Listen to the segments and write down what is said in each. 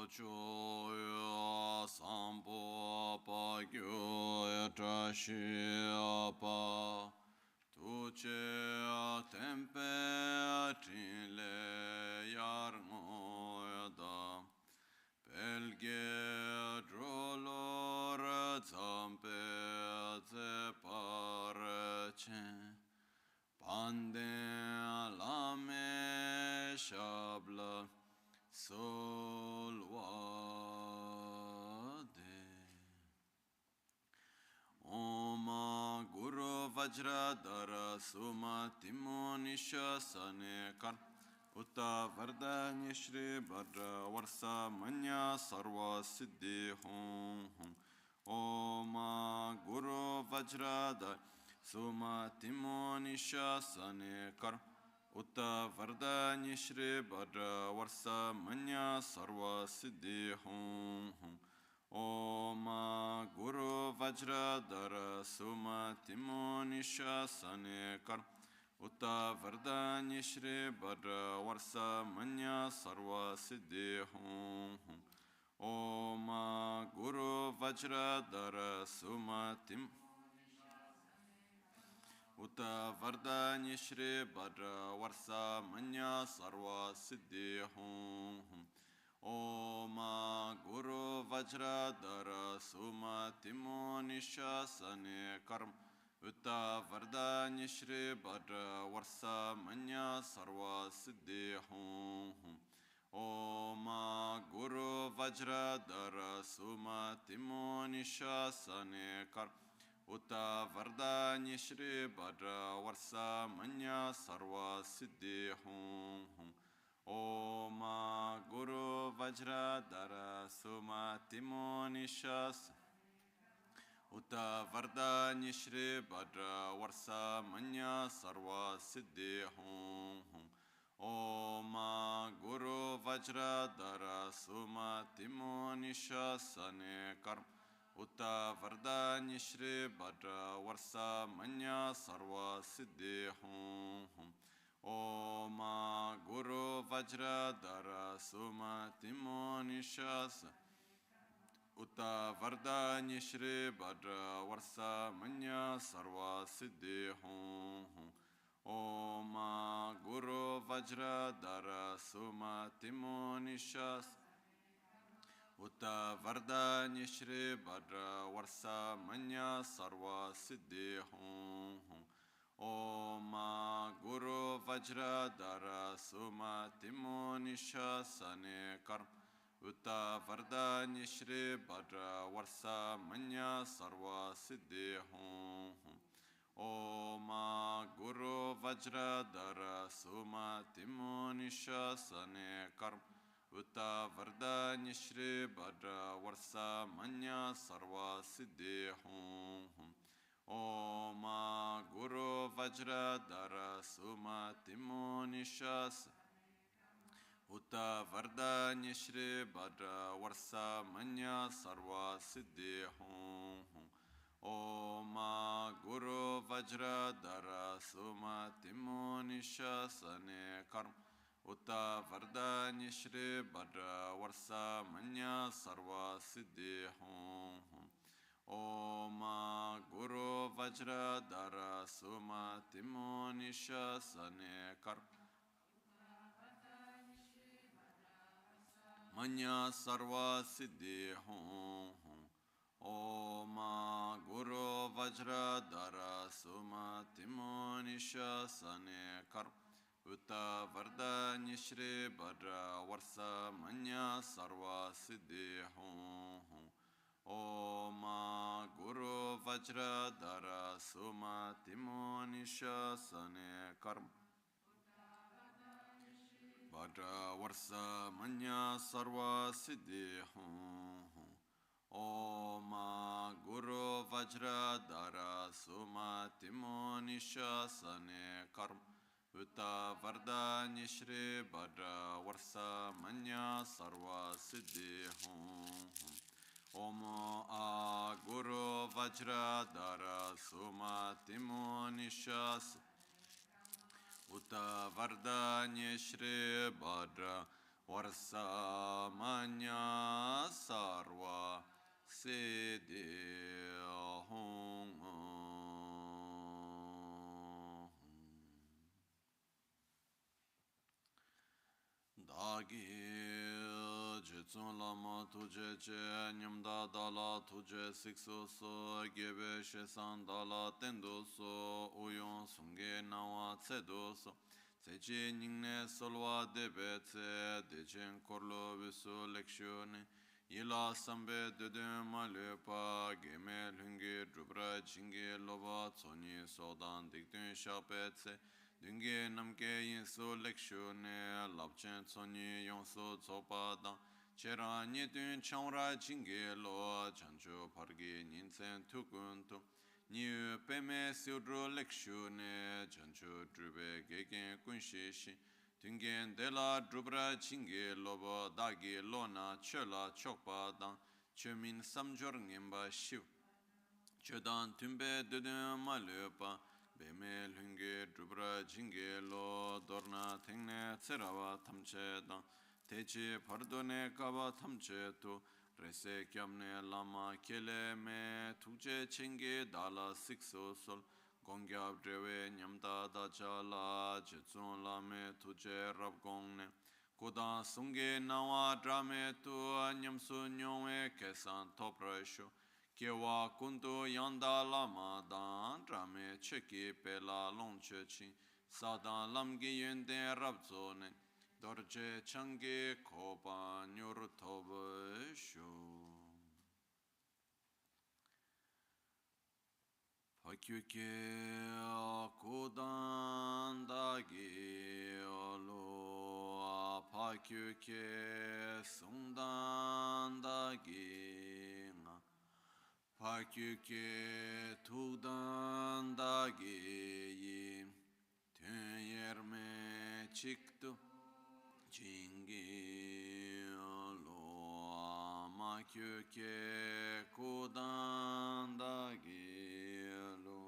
choyo sampo pa gyo trashi pa tuche tempe trile yar ngoda pelge drolor zampe ze parche pande lame shabla solvade Om Guru Vajradhara Suma Timo Nishasane Kar Utta Vardhanya Shri Bhadra Varsa Manya Sarva Siddhi Hum Om Guru Vajradhara Suma Timo Nishasane Kar Utta Vardhanya Shri Bhadra Varsa Manya Sarva Siddhi Hum Om Guru Vajradhara Suma Timo Nishasane Kar Utta Vardhanya Shri Bhadra Varsa Manya Sarva Siddhi Hum Om Guru Vajradhara Suma Timo Utta Vardhanya Shri Bhadra Varsa Manya Sarva Siddhi Hum Om Guru Vajradhara Suma Timo Nishasane Karm Utta Vardhanya Shri Bhadra Varsa Manya Sarva Siddhi Hum Om Guru Vajradhara Suma Timo Nishasane Karm Utta Vardhanya Shri Bhadra Varsa Manya Sarva Siddhi Hum Om Guru Vajradhara Suma Timo Nishas Utta Vardhanya Shri Bhadra Varsa Manya Sarva Siddhi Hum Om Guru Vajradhara Suma Timo Nishasane Karm Utta Vardhanya Shri Bhadra Varsa Manya Sarva Siddhi Hum Om Guru Vajradhara Suma Timo Nishasa Utta Vardhanya Shri Bhadra Varsa Manya Sarva Siddhi Hum Om Guru Vajradhara Suma Timo Nishasa Utta Vardhanya Shri Bhadra Varsa Manya Sarva Siddhi Hum Om Guru Vajradhara Suma Timo Nishasane Karm Utta Vardhanya Shri Bhadra Varsa Manya Sarva Siddhi Hum Om Guru Vajradhara Suma Timo Nishasane Karm Utta Vardhanya Shri Bhadra Varsa Manya Sarva Siddhi Hum Om Guru Vajradhara Suma Timo Nishasa Utta Vardhanya Shri Bhadra Varsa Manya Sarva Siddhi Hum Om Guru Vajradhara Suma Timo Nishasane Karm Utta Vardhanya Shri Bhadra Varsa Manya Sarva Siddhi Hum Om Guru Vajradhara Suma Timo Nishasane Karm Manya Sarva Siddhi Hum Om Guru Vajradhara Suma Timo Nishasane Karm Utta Vardhanya Shri Bhadra Varsa Manya Sarva Siddhi Hum Om Guru Vajradhara Suma Timo Nishasane Karm Bhadra Varsa Manya Sarva Siddhi Hum Om Guru Vajradhara Suma Timo Nishasane Karm Utta Vardhanya Shri Bhadra Varsa Manya Sarva Siddhi Hum Om Guru Vajradhara Suma Timo Nishas Utta Vardhanya Shri Bhadra Varsa Manya Sarva Siddhi Hong Dagi Jitsun Lama Tuje Che Nyamda Dala Tuje Sikso So Gebe Shesan Dala Tendo So Uyon Sunge Nawa Tsedo So Tsechi Ningne Solwa Debe Tse Dechen Korlo Visu Lekshione Yila Sambe Dede Malepa Geme Lungi Drubra Chingi Loba Tsoni Sodan Dikdun Shape Tse Dunge Namke Yinso Lekshione Lapchen Tsoni Yonso Tsopa Dan Chera Nyedun Chanra Chingi Lo Chancho Pargi Ninsen Tukuntu Niu Peme Sudro Lekshione Chancho Drube Gegen Kunshishi Tungen Dela Drubra Chingi Lobo Dagi Lona Chola Chokpa Dan Chomin Samjor Ngimba Shiv Chodan Tumbe Dudun Malupa Beme Lungi Drubra Chingi Lo Dorna Tengne Tserawa Tamche Dan Techi Pardone Kaba Tamche Tu Rese Kyamne Lama Kele Me Tuje Chingi Dala Sikso Sol Gongyab Drewe Nyamda Dachala Jetsun Lame Tuje Rabgongne Kodan Sunge Nawa Drame Tu Nyamsu Nyongwe Kesan Toprasho Kewa Kuntu Yanda Lama Dan Drame Cheki Pela Longchechi Sadan Lamgi Yende Rabzone Dorje Changi Kopa Nyur Tobe Sho Pakyuke Kodan Dagi Olo Pakyuke Sundan Dagi Pakyuke Tudan Dagi Tön Yerme Chiktu Chingi Lo Makyuke Kodan Dagi Lo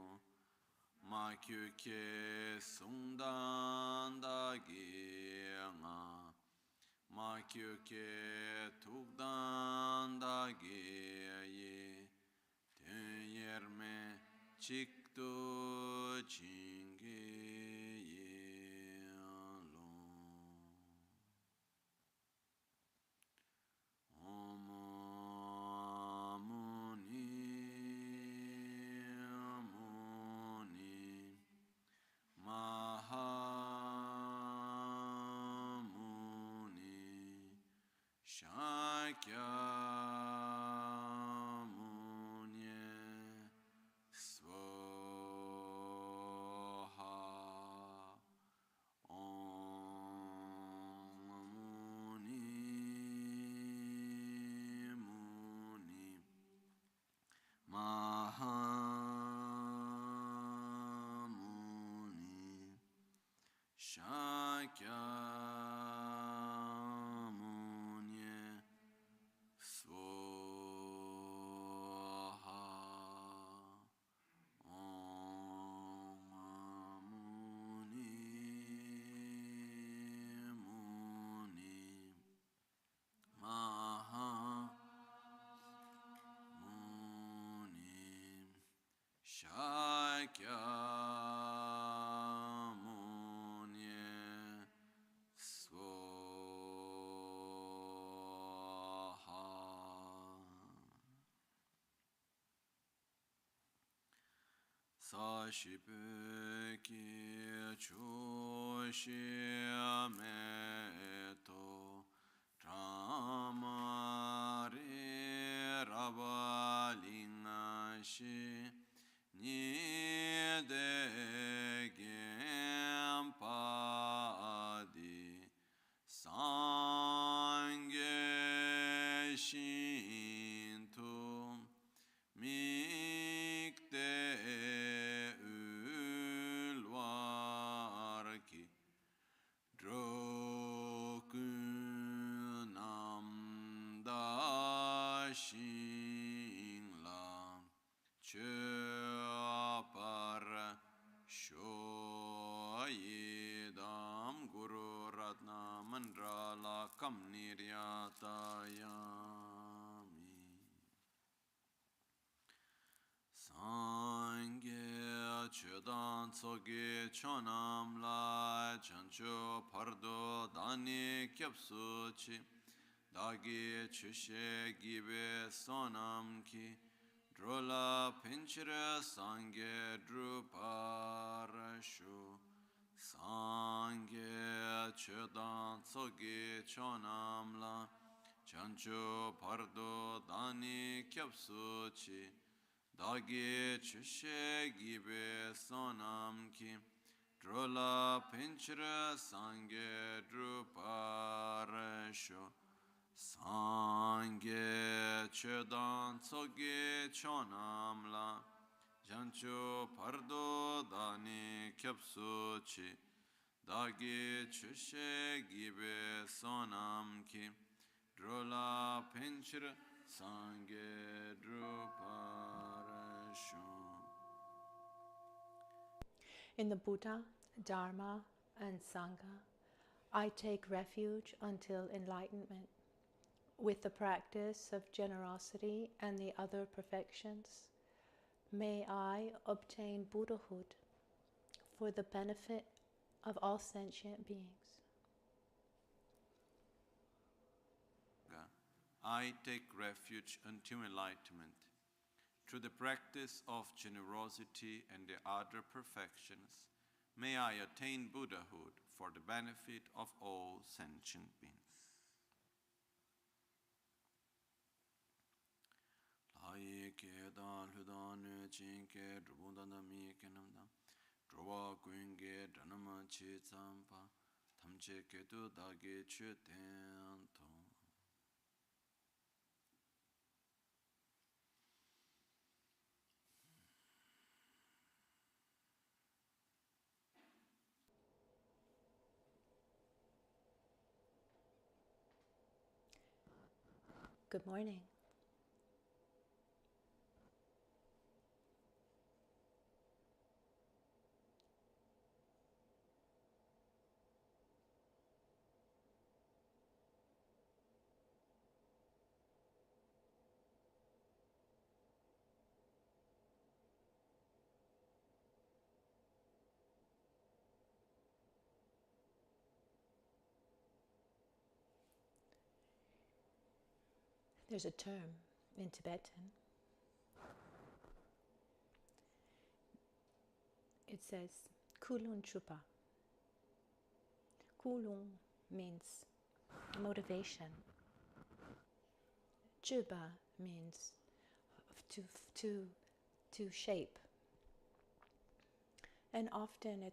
Makyuke Sundan Dagi Nga Makyuke Tukdan Dagi Ye Tön Yerme Chiktu Chingi Ye Lo Om Muni Muni Mahamuni Shakyamuni Swaha Om Muni Muni Mahamuni Shakyamuni Swaha Om Muni Muni Mahamuni Shakyamuni Swaha Sashipeki Choshiameto Tramare Rabalingashi Nidegempadi Sange Shintu Mikte Ulwarki Drokunam Dashingla Chöpar niryatayami. Sangye chodan tsoge chonam la chancho pardo dani kyapsu chi dagi chushe gibe sonam ki drola pinchira sangye druparashu. Sangye chodan tsoge chonam la chancho pardo dani kyapsu chi dagi chushe gibe sonam ki drola pinchira sangye druparasho. Sangye chodan tsoge chonam la jancho pardo dani kyapsu chi dagi chushe gibe sonam ki drola pinchira sangye druparasho. In the Buddha, Dharma, and Sangha, I take refuge until enlightenment. With the practice of generosity and the other perfections, may I obtain Buddhahood for the benefit of all sentient beings. I take refuge until enlightenment. Through the practice of generosity and the other perfections, may I attain Buddhahood for the benefit of all sentient beings. Laye ke dal hudan chin ke drubundana mi kenamda drowa kuinge dhanama chi tsampa tamche ke tu dage chu tento. Good morning. There's a term in Tibetan. It says kulun chupa. Kulun means motivation. Chupa means to shape. And often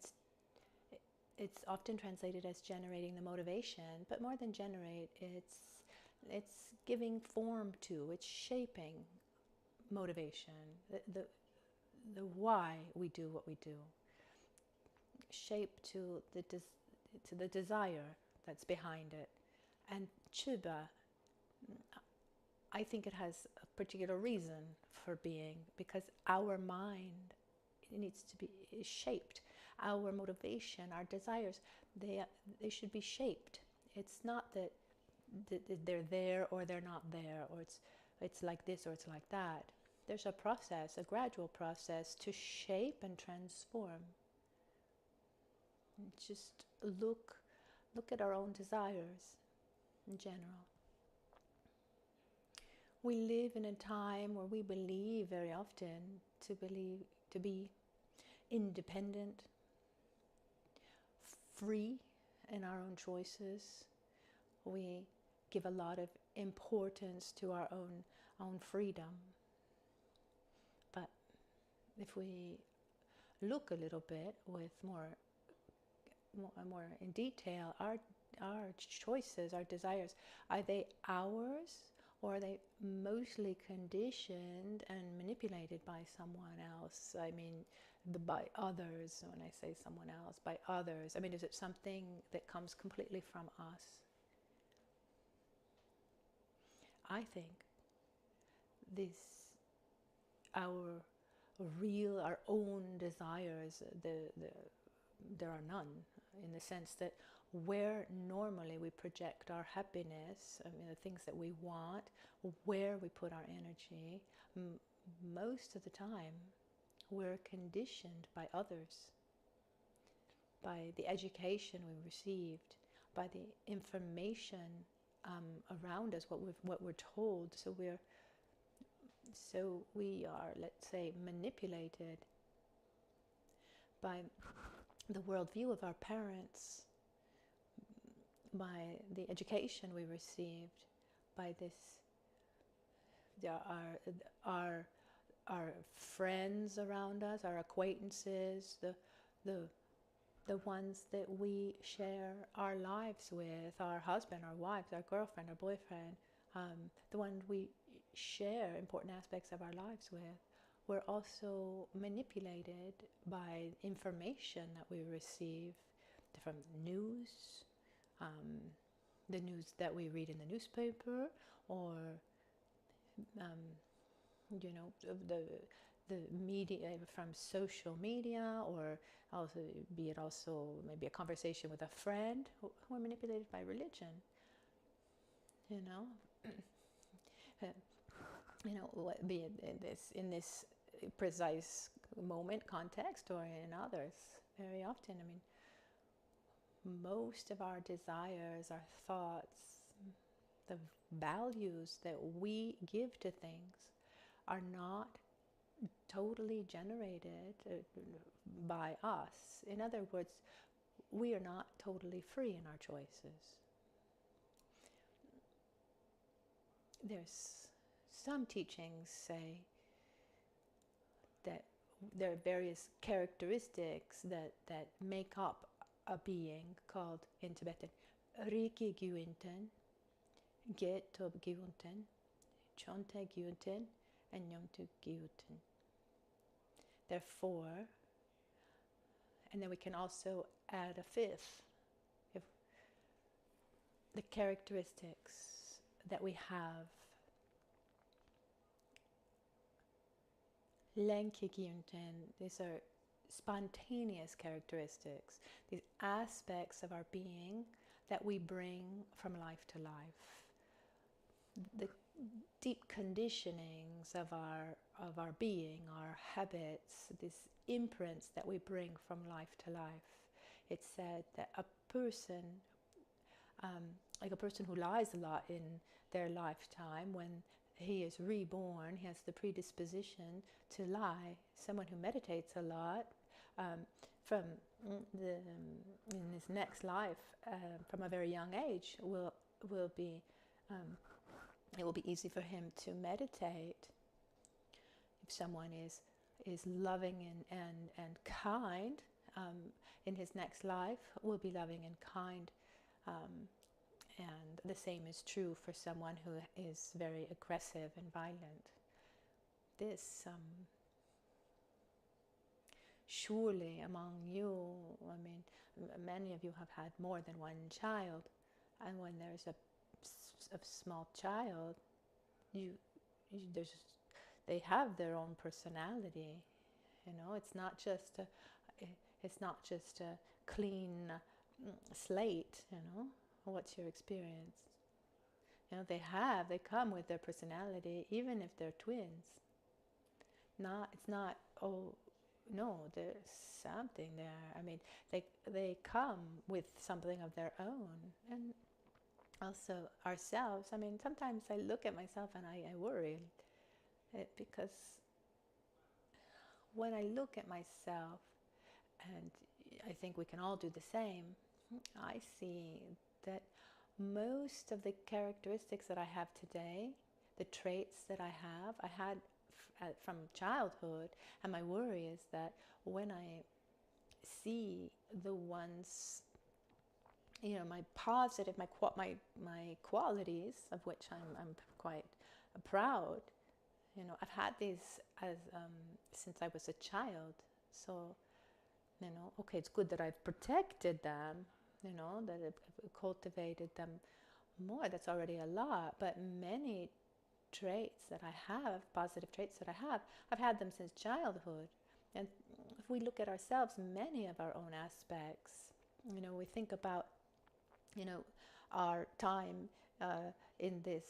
it's often translated as generating the motivation, but more than generate, it's giving form to, it's shaping motivation, the why we do what we do, shape to the desire that's behind it. And Chiba, I think it has a particular reason for being, because our mind needs to be shaped. Our motivation, our desires, they should be shaped. It's not that they're there or they're not there, or it's like this or it's like that. There's a process, a gradual process to shape and transform. Just look at our own desires in general. We live in a time where we believe very often to be independent, free in our own choices. We give a lot of importance to our own freedom. But if we look a little bit with more in detail, our choices, our desires, are they ours, or are they mostly conditioned and manipulated by someone else? I mean, by others. When I say someone else, by others, I mean, is it something that comes completely from us? I think our own desires, the there are none, in the sense that where normally we project our happiness, I mean, the things that we want, where we put our energy, most of the time we're conditioned by others, by the education we received, by the information around us, what we're told. So we are, let's say, manipulated by the worldview of our parents, by the education we received, by this, our friends around us, our acquaintances, the ones that we share our lives with, our husband, our wives, our girlfriend, our boyfriend, the ones we share important aspects of our lives with. We're also manipulated by information that we receive from news, the news that we read in the newspaper, or the media, from social media, or also be it also maybe a conversation with a friend. We're manipulated by religion, be it in this precise moment, context, or in others. Very often, I mean, most of our desires, our thoughts, the values that we give to things are not totally generated by us. In other words, we are not totally free in our choices. There's some teachings say that there are various characteristics that make up a being, called in Tibetan Riki Gyuinten, Getob Gyunten, Chonte Gyunten, and Nyomtu Gyunten. There are four, and then we can also add a fifth. If the characteristics that we have, Lenki Gyunten, these are spontaneous characteristics, these aspects of our being that we bring from life to life. The deep conditionings of our being, our habits, these imprints that we bring from life to life. It's said that a person, like a person who lies a lot in their lifetime, when he is reborn, he has the predisposition to lie. Someone who meditates a lot, in his next life, from a very young age, will be it will be easy for him to meditate. If someone is loving and kind, in his next life will be loving and kind, and the same is true for someone who is very aggressive and violent. This surely among you, I mean, many of you have had more than one child, and when there's a small child, they have their own personality. It's not just a clean slate. What's your experience? They come with their personality, even if they're twins. It's not, oh no, there's something there. I mean, they come with something of their own. And also ourselves, I mean, sometimes I look at myself and I worry, because when I look at myself, and I think we can all do the same, I see that most of the characteristics that I have today, the traits that I had from childhood, and my worry is that when I see the ones, my positive, my qualities, of which I'm quite proud, I've had these since I was a child. So, okay, it's good that I've protected them, that I've cultivated them more. That's already a lot. But many traits that I have, positive traits that I have, I've had them since childhood. And if we look at ourselves, many of our own aspects, we think about, our time in this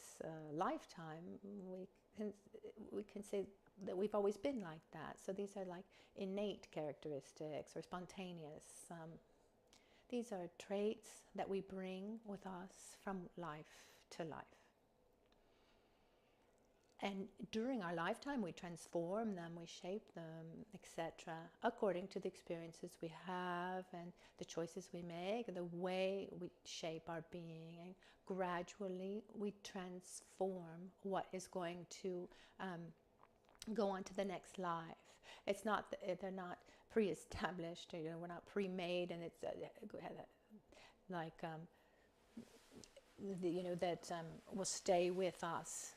lifetime, we can say that we've always been like that. So these are like innate characteristics or spontaneous. These are traits that we bring with us from life to life. And during our lifetime, we transform them, we shape them, etc., according to the experiences we have and the choices we make, the way we shape our being. And gradually, we transform what is going to go on to the next life. It's not, they're not pre-established, we're not pre-made, and it's like, that will stay with us.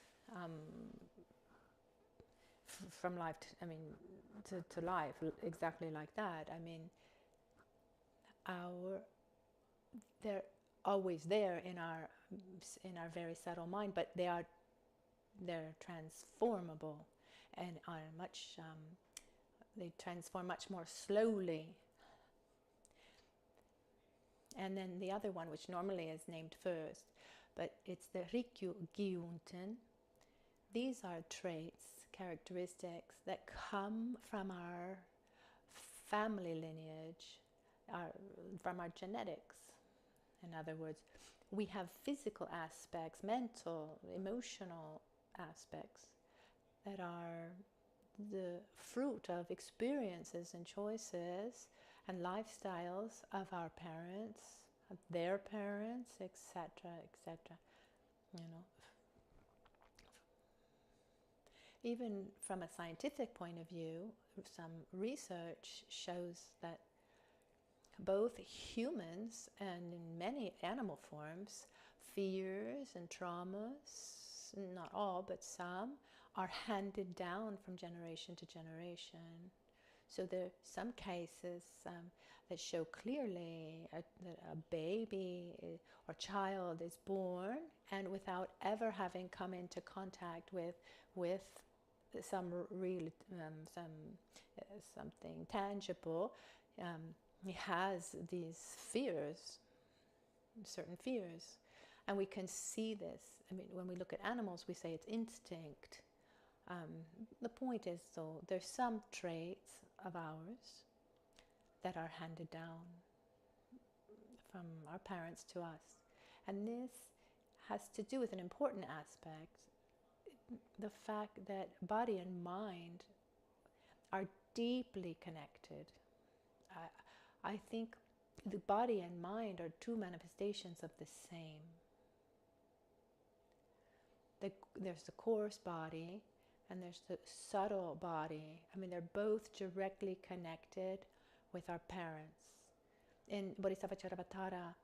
From life to life, exactly like that. They're always there in our very subtle mind, but they're transformable and are they transform much more slowly. And then the other one, which normally is named first, but it's the Rikyu Gyunten. These are traits, characteristics that come from our family lineage, from our genetics. In other words, we have physical aspects, mental, emotional aspects that are the fruit of experiences and choices and lifestyles of our parents, of their parents, etc., etc. Even from a scientific point of view, some research shows that both humans and in many animal forms, fears and traumas, not all, but some, are handed down from generation to generation. So there are some cases that show clearly that a baby or child is born and without ever having come into contact with some real, something tangible, he has these fears, certain fears. And we can see this. When we look at animals, we say it's instinct. The point is, though, there's some traits of ours that are handed down from our parents to us. And this has to do with an important aspect, the fact that body and mind are deeply connected. I think the body and mind are two manifestations of the same. There's the coarse body and there's the subtle body. They're both directly connected with our parents. In Bodhisattva Charavattara,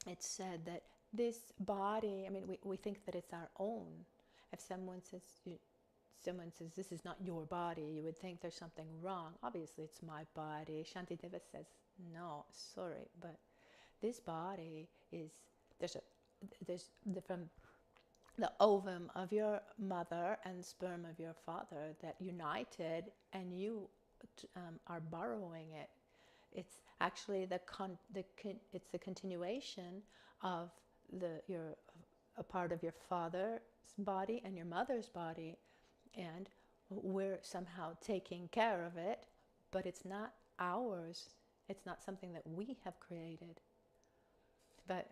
it's said that this body, we think that it's our own. If someone says, this is not your body, you would think there's something wrong. Obviously, it's my body. Shantideva says, no, sorry, but this body is, from the ovum of your mother and sperm of your father that united, and you are borrowing it. It's actually it's the continuation of a part of your father's body and your mother's body, and we're somehow taking care of it, but it's not ours. It's not something that we have created. But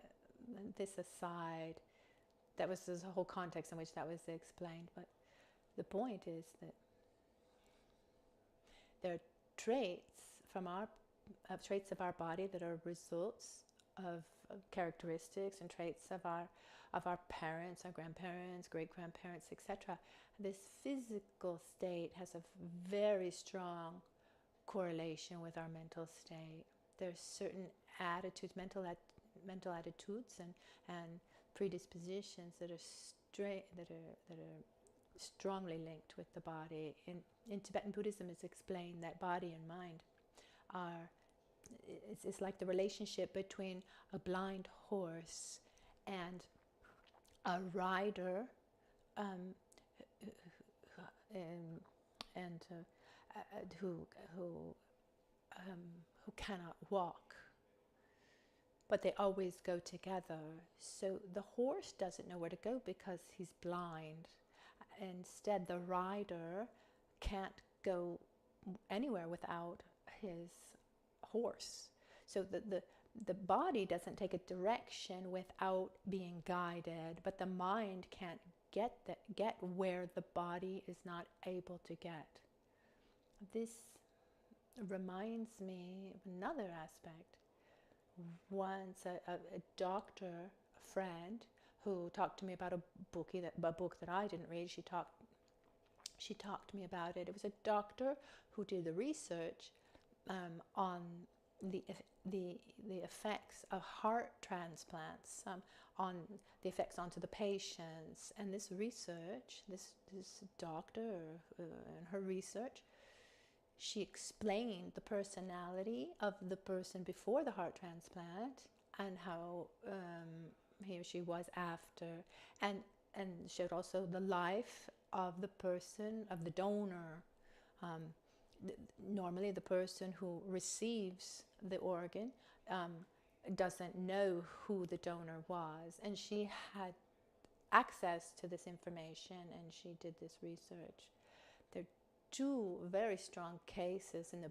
this aside, that was the whole context in which that was explained. But the point is that there are traits traits of our body that are results of characteristics and traits of our parents, our grandparents, great-grandparents, etc. This physical state has a very strong correlation with our mental state. There's certain attitudes, mental attitudes and predispositions that are strongly linked with the body. In Tibetan Buddhism, it's explained that body and mind it's like the relationship between a blind horse and a rider, who who cannot walk, but they always go together. So the horse doesn't know where to go because he's blind. Instead, the rider can't go anywhere without his horse. So the body doesn't take a direction without being guided, but the mind can't get where the body is not able to get. This reminds me of another aspect. Once a doctor, a friend, who talked to me about a book that I didn't read, she talked to me about it. It was a doctor who did the research on the effects of heart transplants, on the effects onto the patients. And this research, this doctor, in her research, she explained the personality of the person before the heart transplant and how he or she was after, and showed also the life of the person, of the donor. Normally the person who receives the organ doesn't know who the donor was, and she had access to this information, and she did this research. There are two very strong cases in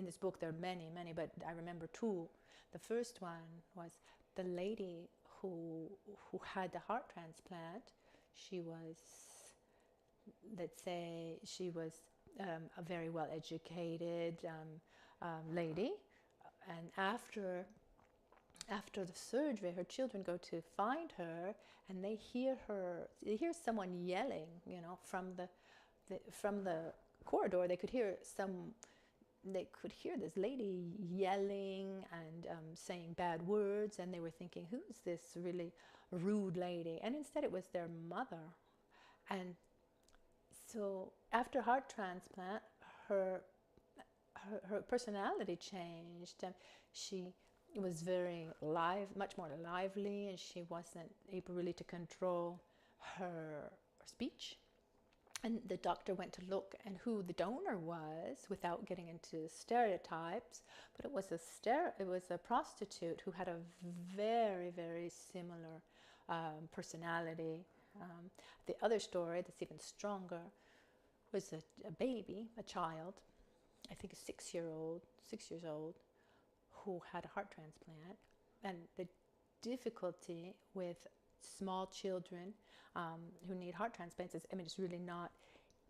this book. There are many, but I remember two. The first one was the lady who had the heart transplant. She was, let's say, a very well educated lady, and after the surgery, her children go to find her, and they hear someone yelling, from the corridor. They could hear this lady yelling and saying bad words, and they were thinking, who's this really rude lady? And instead it was their mother. And so after heart transplant, her personality changed. She was much more lively, and she wasn't able really to control her speech. And the doctor went to look at who the donor was without getting into stereotypes, but it was a prostitute who had a very, very similar personality. The other story that's even stronger was a baby, a child, I think 6 years old, who had a heart transplant. And the difficulty with small children who need heart transplants is, it's really not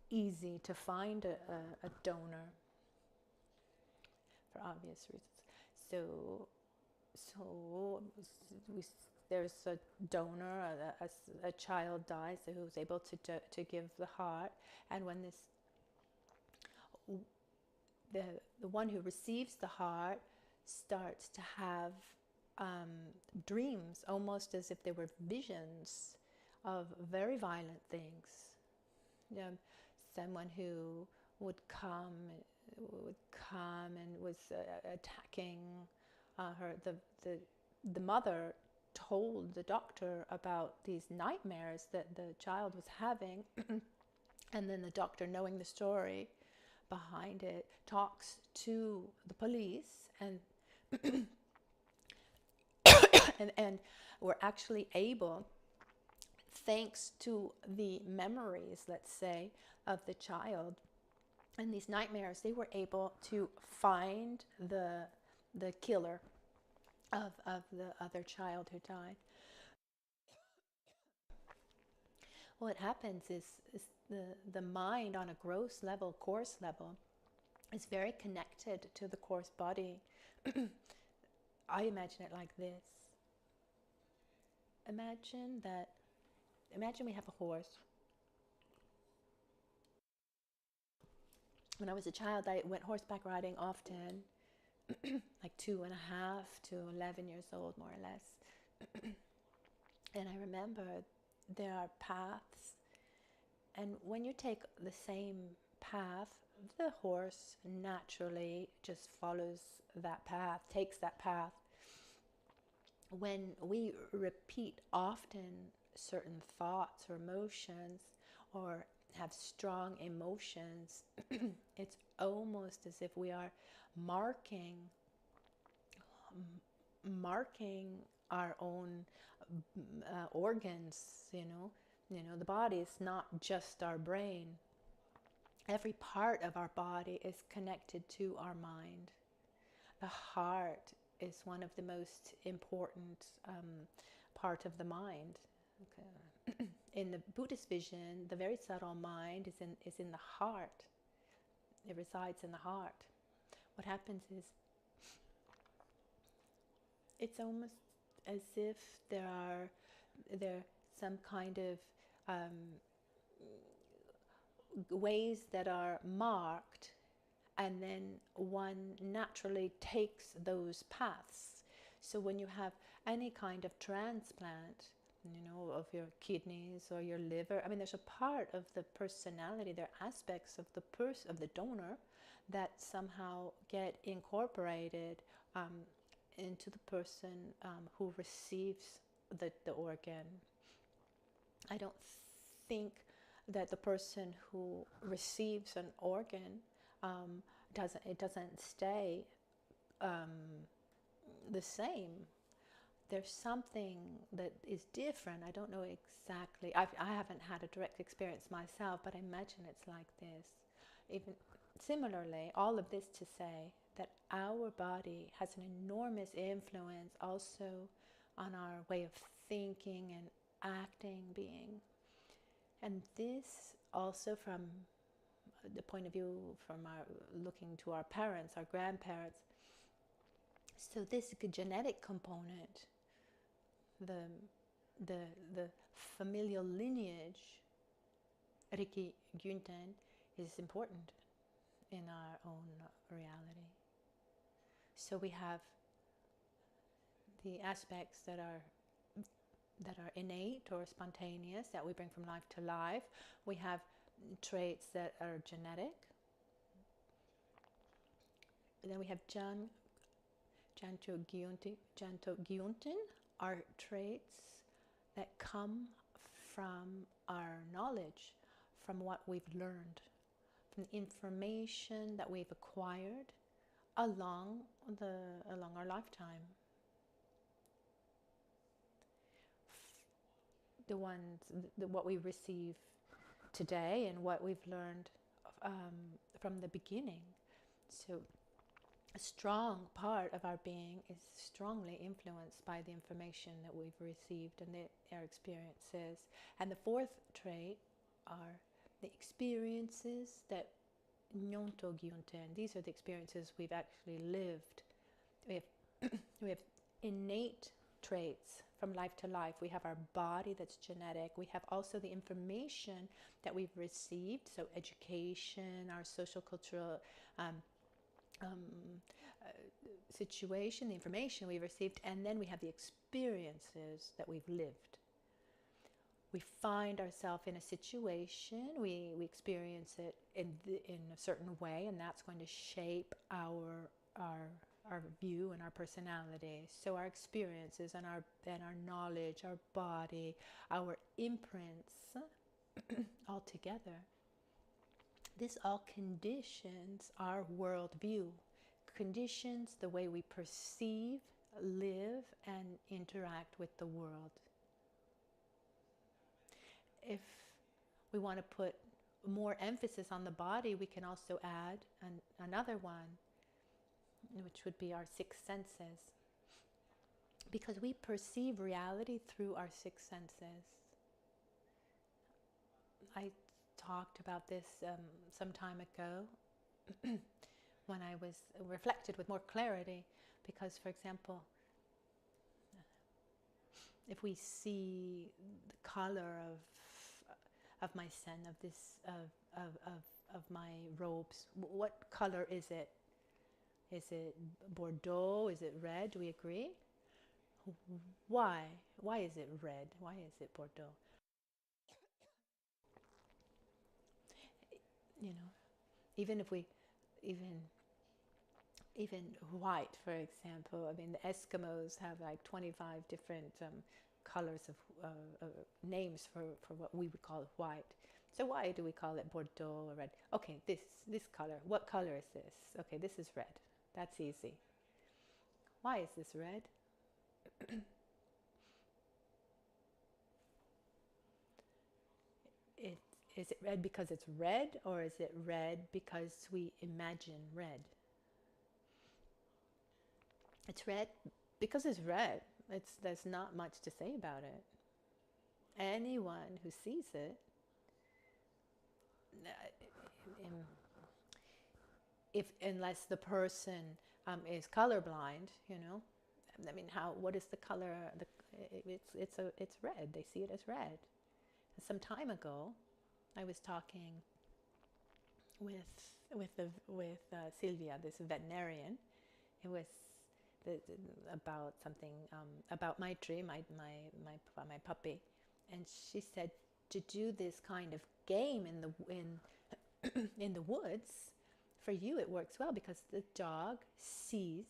easy to find a donor for obvious reasons. There's a donor, a child dies who's able to give the heart, and when the one who receives the heart starts to have dreams, almost as if they were visions of very violent things. Someone who would come and was attacking her. The mother told the doctor about these nightmares that the child was having, and then the doctor, knowing the story behind it, talks to the police, and and we're actually able, thanks to the memories, let's say, of the child and these nightmares, they were able to find the killer of the other child who died. What happens is the mind on a gross level, coarse level, is very connected to the coarse body. I imagine it like this. Imagine we have a horse. When I was a child, I went horseback riding often, like 2.5 to 11 years old, more or less. And I remember there are paths, and when you take the same path, the horse naturally just follows that path, takes that path. When we repeat often certain thoughts or emotions, or have strong emotions, it's almost as if we are marking our own organs. The body is not just our brain. Every part of our body is connected to our mind. The heart is one of the most important part of the mind. Okay. In the Buddhist vision, the very subtle mind is in the heart. It resides in the heart. What happens is, it's almost as if there some kind of ways that are marked, and then one naturally takes those paths. So when you have any kind of transplant, of your kidneys or your liver, there's a part of the personality, there are aspects of the donor that somehow get incorporated into the person who receives the organ. I don't think that the person who receives an organ doesn't stay the same. There's something that is different. I don't know exactly. I haven't had a direct experience myself, but I imagine it's like this. Even similarly, all of this to say that our body has an enormous influence also on our way of thinking and acting, being. And this also from the point of view from looking to our parents, our grandparents. So this genetic component, the familial lineage, Riki Gyunten, is important in our own reality. So we have the aspects that are innate or spontaneous, that we bring from life to life. We have traits that are genetic. And then we have Janto Gyunten are traits that come from our knowledge, from what we've learned, from the information that we've acquired along our lifetime. What we receive today and what we've learned from the beginning. So a strong part of our being is strongly influenced by the information that we've received and our experiences. And the fourth trait are the experiences that Nyonto Gyunten. These are the experiences we've actually lived. We have innate traits from life to life. We have our body that's genetic. We have also the information that we've received, so education, our social cultural situation, the information we've received, and then we have the experiences that we've lived. We find ourselves in a situation, we experience it in a certain way, and that's going to shape our view and our personality. So our experiences and our knowledge, our body, our imprints, all together. This all conditions our worldview, conditions the way we perceive, live, and interact with the world. If we want to put more emphasis on the body, we can also add another one, which would be our six senses. Because we perceive reality through our six senses. I talked about this some time ago when I was reflected with more clarity, because, for example, if we see the color of my sen, of my robes, what color is it? Is it Bordeaux? Is it red? Do we agree? Why? Why is it red? Why is it Bordeaux? Even if we, even white, for example. The Eskimos have like 25 different colors of names for what we would call white. So why do we call it Bordeaux or red? Okay, this color. What color is this? Okay, this is red. That's easy. Why is this red? Is it red because it's red, or is it red because we imagine red? It's red because it's red. There's not much to say about it. Anyone who sees it, unless the person is colorblind, I mean, what is the color? It's red. They see it as red. Some time ago, I was talking with Sylvia, this veterinarian. It was about something about Maitri, my puppy, and she said to do this kind of game in the woods. For you, it works well because the dog sees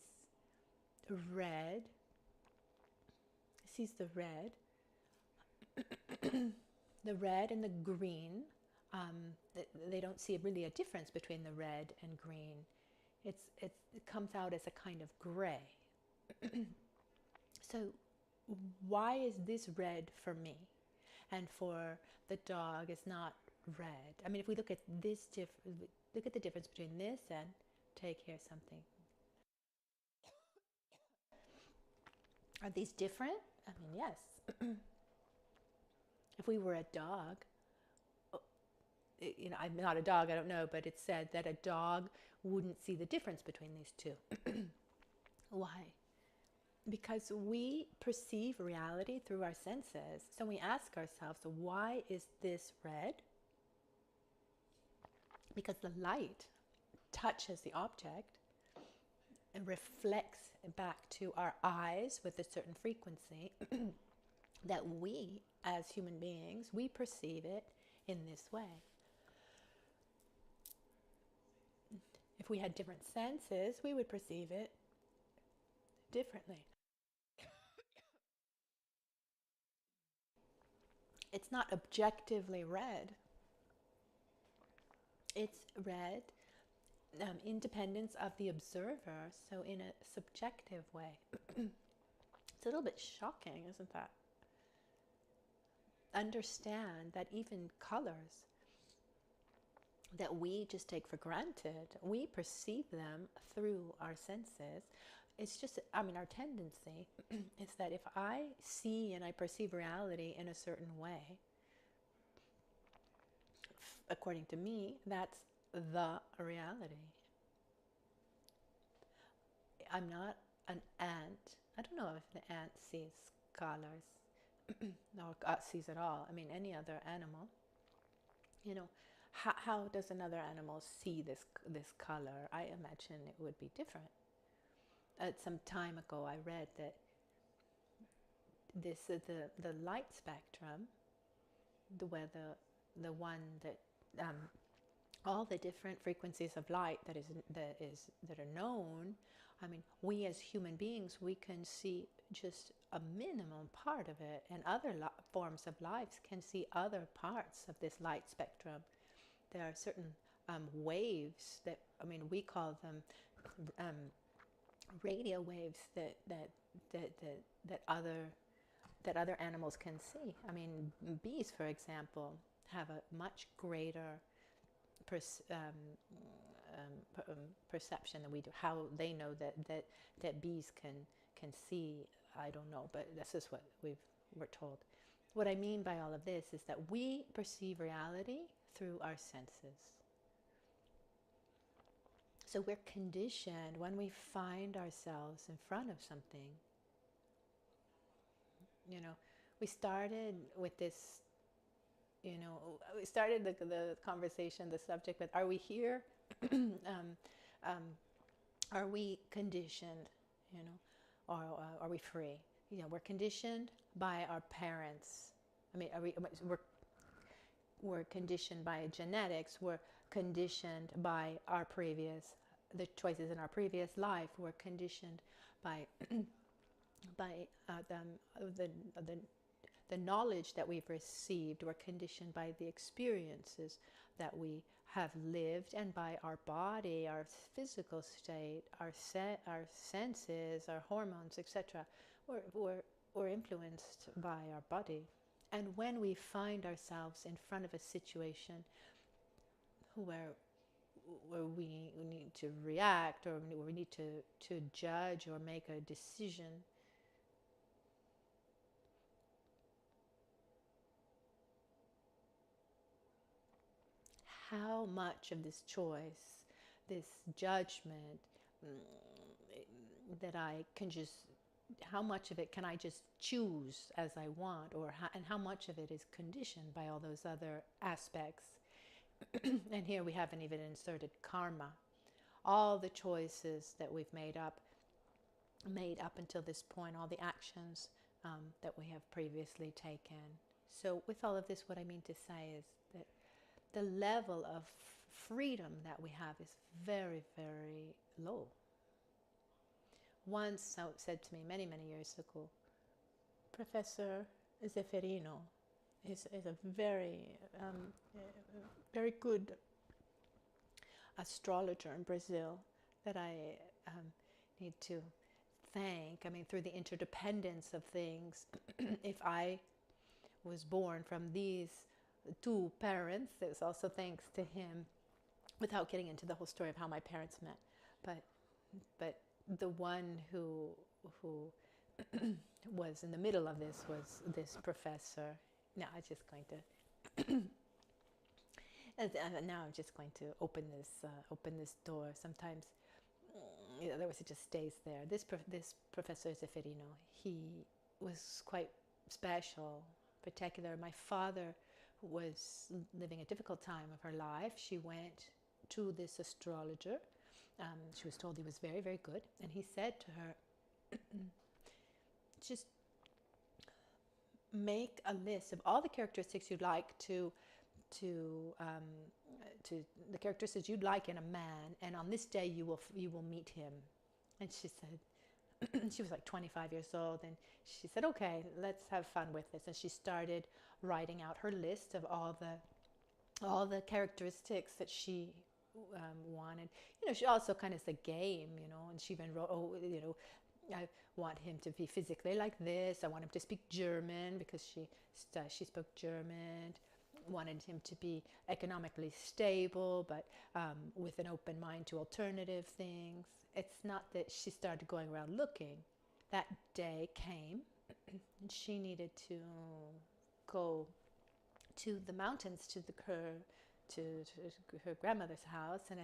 the red, the red and the green. They don't see really a difference between the red and green. It comes out as a kind of gray. So why is this red for me, and for the dog it's not red? I mean, if we look at this look at the difference between this and take here something. Are these different? I mean, yes. If we were a dog, I'm not a dog, I don't know, but it's said that a dog wouldn't see the difference between these two. Why? Because we perceive reality through our senses. So we ask ourselves, why is this red? Because the light touches the object and reflects back to our eyes with a certain frequency that we, as human beings, we perceive it in this way. If we had different senses, we would perceive it differently. It's not objectively red. It's red, independence of the observer, so in a subjective way. It's a little bit shocking, isn't that? Understand that even colors that we just take for granted, we perceive them through our senses. It's just, our tendency is that if I see and I perceive reality in a certain way, according to me, that's the reality. I'm not an ant. I don't know if the ant sees colors or sees it all. I mean, any other animal. How does another animal see this color? I imagine it would be different. Some time ago, I read that the light spectrum, the one that all the different frequencies of light that are known. I mean, we as human beings, we can see just a minimum part of it, and other forms of lives can see other parts of this light spectrum. There are certain waves that, we call them radio waves that other animals can see. I mean, bees, for example, have a much greater perception than we do. How they know that bees can see, I don't know, but this is what we're told. What I mean by all of this is that we perceive reality through our senses. So we're conditioned when we find ourselves in front of something. We started with this, we started the conversation, the subject with, are we here? Are we conditioned, or are we free? We're conditioned by our parents. We're conditioned by genetics. We're conditioned by the choices in our previous life. We're conditioned by the the knowledge that we've received, we're conditioned by the experiences that we have lived and by our body, our physical state, our senses, our hormones, etc. We're influenced by our body. And when we find ourselves in front of a situation where we need to react, or we need to judge or make a decision, how much of this choice, this judgment, that I can just, how much of it can I just choose as I want, and how much of it is conditioned by all those other aspects. And here we haven't even inserted karma. All the choices that we've made up until this point, all the actions that we have previously taken. So with all of this, what I mean to say is that the level of freedom that we have is very, very low. Once said to me many, many years ago, Professor Zeferino is a very, very good astrologer in Brazil that I need to thank. I mean, through the interdependence of things, if I was born from these two parents, it was also thanks to him, without getting into the whole story of how my parents met. But the one who was in the middle of this was this professor. Now I'm just going to now I'm just going to open this door. Sometimes otherwise it just stays there. This Professor Zeferino, he was quite special, particular. My father was living a difficult time of her life. She went to this astrologer. She was told he was very, very good, and he said to her, just make a list of all the characteristics you'd like to the characteristics you'd like in a man, and on this day you will meet him. And she said, she was like 25 years old, and she said, okay, let's have fun with this. And she started writing out her list of all the characteristics that she wanted. She also kind of, it's a game, and she even wrote, I want him to be physically like this. I want him to speak German, because she spoke German. Wanted him to be economically stable, but with an open mind to alternative things. It's not that she started going around looking. That day came, and she needed to go to the mountains, to her grandmother's house, and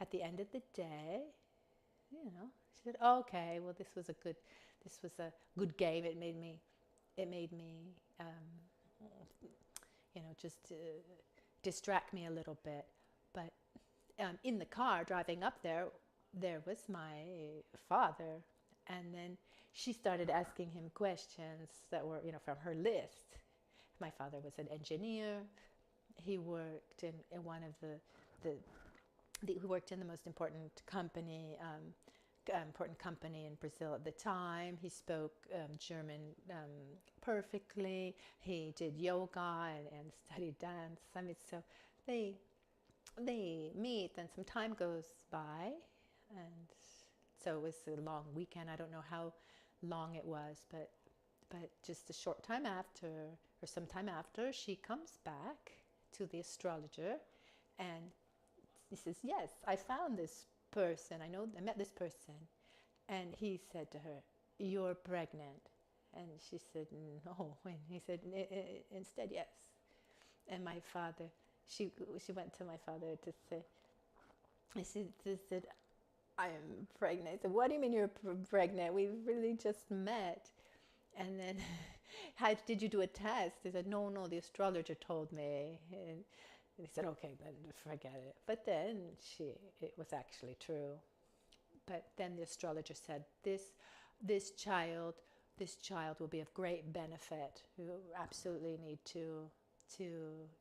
at the end of the day, she said, oh, okay, well, this was a good game. It made me just distract me a little bit. But in the car driving up there was my father, and then she started asking him questions that were from her list. My father was an engineer. He worked in one of he worked in the most important company in Brazil at the time. He spoke German perfectly. He did yoga and studied dance. I mean, so they meet, and some time goes by, and so it was a long weekend. I don't know how long it was, but just a short time after, or some time after, she comes back to the astrologer, and he says, yes, I found this person. I met this person. And he said to her, you're pregnant. And she said, no. And he said, instead, yes. And my father, she went to my father to say, she said, I am pregnant. I said, what do you mean you're pregnant? We really just met. And then, did you do a test? He said, no, the astrologer told me. And he said, okay, then forget it. But then it was actually true. But then the astrologer said, this child will be of great benefit. You absolutely need to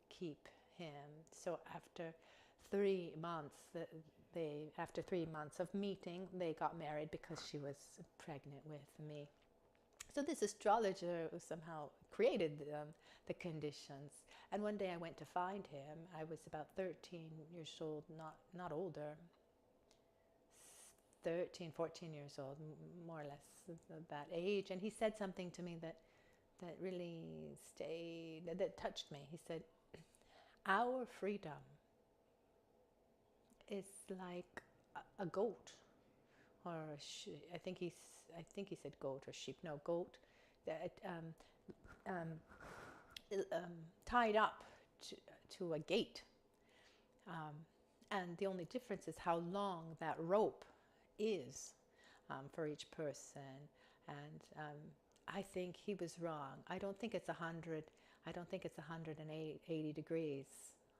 keep him. So after 3 months, of meeting, they got married because she was pregnant with me. So this astrologer somehow created the conditions. And one day I went to find him. I was about 13 years old, not older. 13, 14 years old, more or less that age. And he said something to me that really stayed, that touched me. He said, our freedom is like a goat, or I think he said goat or sheep. No, goat that tied up to a gate, and the only difference is how long that rope is for each person. And I think he was wrong. I don't think it's 100. I don't think it's 180 degrees.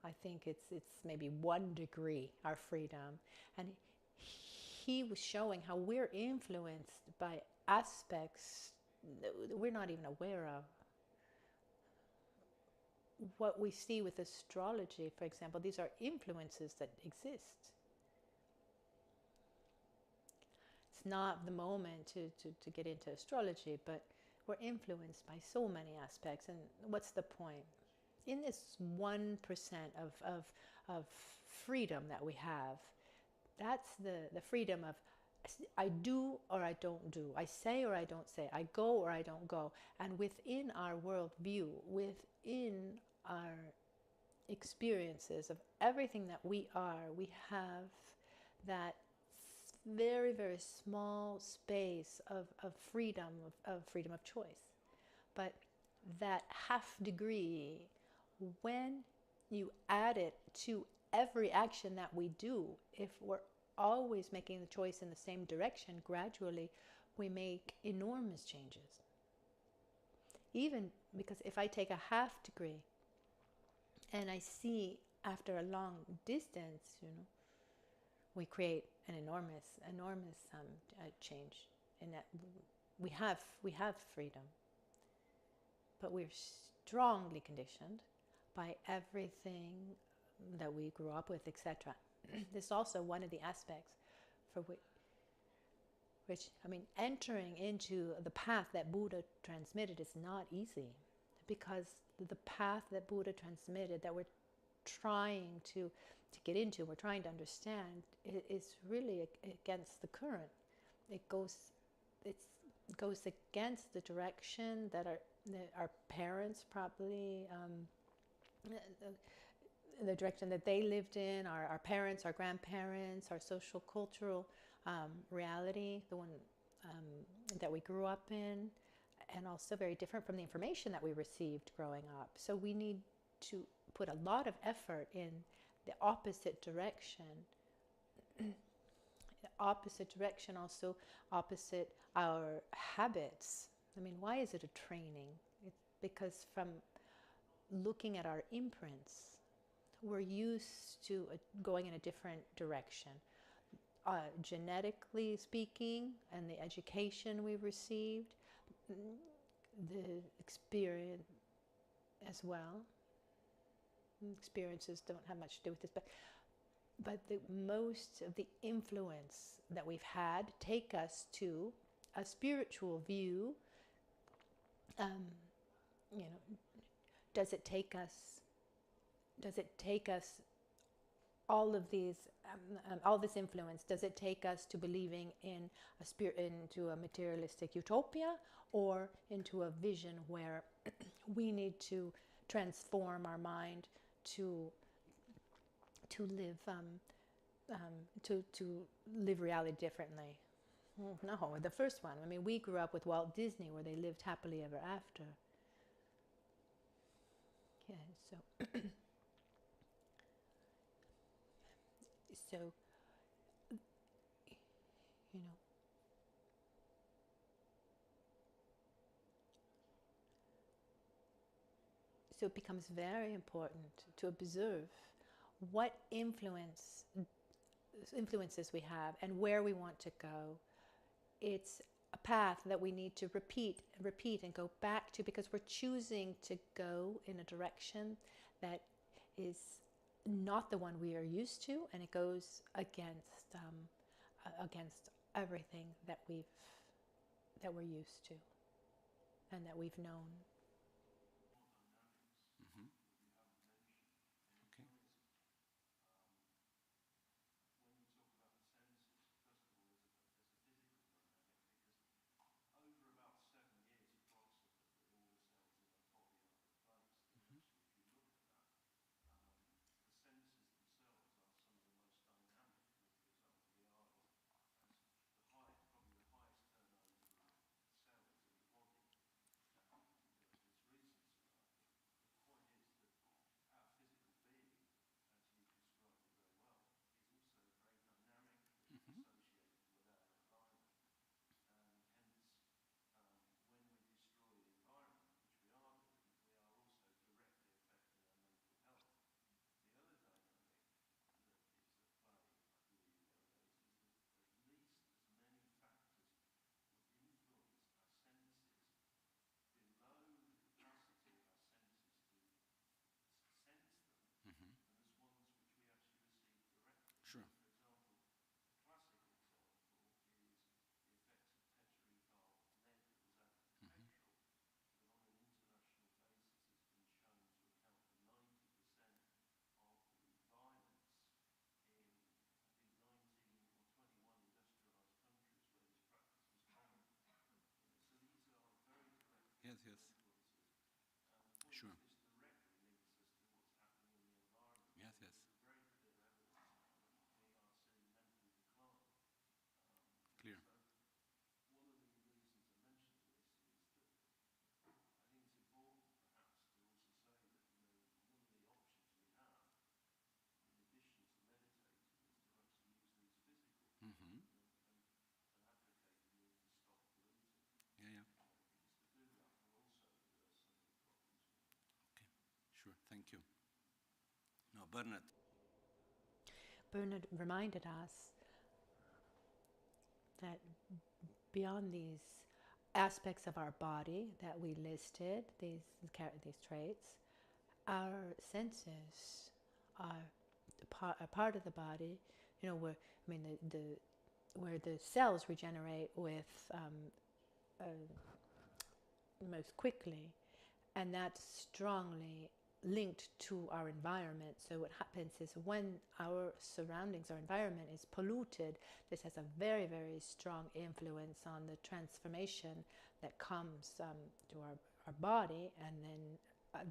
I think it's maybe 1 degree, our freedom. And he was showing how we're influenced by aspects that we're not even aware of. What we see with astrology, for example, these are influences that exist. It's not the moment to get into astrology, but we're influenced by so many aspects. And what's the point? In this 1% of freedom that we have, that's the freedom of I do or I don't do, I say or I don't say, I go or I don't go. And within our worldview, within our experiences of everything that we are, we have that very, very small space of freedom, of freedom of choice. But that half degree, when you add it to every action that we do, if we're always making the choice in the same direction, gradually we make enormous changes. Even because if I take a half degree and I see after a long distance, we create an enormous change in that we have freedom, but we're strongly conditioned by everything that we grew up with, etc. This is also one of the aspects for which, entering into the path that Buddha transmitted is not easy, because the path that Buddha transmitted, that we're trying to get into, we're trying to understand, is really against the current. It goes against the direction that our parents probably, the direction that they lived in, our parents, our grandparents, our social cultural reality, the one that we grew up in, and also very different from the information that we received growing up. So we need to put a lot of effort in the opposite direction. The opposite direction, also opposite our habits. Why is it a training? It's because from looking at our imprints, we're used to going in a different direction. Genetically speaking, and the education we've received, the experience as well. Experiences don't have much to do with this, but the most of the influence that we've had take us to a spiritual view. Does it take us all of these, all this influence? Does it take us to believing in into a materialistic utopia, or into a vision where we need to transform our mind to live to live reality differently? No, the first one. We grew up with Walt Disney, where they lived happily ever after. Yeah, so so it becomes very important to observe what influences we have and where we want to go. It's a path that we need to repeat and go back to, because we're choosing to go in a direction that is not the one we are used to, and it goes against everything that we're used to. and that we've known. Mm-hmm. Okay. Sure. Yes, yes. Sure. Yes, yes. Clear. Mm-hmm. Yeah, yeah. Okay. Sure. Thank you. Now, Bernard. Bernard reminded us that beyond these aspects of our body that we listed, these traits, our senses are a part of the body. You know, where where the cells regenerate with most quickly, and that's strongly linked to our environment. So what happens is when our surroundings, our environment is polluted, this has a very, very strong influence on the transformation that comes to our body, and then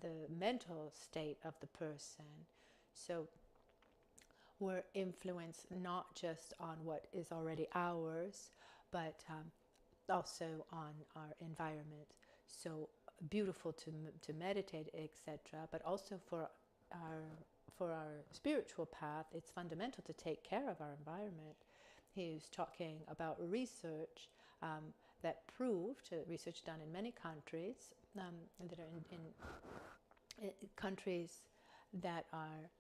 the mental state of the person. So we're influenced not just on what is already ours, but also on our environment. So beautiful to meditate, etc. But also for our spiritual path, it's fundamental to take care of our environment. He was talking about research that proved, research done in many countries, that are in countries that are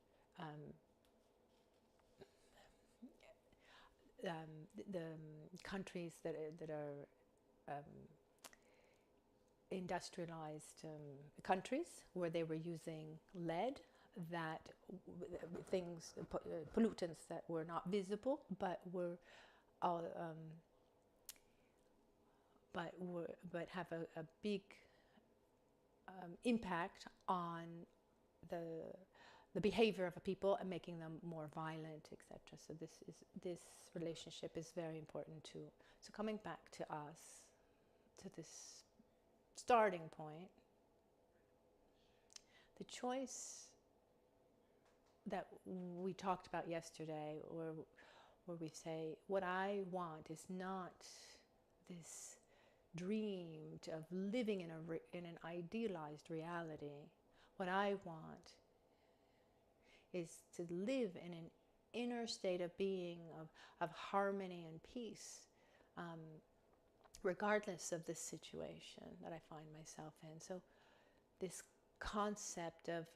the countries that are industrialized countries where they were using lead, that things, pollutants that were not visible but were but have a big impact on the behavior of a people and making them more violent, etc. So this relationship is very important too. So coming back to us, to this starting point, the choice that we talked about yesterday, where we say, what I want is not this dream of living in an idealized reality. What I want is to live in an inner state of being, of harmony and peace, regardless of the situation that I find myself in. So this concept of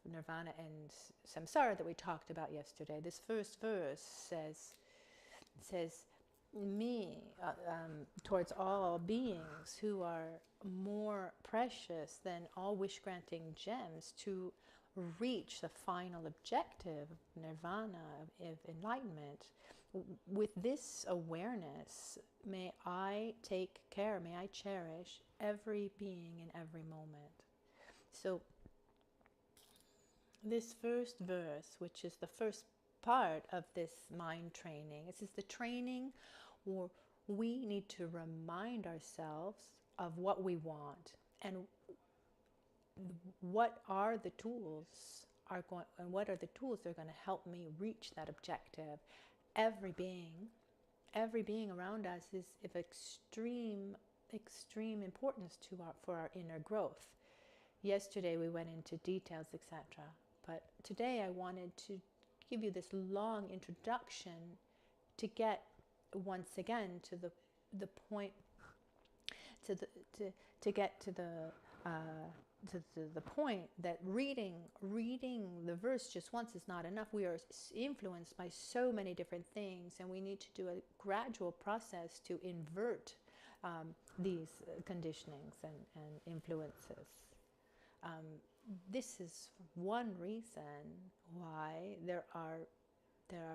nirvana and samsara that we talked about yesterday, this first verse says me towards all beings who are more precious than all wish-granting gems to reach the final objective of nirvana, of enlightenment, with this awareness, may I take care, may I cherish every being in every moment. So this first verse, which is the first part of this mind training, this is the training where we need to remind ourselves of what we want and what are the tools what are the tools that are going to help me reach that objective. Every being around us is of extreme importance for our inner growth. Yesterday we went into details, etc. But today I wanted to give you this long introduction to get once again to the point, to get to the point that reading the verse just once is not enough. We are influenced by so many different things, and we need to do a gradual process to invert these conditionings and influences. This is one reason why there are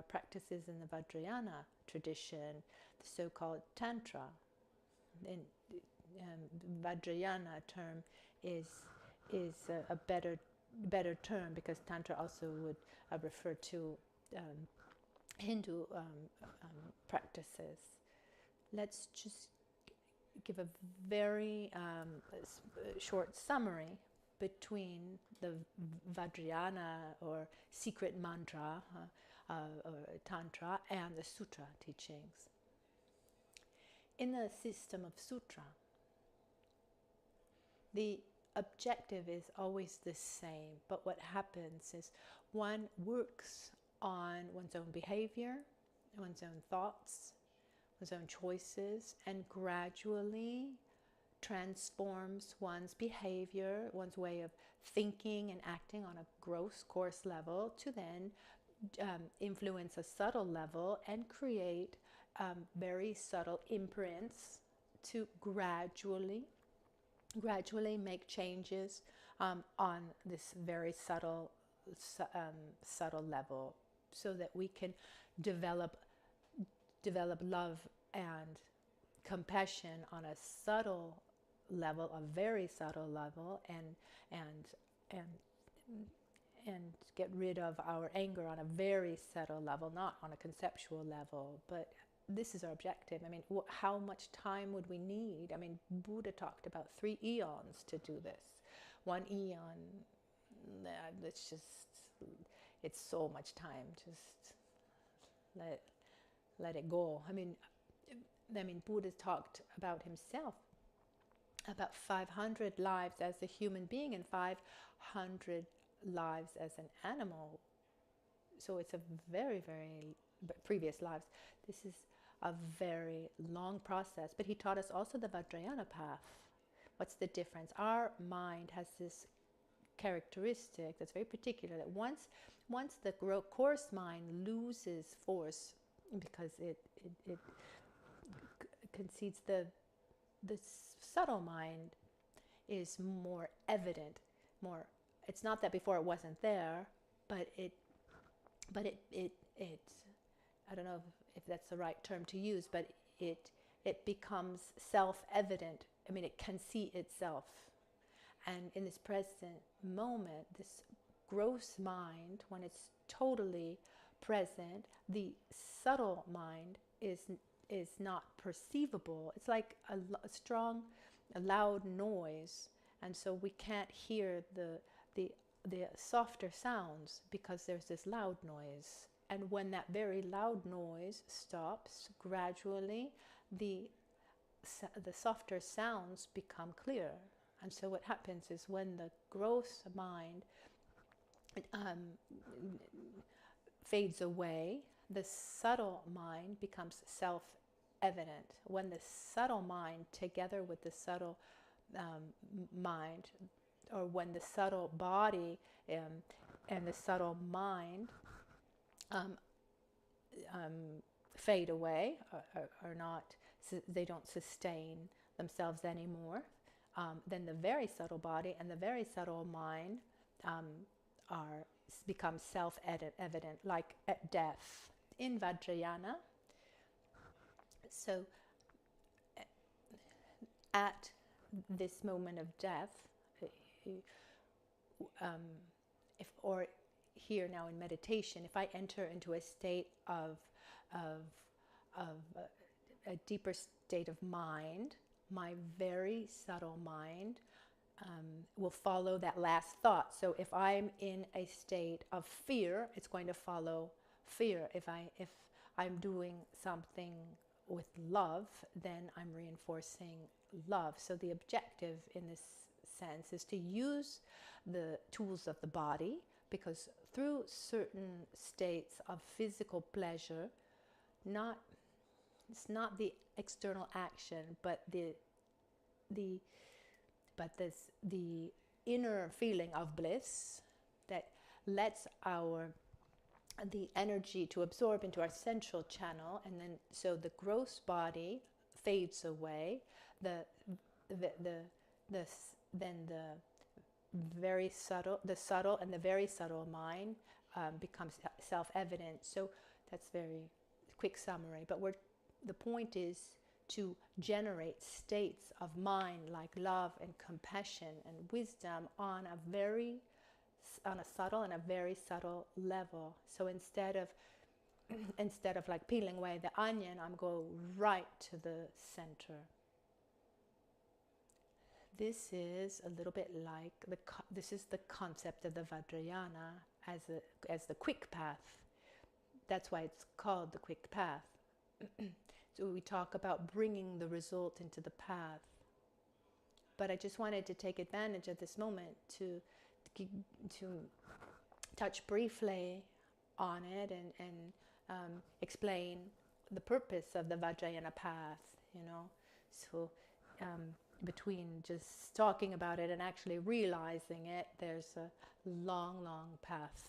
practices in the Vajrayana tradition, the so-called Tantra. In Vajrayana term is a better term, because Tantra also would refer to Hindu practices. Let's just give a very short summary between the Vajrayana or secret mantra or Tantra and the Sutra teachings. In the system of Sutra, the objective is always the same, but what happens is one works on one's own behavior, one's own thoughts, one's own choices, and gradually transforms one's behavior, one's way of thinking and acting on a gross, coarse level to then influence a subtle level and create very subtle imprints to gradually make changes on this very subtle level, so that we can develop love and compassion on a subtle level, a very subtle level, and get rid of our anger on a very subtle level, not on a conceptual level. But this is our objective. I mean, how much time would we need? I mean, Buddha talked about 3 eons to do this. 1 eon, it's so much time. Just let it go. I mean, Buddha talked about himself, about 500 lives as a human being and 500 lives as an animal. So it's a very, very previous lives. This is a very long process. But he taught us also the Vajrayana path. What's the difference? Our mind has this characteristic that's very particular, that once the coarse mind loses force, because it concedes, the subtle mind is more evident, more. It's not that before it wasn't there, but it I don't know if that's the right term to use, but it becomes self-evident. I mean, it can see itself. And in this present moment, this gross mind, when it's totally present, the subtle mind is not perceivable. It's like a loud noise, and so we can't hear the softer sounds because there's this loud noise. And when that very loud noise stops, gradually the softer sounds become clear. And so what happens is, when the gross mind fades away, the subtle mind becomes self-evident. When the subtle mind, together with the subtle mind, or when the subtle body and the subtle mind fade away, or not, they don't sustain themselves anymore, then the very subtle body and the very subtle mind become self-evident, like at death. in Vajrayana. So at this moment of death, if or here now in meditation, if I enter into a state of a deeper state of mind, my very subtle mind will follow that last thought. So if I'm in a state of fear, it's going to follow fear. If I'm doing something with love, then I'm reinforcing love. So the objective in this sense is to use the tools of the body, because through certain states of physical pleasure, it's not the external action, but the inner feeling of bliss that lets the energy to absorb into our central channel, and then so the gross body fades away. Then the subtle and the very subtle mind becomes self-evident. So that's very quick summary. But the point is to generate states of mind like love and compassion and wisdom on a subtle and a very subtle level. So instead of like peeling away the onion, I'm going right to the center. This is a little bit like this is the concept of the Vajrayana as the quick path. That's why it's called the quick path. So we talk about bringing the result into the path. But I just wanted to take advantage of this moment to touch briefly on it and explain the purpose of the Vajrayana path, So between just talking about it and actually realizing it, there's a long, long path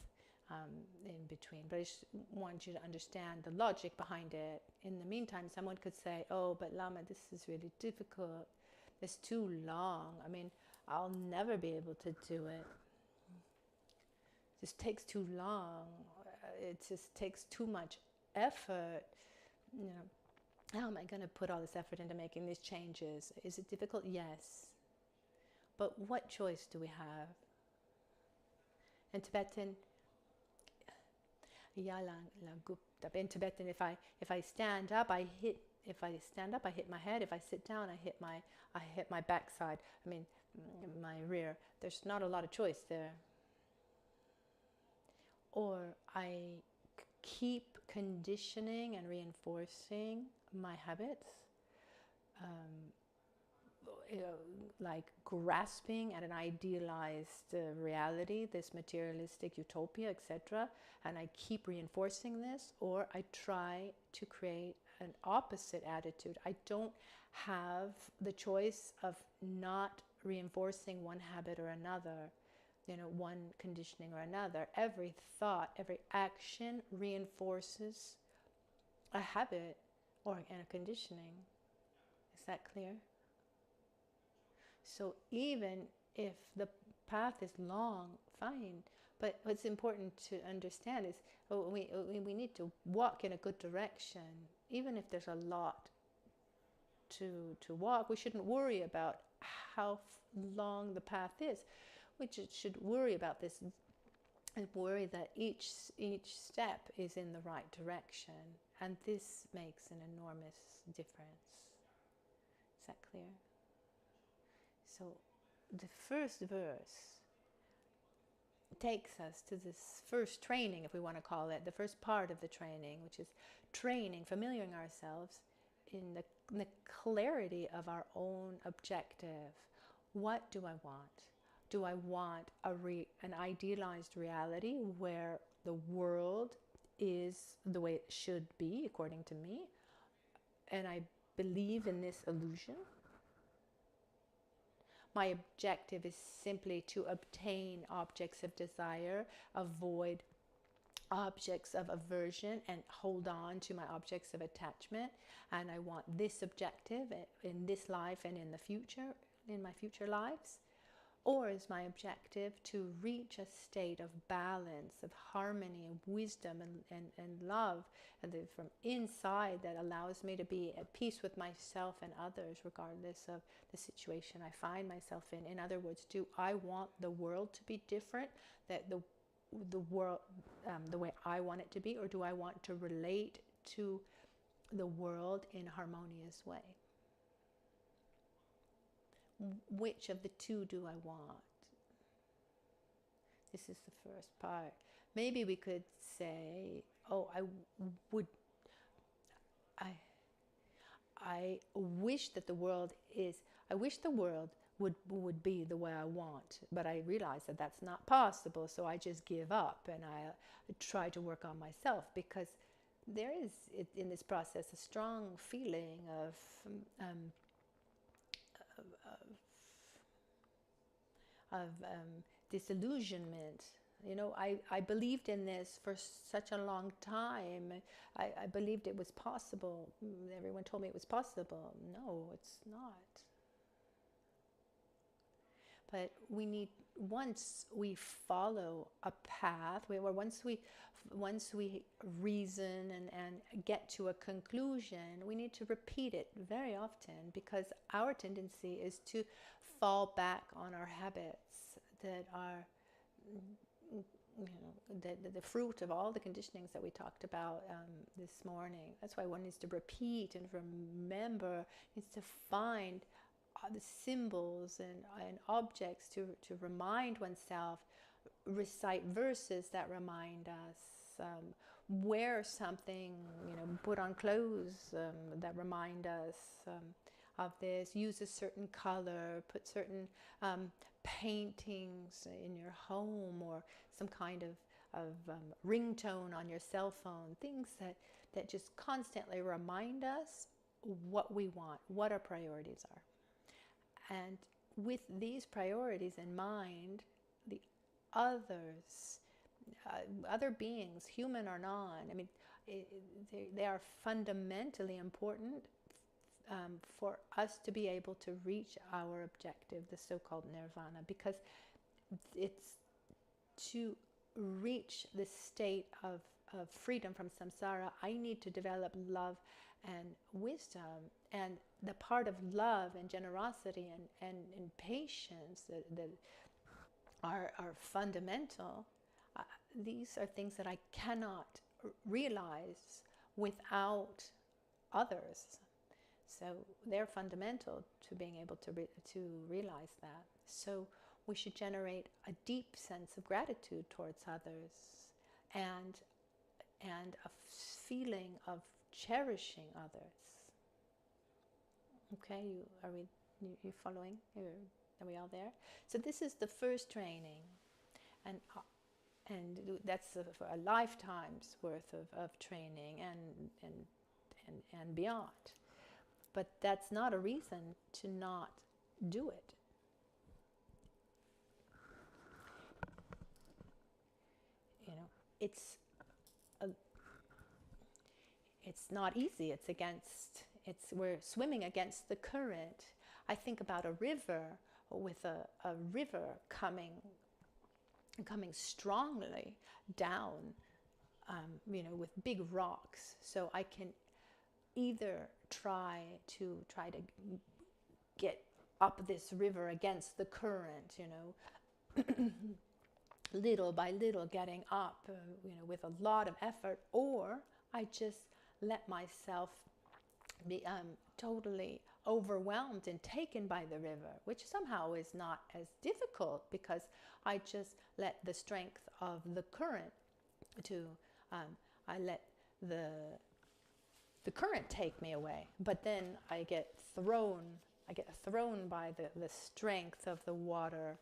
in between. But I just want you to understand the logic behind it. In the meantime, someone could say, oh, but Lama, this is really difficult. It's too long. I mean, I'll never be able to do it. It just takes too long. It just takes too much effort. How am I going to put all this effort into making these changes? Is it difficult? Yes. But what choice do we have? In Tibetan, in Tibetan, if I stand up, I hit my head. If I sit down, I hit my backside. I mean, my rear. There's not a lot of choice there. Or I keep conditioning and reinforcing my habits, like grasping at an idealized reality, this materialistic utopia, etc. And I keep reinforcing this, or I try to create an opposite attitude. I don't have the choice of not reinforcing one habit or another, one conditioning or another. Every thought, every action reinforces a habit and a conditioning. Is that clear? So even if the path is long, fine. But what's important to understand is we need to walk in a good direction. Even if there's a lot to walk, we shouldn't worry about how long the path is. We should worry about this and worry that each step is in the right direction. And this makes an enormous difference. Is that clear? So the first verse takes us to this first training, if we want to call it, the first part of the training, which is familiarizing ourselves in the clarity of our own objective. What do I want? Do I want an idealized reality where the world is the way it should be, according to me, and I believe in this illusion? My objective is simply to obtain objects of desire, avoid objects of aversion, and hold on to my objects of attachment. And I want this objective in this life and in the future, in my future lives. Or is my objective to reach a state of balance, of harmony, of wisdom and love, and from inside that allows me to be at peace with myself and others, regardless of the situation I find myself in? In other words, do I want the world to be different, that the world, the way I want it to be, or do I want to relate to the world in a harmonious way? Which of the two do I want? This is the first part. Maybe we could say, oh, I wish that the world is, I wish the world would be the way I want, but I realize that that's not possible, so I just give up and I try to work on myself, because there is in this process a strong feeling of disillusionment. You know, I believed in this for such a long time. I believed it was possible. Everyone told me it was possible. No, it's not. But we need, once we follow a path, once we reason and get to a conclusion, we need to repeat it very often, because our tendency is to fall back on our habits that are, you know, the fruit of all the conditionings that we talked about this morning. That's why one needs to repeat and remember, needs to find the symbols and objects to remind oneself, recite verses that remind us, wear something, you know, put on clothes that remind us of this, use a certain color, put certain paintings in your home, or some kind of ringtone on your cell phone, things that just constantly remind us what we want, what our priorities are. And with these priorities in mind, the others, other beings, human or non, I mean, they are fundamentally important for us to be able to reach our objective, the so-called nirvana, because it's to reach this state of freedom from samsara, I need to develop love and wisdom. And the part of love and generosity and patience that are fundamental, these are things that I cannot realize without others. So they're fundamental to being able to realize that. So we should generate a deep sense of gratitude towards others, and a feeling of cherishing others. Okay, you following? Are we all there? So this is the first training, and that's for a lifetime's worth of training and beyond. But that's not a reason to not do it. You know, it's not easy. We're swimming against the current. I think about a river, with a river coming strongly down, you know, with big rocks. So I can either try to get up this river against the current, you know, little by little getting up, you know, with a lot of effort, or I just let myself be totally overwhelmed and taken by the river, which somehow is not as difficult, because I just let the strength of the current I let the current take me away, but then I get thrown by the strength of the water,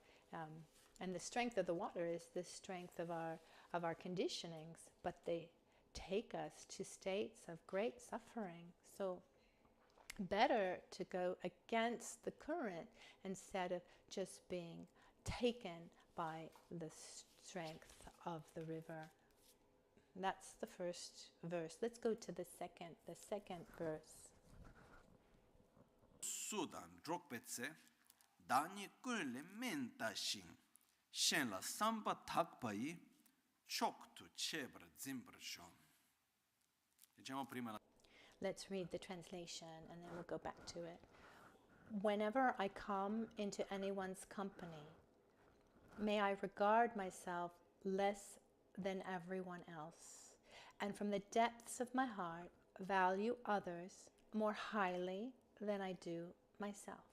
and the strength of the water is the strength of our conditionings, but they take us to states of great suffering. So better to go against the current instead of just being taken by the strength of the river. That's the first verse. Let's go to the second verse. Sudan drokpetse Dani kun le menta shin. Shen la samba takpai chok tu chebra zimbra shon. Leggiamo prima la. Let's read the translation and then we'll go back to it. Whenever I come into anyone's company, may I regard myself less than everyone else, and from the depths of my heart value others more highly than I do myself.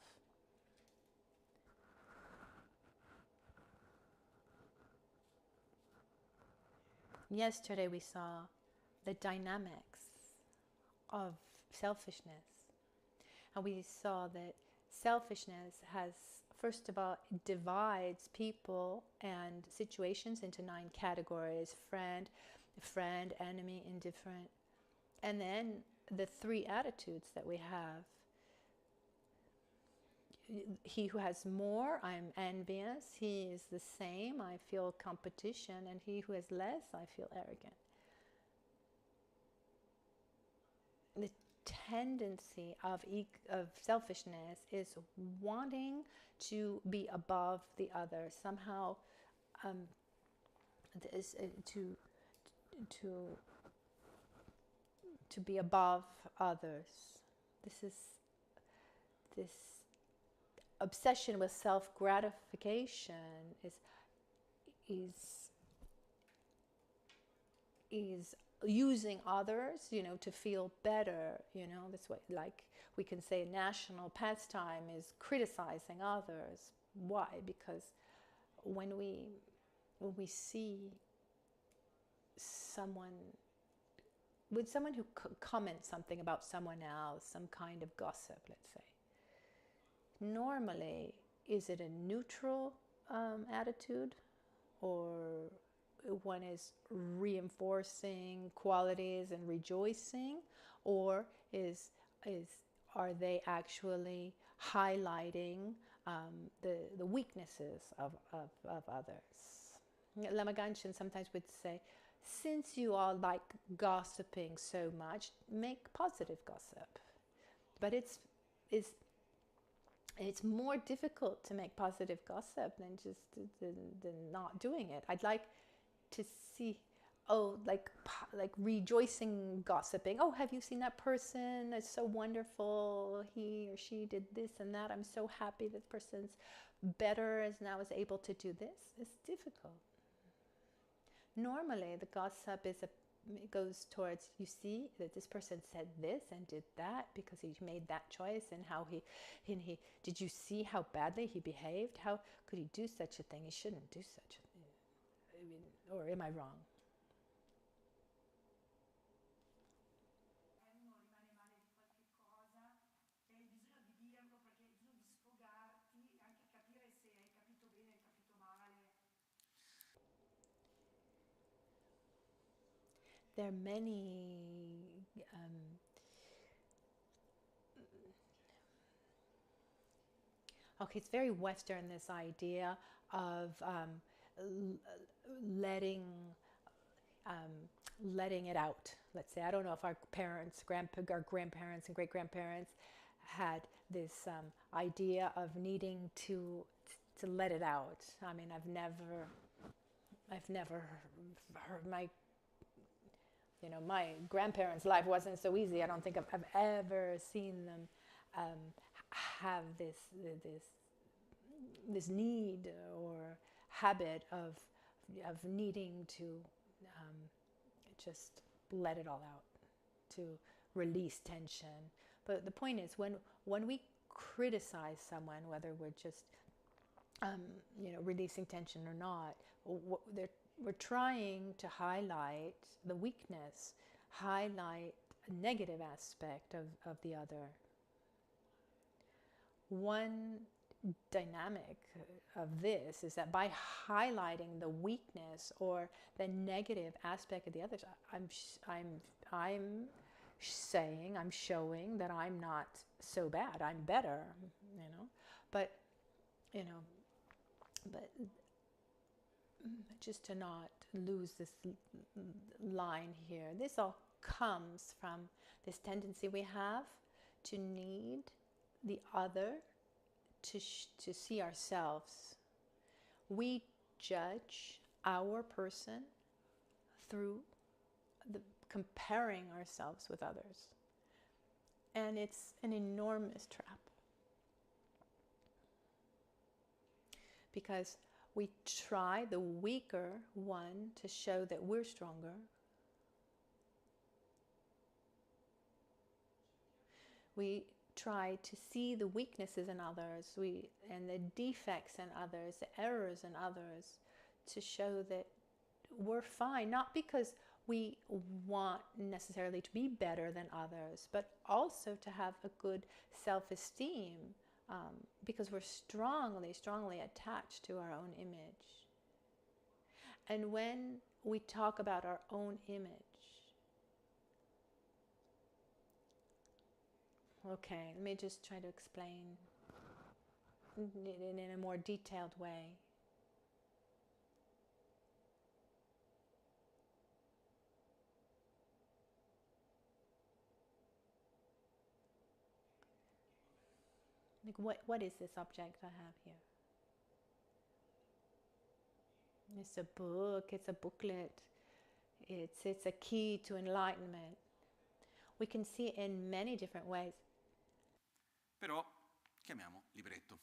Yesterday we saw the dynamics of selfishness. And we saw that selfishness has, first of all, divides people and situations into 9 categories: friend, enemy, indifferent. And then the 3 attitudes that we have. He who has more, I'm envious. He is the same, I feel competition. And he who has less, I feel arrogant. The tendency of selfishness is wanting to be above the other, somehow to be above others. This obsession with self-gratification is using others, to feel better, this way. Like we can say a national pastime is criticizing others. Why? Because when we see someone who comments something about someone else, some kind of gossip, let's say, normally, is it a neutral attitude, or one is reinforcing qualities and rejoicing, or are they actually highlighting the weaknesses of others? Lama Ganshin sometimes would say, since you all like gossiping so much, make positive gossip. But it's more difficult to make positive gossip than just than not doing it. I'd like to see, like rejoicing gossiping. Oh, have you seen that person? It's so wonderful. He or she did this and that. I'm so happy this person's better, is able to do this. It's difficult. Normally, the gossip goes towards, you see that this person said this and did that because he made that choice, and how he did you see how badly he behaved? How could he do such a thing? He shouldn't do such a thing. I mean, or am I wrong? There are many it's very Western, this idea of letting it out. Let's say, I don't know if our parents, our grandparents and great-grandparents had this idea of needing to let it out. I mean, I've never heard my grandparents' life wasn't so easy. I don't think I've ever seen them have this need or habit of needing to just let it all out, to release tension. But the point is, when we criticize someone, whether we're just releasing tension or not, we're trying to highlight the weakness, highlight a negative aspect of the other. One dynamic of this is that by highlighting the weakness or the negative aspect of the others, I'm showing that I'm not so bad. I'm better, But just to not lose this line here. This all comes from this tendency we have to need the other to see ourselves. We judge our person through comparing ourselves with others. And it's an enormous trap. Because we try, the weaker one, to show that we're stronger. We try to see the weaknesses in others, and the defects in others, the errors in others, to show that we're fine, not because we want necessarily to be better than others, but also to have a good self-esteem, because we're strongly attached to our own image. And when we talk about our own image, okay, let me just try to explain it in a more detailed way. Like what is this object I have here? It's a book, it's a booklet, it's a key to enlightenment. We can see it in many different ways. Però chiamiamo libretto.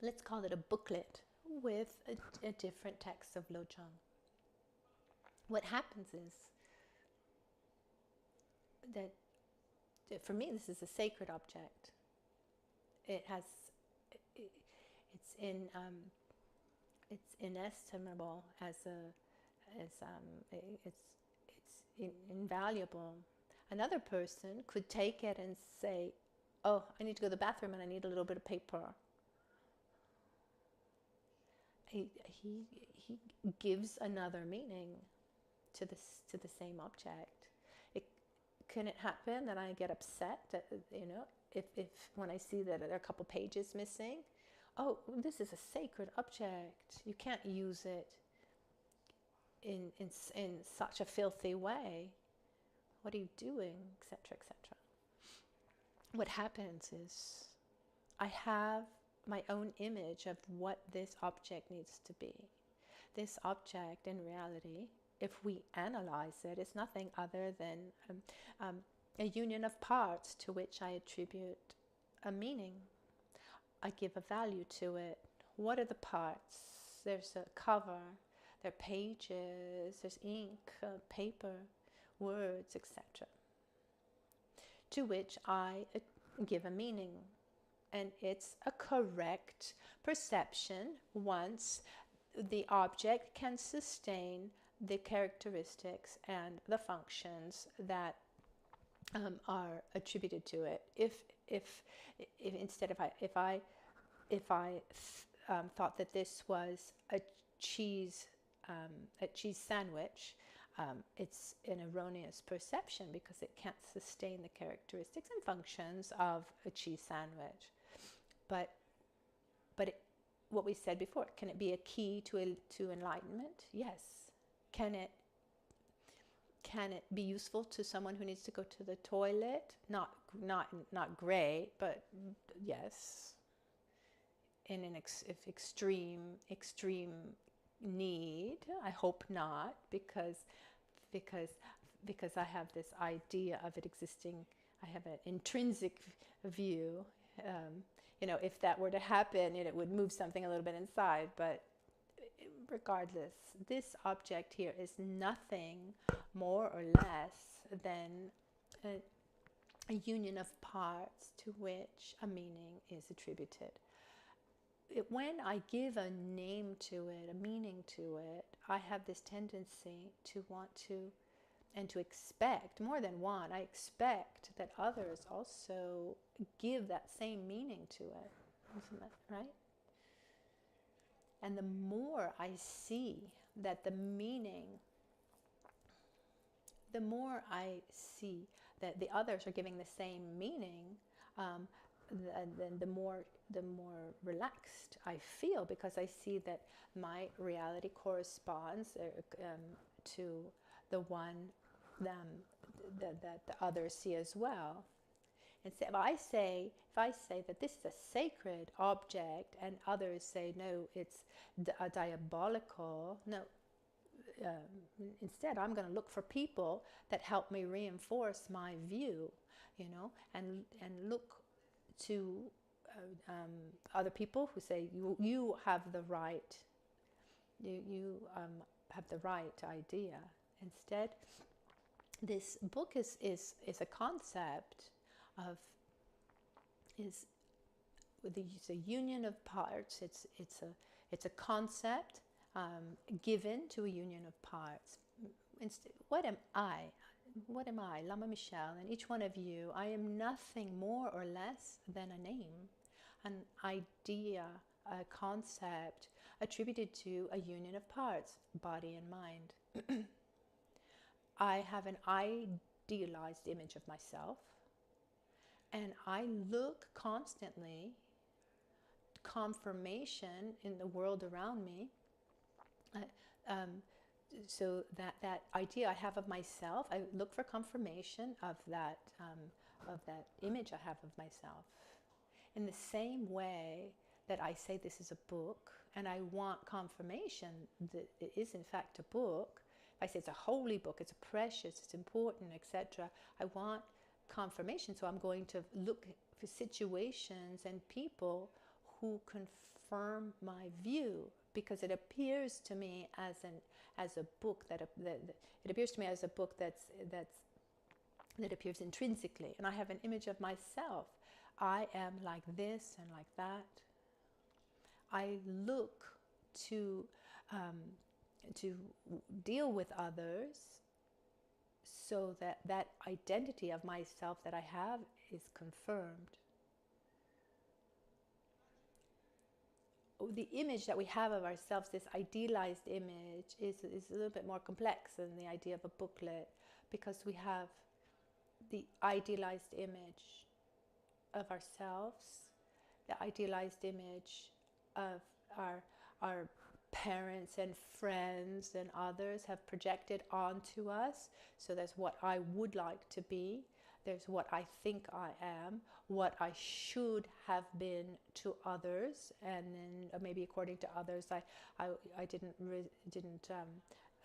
Let's call it a booklet with a different text of Lojong. What happens is that for me this is a sacred object. It's inestimable it's invaluable. Another person could take it and say, oh, I need to go to the bathroom and I need a little bit of paper. He gives another meaning to the same object. Can it happen that I get upset that, if when I see that there are a couple pages missing? Oh, this is a sacred object. You can't use it in such a filthy way. What are you doing? Etc., etc. What happens is I have my own image of what this object needs to be. This object, in reality, if we analyze it, is nothing other than a union of parts to which I attribute a meaning. I give a value to it. What are the parts? There's a cover, there are pages, there's ink, paper, words, etc. to which I give a meaning. And it's a correct perception once the object can sustain the characteristics and the functions that are attributed to it. If I thought that this was a cheese sandwich, it's an erroneous perception because it can't sustain the characteristics and functions of a cheese sandwich. But what we said before, can it be a key to enlightenment? Yes. Can it be useful to someone who needs to go to the toilet? Not great, but yes. In an extreme need, I hope not, because I have this idea of it existing. I have an intrinsic view. If that were to happen, it would move something a little bit inside. But regardless, this object here is nothing more or less than a union of parts to which a meaning is attributed. When I give a name to it, a meaning to it, I have this tendency to want to, and to expect, more than one, I expect that others also give that same meaning to it. Isn't that right? And the more I see that the more I see that the others are giving the same meaning, then the more relaxed I feel, because I see that my reality corresponds to the one that the others see as well. And so if I say that this is a sacred object, and others say no, it's a diabolical. No, instead I'm going to look for people that help me reinforce my view, and look to other people who say you have the right, you have the right idea. Instead, this book is a concept of it's a union of parts. It's a concept given to a union of parts. What am I? What am I, Lama Michel, and each one of you? I am nothing more or less than a name, an idea, a concept attributed to a union of parts, body and mind. I have an idealized image of myself, and I look constantly confirmation in the world around me. So that idea I have of myself, I look for confirmation of that image I have of myself. In the same way that I say this is a book, and I want confirmation that it is in fact a book. If I say it's a holy book, it's precious, it's important, etc., I want confirmation, so I'm going to look for situations and people who confirm my view, because it appears to me as a book that appears intrinsically, and I have an image of myself. I am like this and like that. I look to deal with others so that identity of myself that I have is confirmed. The image that we have of ourselves, this idealized image, is a little bit more complex than the idea of a booklet, because we have the idealized image of ourselves, the idealized image of our parents and friends and others have projected onto us. So there's what I would like to be, there's what I think I am, what I should have been to others, and then maybe according to others I didn't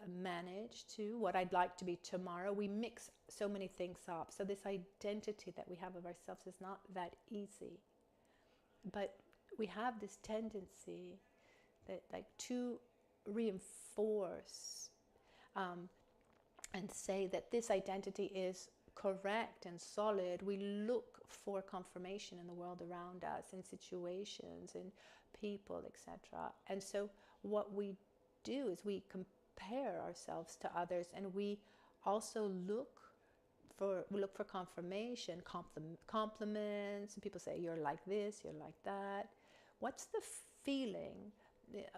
manage to, what I'd like to be tomorrow. We mix so many things up. So this identity that we have of ourselves is not that easy. But we have this tendency that to reinforce and say that this identity is correct and solid. We look for confirmation in the world around us, in situations, in people, etc. And so what we do is we compare ourselves to others, and we also look for confirmation, compliments, and people say you're like this, you're like that. What's the feeling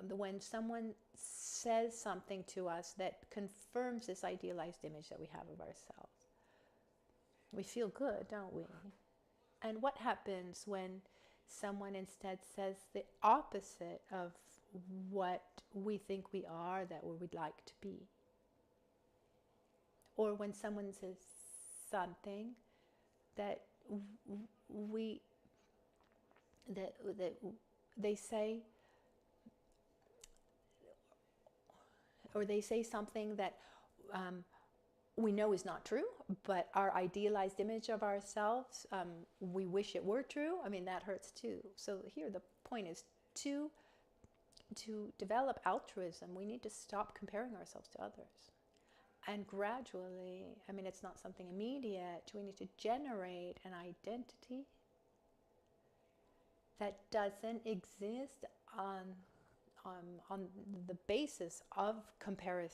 when someone says something to us that confirms this idealized image that we have of ourselves? We feel good, don't we? And what happens when someone instead says the opposite of what we think we are, that we'd like to be? Or when someone says something that they say, or they say something that we know is not true, but our idealized image of ourselves, we wish it were true. I mean, that hurts too. So here the point is to develop altruism, we need to stop comparing ourselves to others. And gradually, I mean, it's not something immediate, we need to generate an identity that doesn't exist on the basis of comparing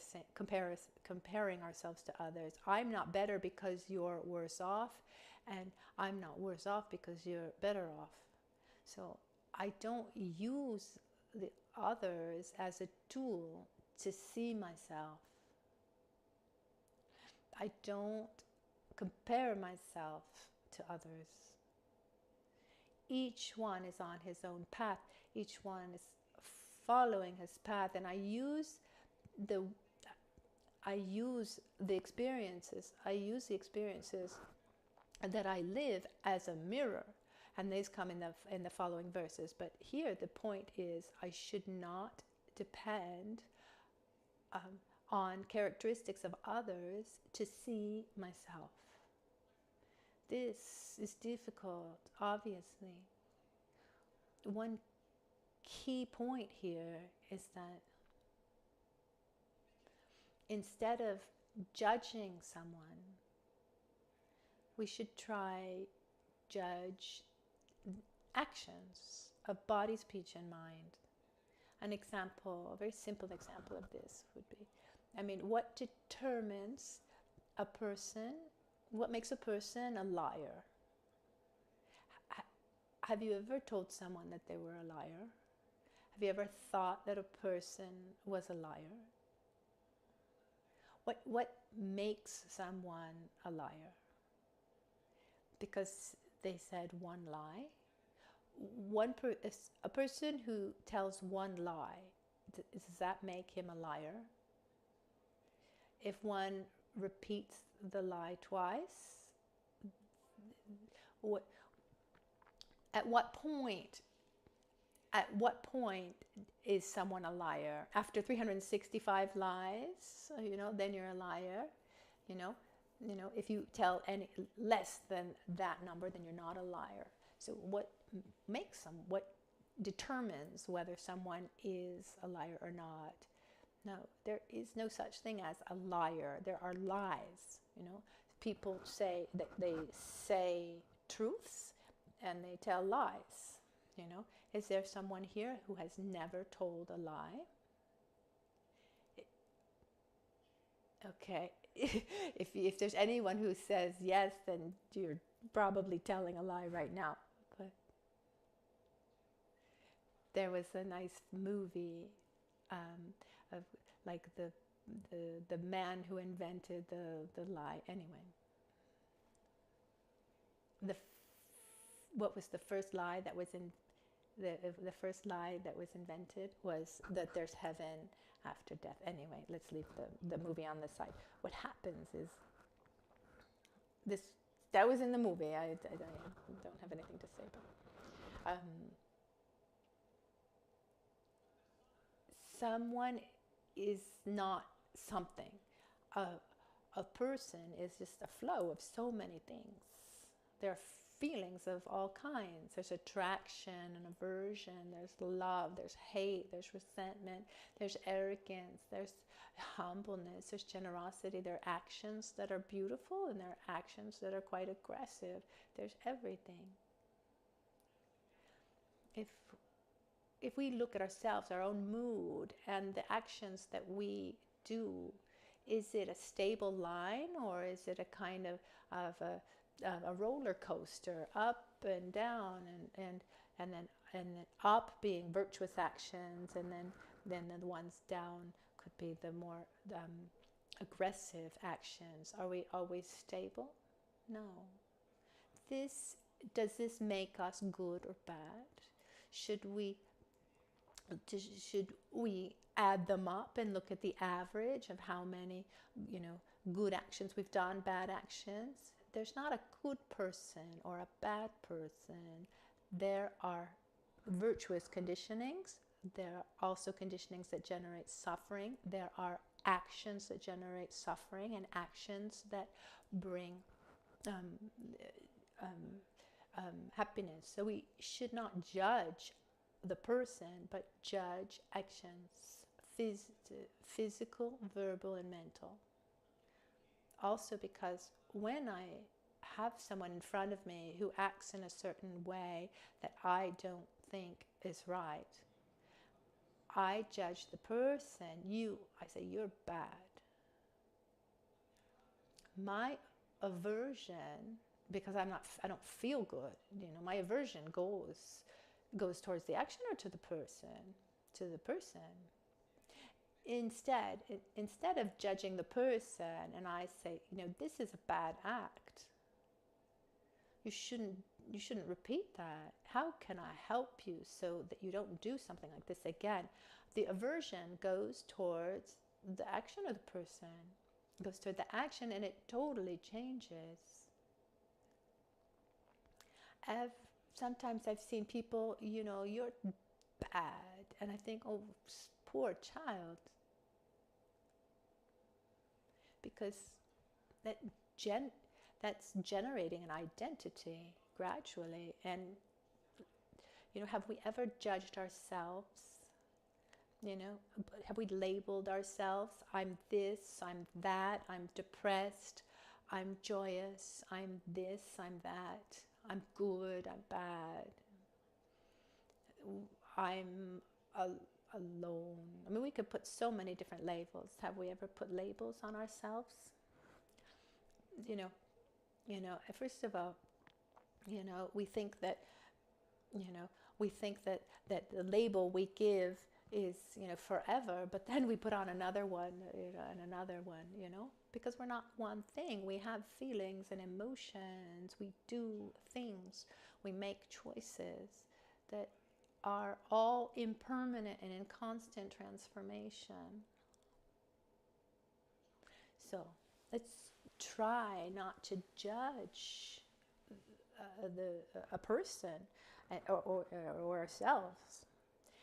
ourselves to others. I'm not better because you're worse off, and I'm not worse off because you're better off. So I don't use the others as a tool to see myself. I don't compare myself to others. Each one is on his own path. Each one is following his path, and I use the experiences that I live as a mirror. And these come in the following verses. But here the point is, I should not depend on characteristics of others to see myself. This is difficult, obviously. One key point here is that instead of judging someone, we should try judge actions of body, speech, and mind. An example, a very simple example of this would be, what determines a person, what makes a person a liar? Have you ever told someone that they were a liar? Have you ever thought that a person was a liar? What makes someone a liar? Because they said one lie? A person who tells one lie, does that make him a liar? If one repeats the lie twice, at what point is someone a liar? After 365 lies, then you're a liar. If you tell any less than that number, then you're not a liar. So what determines whether someone is a liar or not? No, there is no such thing as a liar. There are lies. People say that they say truths and they tell lies. Is there someone here who has never told a lie? Okay. If there's anyone who says yes, then you're probably telling a lie right now. But there was a nice movie of like the man who invented the lie. Anyway, what was the first lie that was the first lie that was invented was that there's heaven after death. Anyway, let's leave the movie on the side. What happens is that was in the movie. I don't have anything to say about it. Someone is not something. A person is just a flow of so many things. There are feelings of all kinds. There's attraction and aversion, there's love, there's hate, there's resentment, there's arrogance, there's humbleness, there's generosity. There are actions that are beautiful and there are actions that are quite aggressive. There's everything. If we look at ourselves, our own mood, and the actions that we do, is it a stable line or is it a kind of a roller coaster, up and down, and then up being virtuous actions, and then the ones down could be the more aggressive actions? Are we always stable? No. Does this make us good or bad? Should we add them up and look at the average of how many good actions we've done, bad actions? There's not a good person or a bad person. There are virtuous conditionings. There are also conditionings that generate suffering. There are actions that generate suffering and actions that bring happiness. So we should not judge the person, but judge actions, physical, verbal, and mental. Also because when I have someone in front of me who acts in a certain way that I don't think is right, I judge the person. I say, you're bad. My aversion, because I don't feel good, my aversion goes towards the action or to the person. Instead of judging the person, and I say, this is a bad act. You shouldn't repeat that. How can I help you so that you don't do something like this again? The aversion goes towards the action of the person. It goes toward the action, and it totally changes. sometimes I've seen people, you're bad, and I think, oh, poor child, because that's generating an identity gradually. And have we ever judged ourselves? Have we labeled ourselves? I'm this, I'm that, I'm depressed, I'm joyous, I'm this, I'm that, I'm good, I'm bad, I'm alone. I mean, we could put so many different labels. Have we ever put labels on ourselves? First of all, we think that, that the label we give is, forever, but then we put on another one, and another one, because we're not one thing. We have feelings and emotions. We do things. We make choices that are all impermanent and in constant transformation. So let's try not to judge a person or ourselves.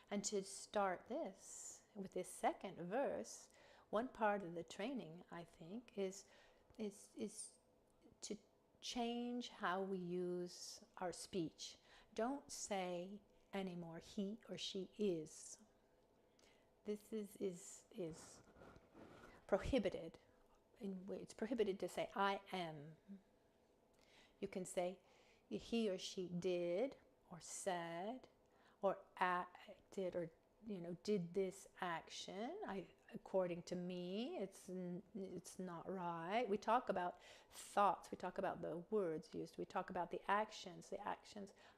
And to start this with this second verse, one part of the training, I think, is to change how we use our speech. Don't say anymore he or she is. This is prohibited. It's prohibited to say I am. You can say he or she did or said or acted or did this action. According to me, it's not right. We talk about thoughts. We talk about the words used. We talk about the actions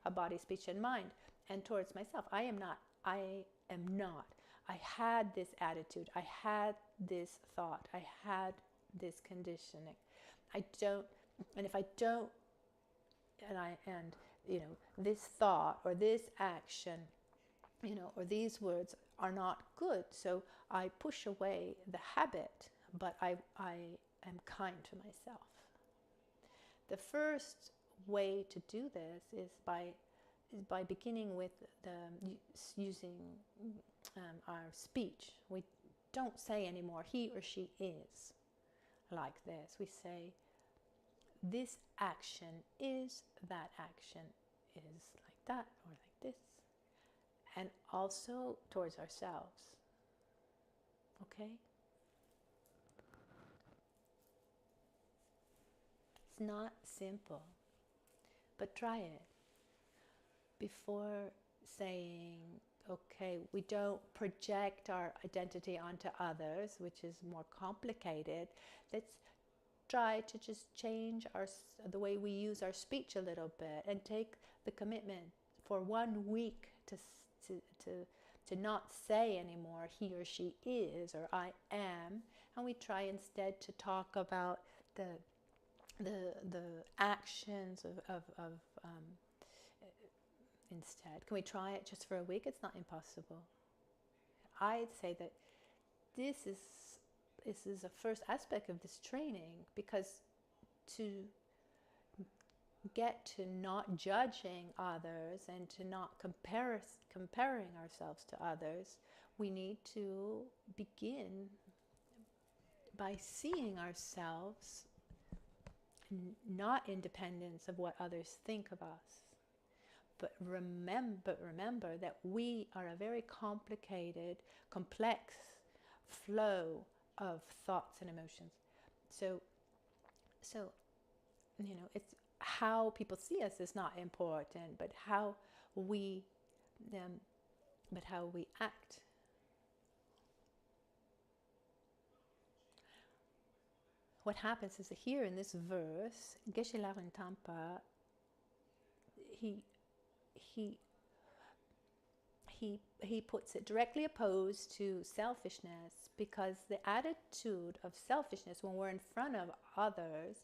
of body, speech, and mind. And towards myself, I am not. I had this attitude. I had this thought. I had this conditioning. I don't. And if I don't, and this thought or this action, or these words are not good, so I push away the habit, but I am kind to myself. The first way to do this is by beginning with using our speech. We don't say anymore he or she is like this. We say this action is, that action is like that or like this. And also towards ourselves. Okay? It's not simple, but try it. Before saying, okay, we don't project our identity onto others, which is more complicated. Let's try to just change the way we use our speech a little bit and take the commitment for 1 week to not say anymore he or she is or I am, and we try instead to talk about the actions of instead. Can we try it just for a week? It's not impossible. I'd say that this is a first aspect of this training, because to get to not judging others and to not comparing ourselves to others, we need to begin by seeing ourselves not independent of what others think of us, but remember that we are a very complicated, complex flow of thoughts and emotions. So it's how people see us is not important, but how we act. What happens is that here in this verse, Geshe Rinpoche, he puts it directly opposed to selfishness, because the attitude of selfishness, when we're in front of others,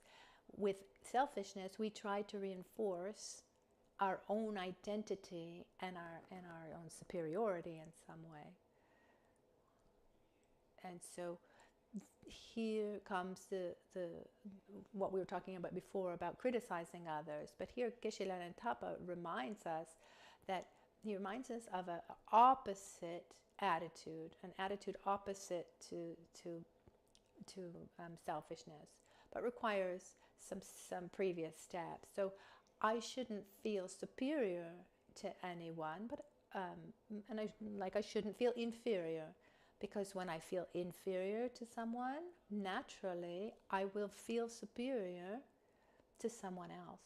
with selfishness we try to reinforce our own identity and our own superiority in some way. And so here comes what we were talking about before about criticizing others. But here Geshe Tapa reminds us that he reminds us of an opposite attitude, an attitude opposite to selfishness, but requires some previous steps. So I shouldn't feel superior to anyone, but I shouldn't feel inferior, because when I feel inferior to someone, naturally I will feel superior to someone else.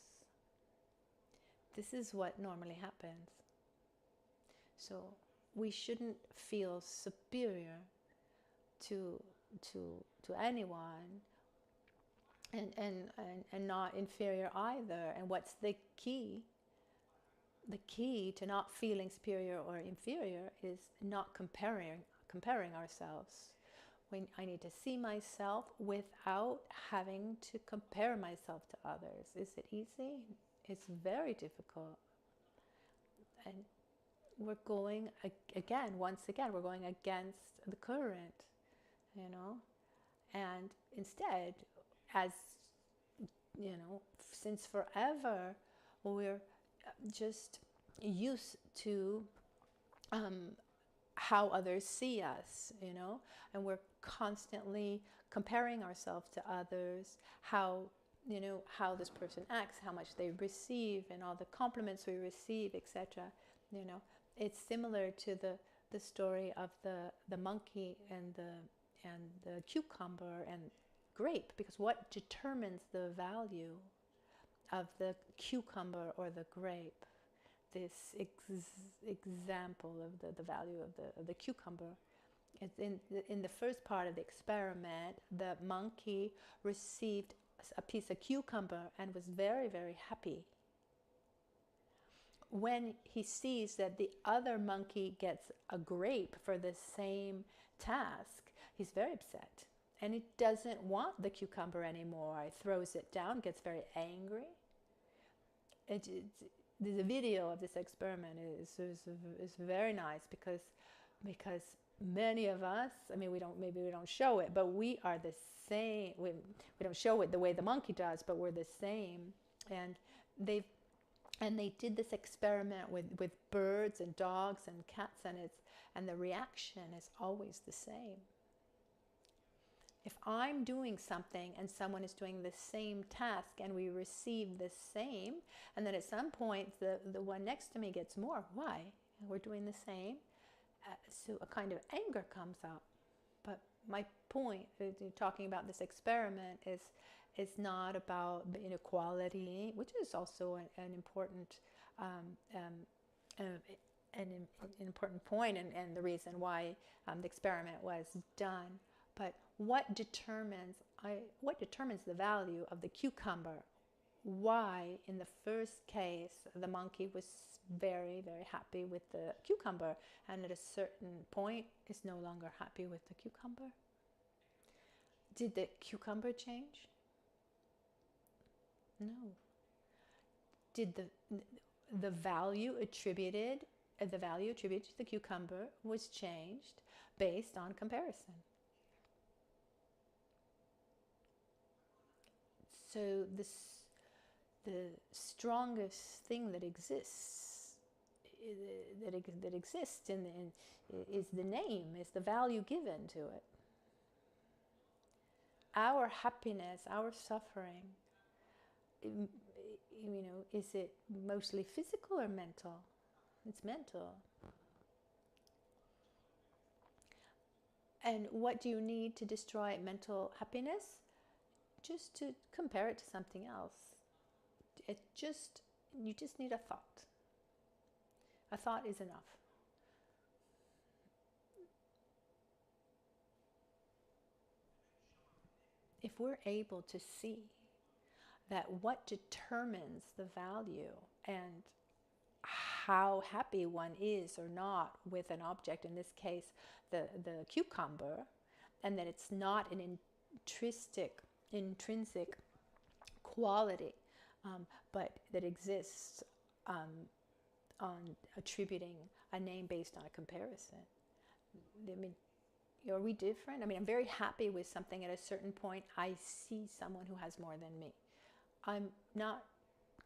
This is what normally happens. So we shouldn't feel superior to anyone, and not inferior either. And what's the key? The key to not feeling superior or inferior is not comparing ourselves. I need to see myself without having to compare myself to others. Is it easy? It's very difficult. And we're going once again, we're going against the current, and instead, as since forever, we're just used to how others see us, and we're constantly comparing ourselves to others, how this person acts, how much they receive, and all the compliments we receive, etc. It's similar to the story of the monkey and the cucumber and grape, because what determines the value of the cucumber or the grape? This example of the value of the cucumber. In the first part of the experiment, the monkey received a piece of cucumber and was very, very happy. When he sees that the other monkey gets a grape for the same task, he's very upset. And he doesn't want the cucumber anymore. He throws it down, gets very angry. The video of this experiment is very nice because many of us, maybe we don't show it, but we are the same. We don't show it the way the monkey does, but we're the same. And they did this experiment with birds and dogs and cats, and the reaction is always the same. If I'm doing something and someone is doing the same task and we receive the same, and then at some point the one next to me gets more, why? We're doing the same. So a kind of anger comes up. But my point, talking about this experiment, is not about inequality, which is also an important an important point and the reason why the experiment was done. But what determines the value of the cucumber? Why, in the first case, the monkey was very, very happy with the cucumber, and at a certain point is no longer happy with the cucumber? Did the cucumber change? No. Did the value attributed to the cucumber was changed based on comparison? So the strongest thing that exists is the name, is the value given to it. Our happiness, our suffering, is it mostly physical or mental? It's mental. And what do you need to destroy mental happiness? Just to compare it to something else. You just need a thought. A thought is enough. If we're able to see that what determines the value and how happy one is or not with an object, in this case the cucumber, and that it's not an intrinsic quality, but that exists on attributing a name based on a comparison. Are we different? I mean, I'm very happy with something at a certain point. I see someone who has more than me. I'm not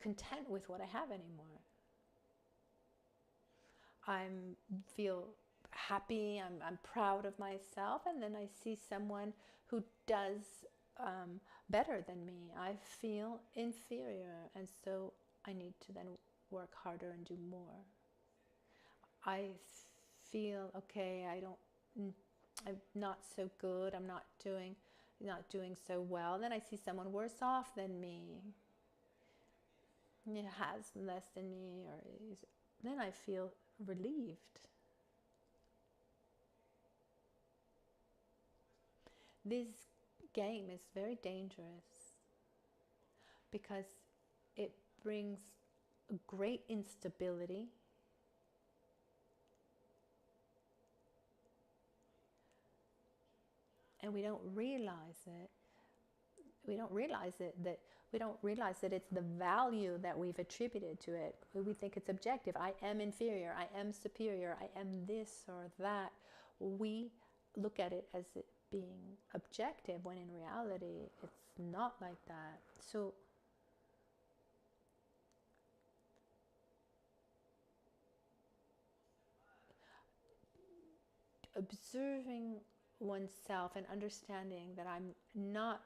content with what I have anymore. I feel happy, I'm proud of myself, and then I see someone who does better than me. I feel inferior, and so I need to then work harder and do more. I feel, okay, I'm not so good, I'm not doing so well. Then I see someone worse off than me, has less than me, then I feel relieved. This game is very dangerous because it brings a great instability, and we don't realize it. We don't realize that it's the value that we've attributed to it. We think it's objective. I am inferior, I am superior, I am this or that. We look at it as it being objective, when in reality it's not like that. So observing oneself and understanding that I'm not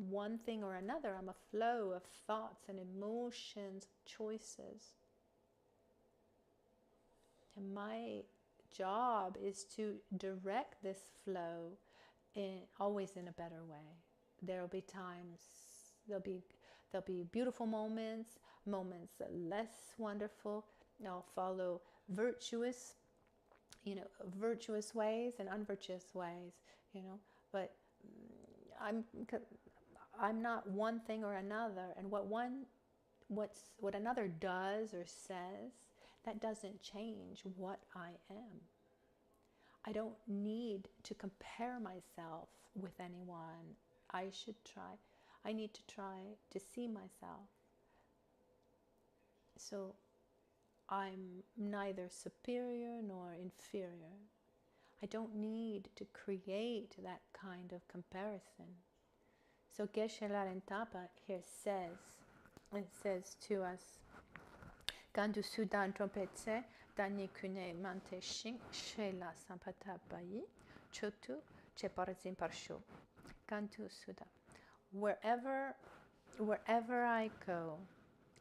one thing or another, I'm a flow of thoughts and emotions, choices. And my job is to direct this flow always in a better way. There'll be times, there'll be beautiful moments less wonderful. I'll follow virtuous ways and unvirtuous ways, but I'm not one thing or another, and what another does or says, that doesn't change what I am. I don't need to compare myself with anyone. I need to try to see myself. So I'm neither superior nor inferior. I don't need to create that kind of comparison. So Geshe Rinpoche here says to us, Gandu Sudan trompetse, Dani Kune Mante Shing, Shela Sampata Bayi, Chotu, Cheparazim Parsho. Gandu Sudan. Wherever I go,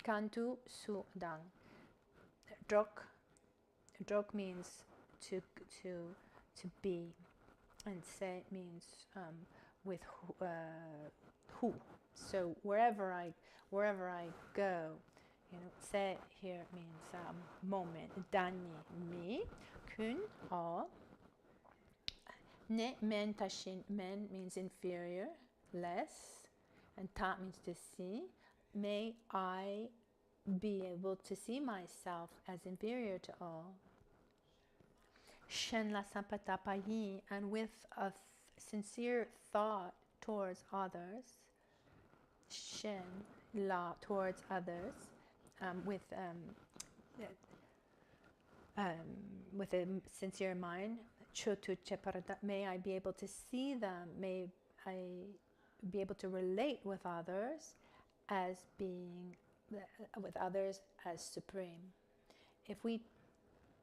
Gandu Sudan. Drok means to be, and se means with who. So wherever I go, se here means moment. Dani me, kun all. Ne men tashin, men means inferior, less, and ta means to see. May I be able to see myself as inferior to all. Shen la sampata payi, and with a sincere thought towards others. Shen la, towards others, with a sincere mind. Chotu cheparada, may I be able to see them. May I be able to relate with others as being as supreme. If we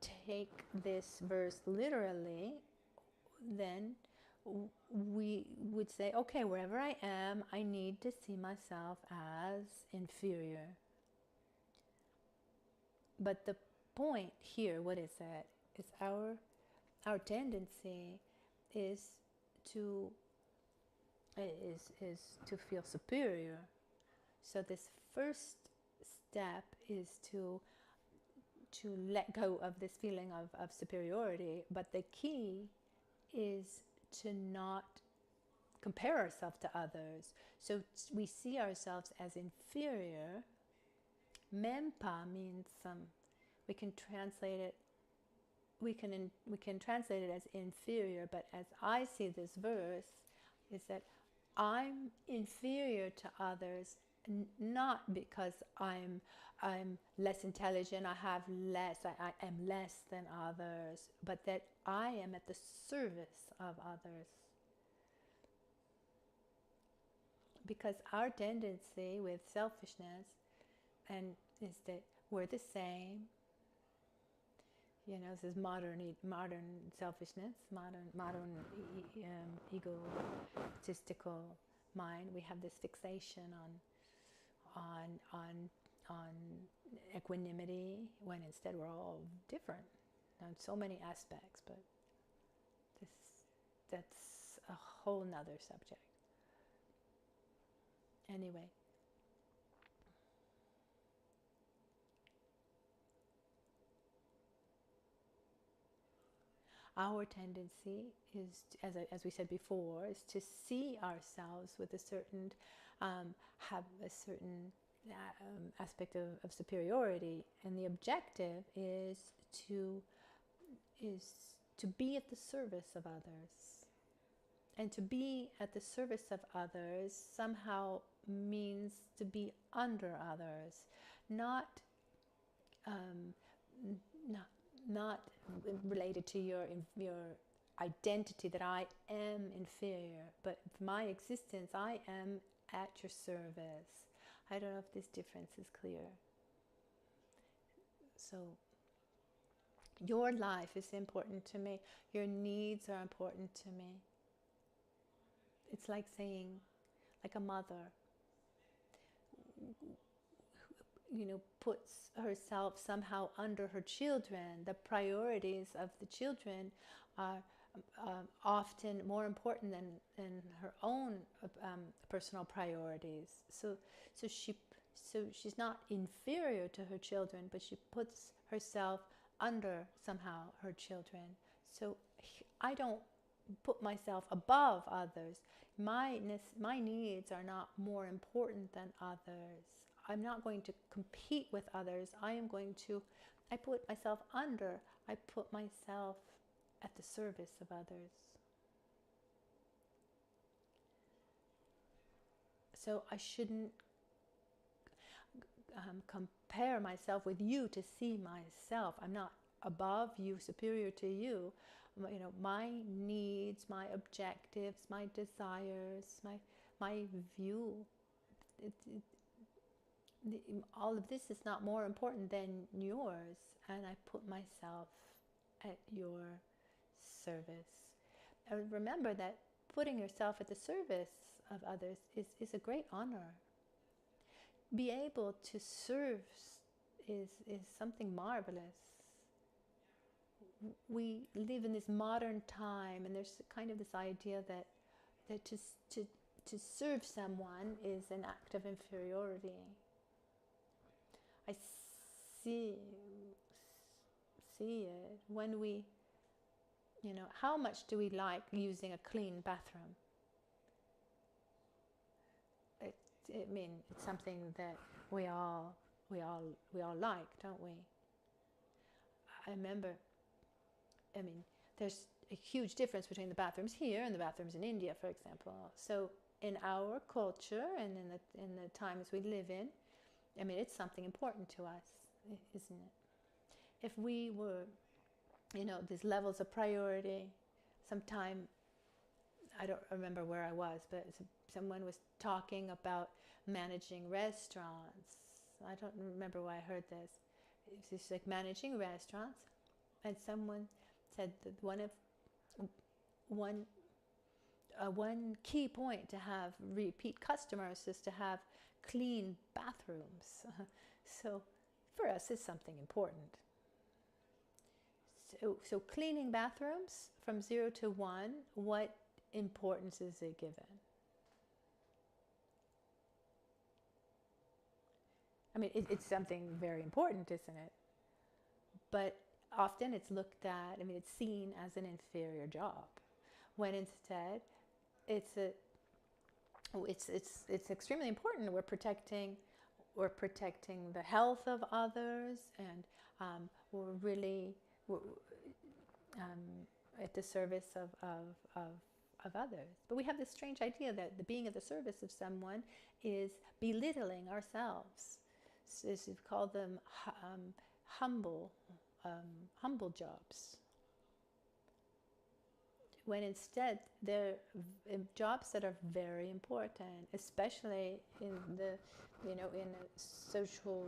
take this verse literally, then we would say, okay, wherever I am, I need to see myself as inferior. But the point here, what is that? Is our tendency is to feel superior. So this first step is to let go of this feeling of superiority, but the key is to not compare ourselves to others. So we see ourselves as inferior. Menpa means we can translate it as inferior, but as I see this verse, is that I'm inferior to others not because I'm less intelligent, I have less, I am less than others, but that I am at the service of others. Because our tendency with selfishness and is that we're the same. You know, this is modern selfishness, modern egotistical mind. We have this fixation on equanimity, when instead we're all different on so many aspects. But that's a whole nother subject. Anyway. Our tendency is, as we said before, is to see ourselves with a certain, have a certain aspect of superiority, and the objective is to be at the service of others. And to be at the service of others somehow means to be under others, not related to your identity that I am inferior, but my existence, I am at your service. I don't know if this difference is clear. So your life is important to me. Your needs are important to me. It's like saying, like a mother, you know, puts herself somehow under her children. The priorities of the children are often more important than her own personal priorities. So she's not inferior to her children, but she puts herself under somehow her children. So I don't put myself above others. My needs are not more important than others. I'm not going to compete with others. I put myself under. I put myself at the service of others. So I shouldn't compare myself with you to see myself. I'm not above you, superior to you. You know, my needs, my objectives, my desires, my view. All of this is not more important than yours, and I put myself at your service. And remember that putting yourself at the service of others is a great honor. Be able to serve is something marvelous. We live in this modern time, and there's kind of this idea that to serve someone is an act of inferiority. I see it when we, you know, how much do we like using a clean bathroom? I mean, it's something that we all like, don't we? I remember, I mean, there's a huge difference between the bathrooms here and the bathrooms in India, for example. So in our culture and in the times we live in, I mean, it's something important to us, isn't it? If we were, you know, these levels of priority, sometime, I don't remember where I was, but someone was talking about managing restaurants. I don't remember why I heard this. It's just like managing restaurants, and someone said that one key point to have repeat customers is to have clean bathrooms. So for us, it's something important. So cleaning bathrooms from 0 to 1, what importance is it given? I mean, it's something very important, isn't it? But often it's looked at, I mean, it's seen as an inferior job, when instead it's extremely important. We're protecting the health of others, and we're really at the service of of others. But we have this strange idea that the being of the service of someone is belittling ourselves. So we call them humble jobs, when instead they're jobs that are very important, especially in the, in a social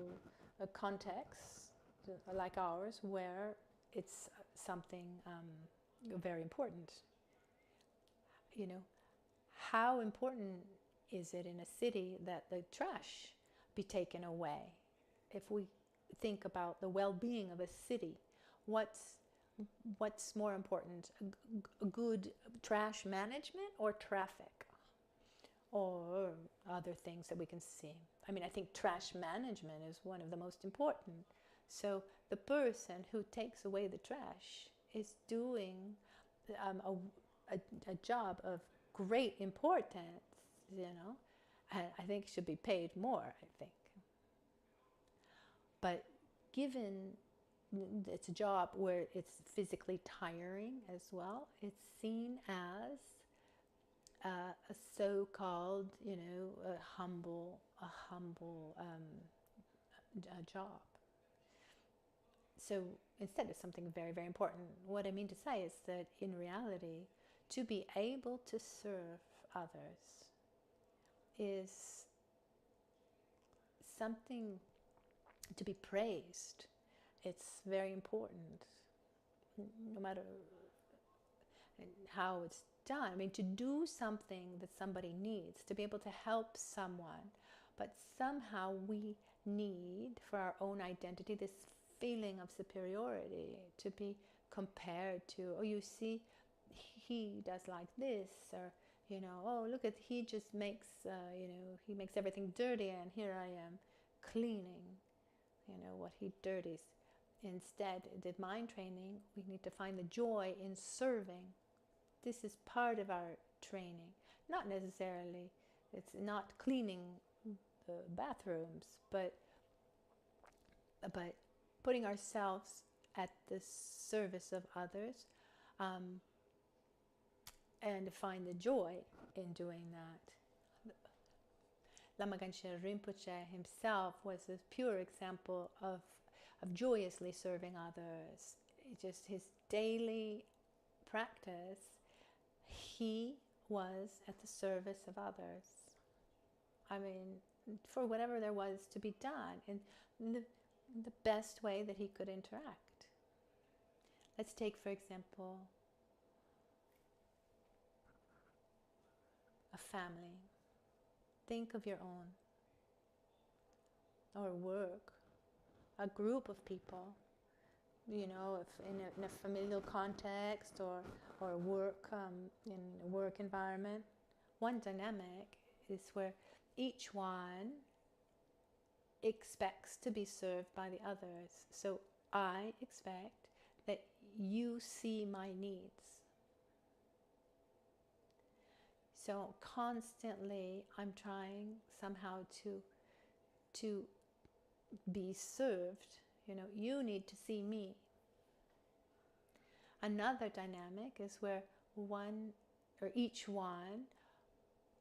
context like ours, where it's something very important. How important is it in a city that the trash be taken away? If we think about the well-being of a city, what's more important, good trash management or traffic, or other things that we can see? I mean, I think trash management is one of the most important. So the person who takes away the trash is doing a job of great importance, and I think should be paid more, I think. But given it's a job where it's physically tiring as well, it's seen as a so-called, a humble job. So instead of something very, very important, what I mean to say is that in reality, to be able to serve others is something to be praised. It's very important, no matter how it's done. I mean, to do something that somebody needs, to be able to help someone, but somehow we need, for our own identity, this feeling of superiority, to be compared to, oh, you see, he does like this, or, oh, look at, he just makes, he makes everything dirty, and here I am cleaning, what he dirties. Instead, the mind training, we need to find the joy in serving. This is part of our training. Not necessarily, it's not cleaning the bathrooms, but putting ourselves at the service of others, and find the joy in doing that. Lama Michel Rinpoche himself was a pure example of joyously serving others. Just his daily practice, he was at the service of others. I mean, for whatever there was to be done, in the best way that he could interact. Let's take, for example, a family. Think of your own, or work, a group of people, if in a familial context, or work, in a work environment. One dynamic is where each one expects to be served by the others. So I expect that you see my needs. So constantly I'm trying somehow to be served. You need to see me. Another dynamic is where one, or each one,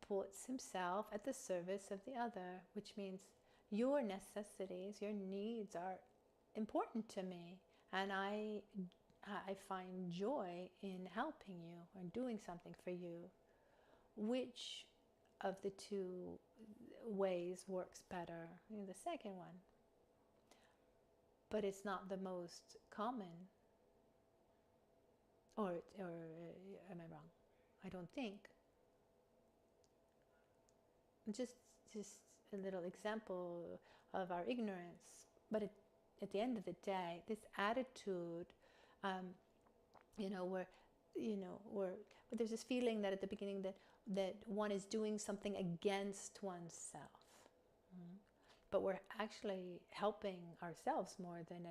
puts himself at the service of the other, which means your necessities, your needs are important to me, and I find joy in helping you or doing something for you. Which of the two ways works better? The second one. But it's not the most common. Or am I wrong? I don't think. Just a little example of our ignorance. But at the end of the day, this attitude, where there's this feeling that at the beginning that one is doing something against oneself. But we're actually helping ourselves more than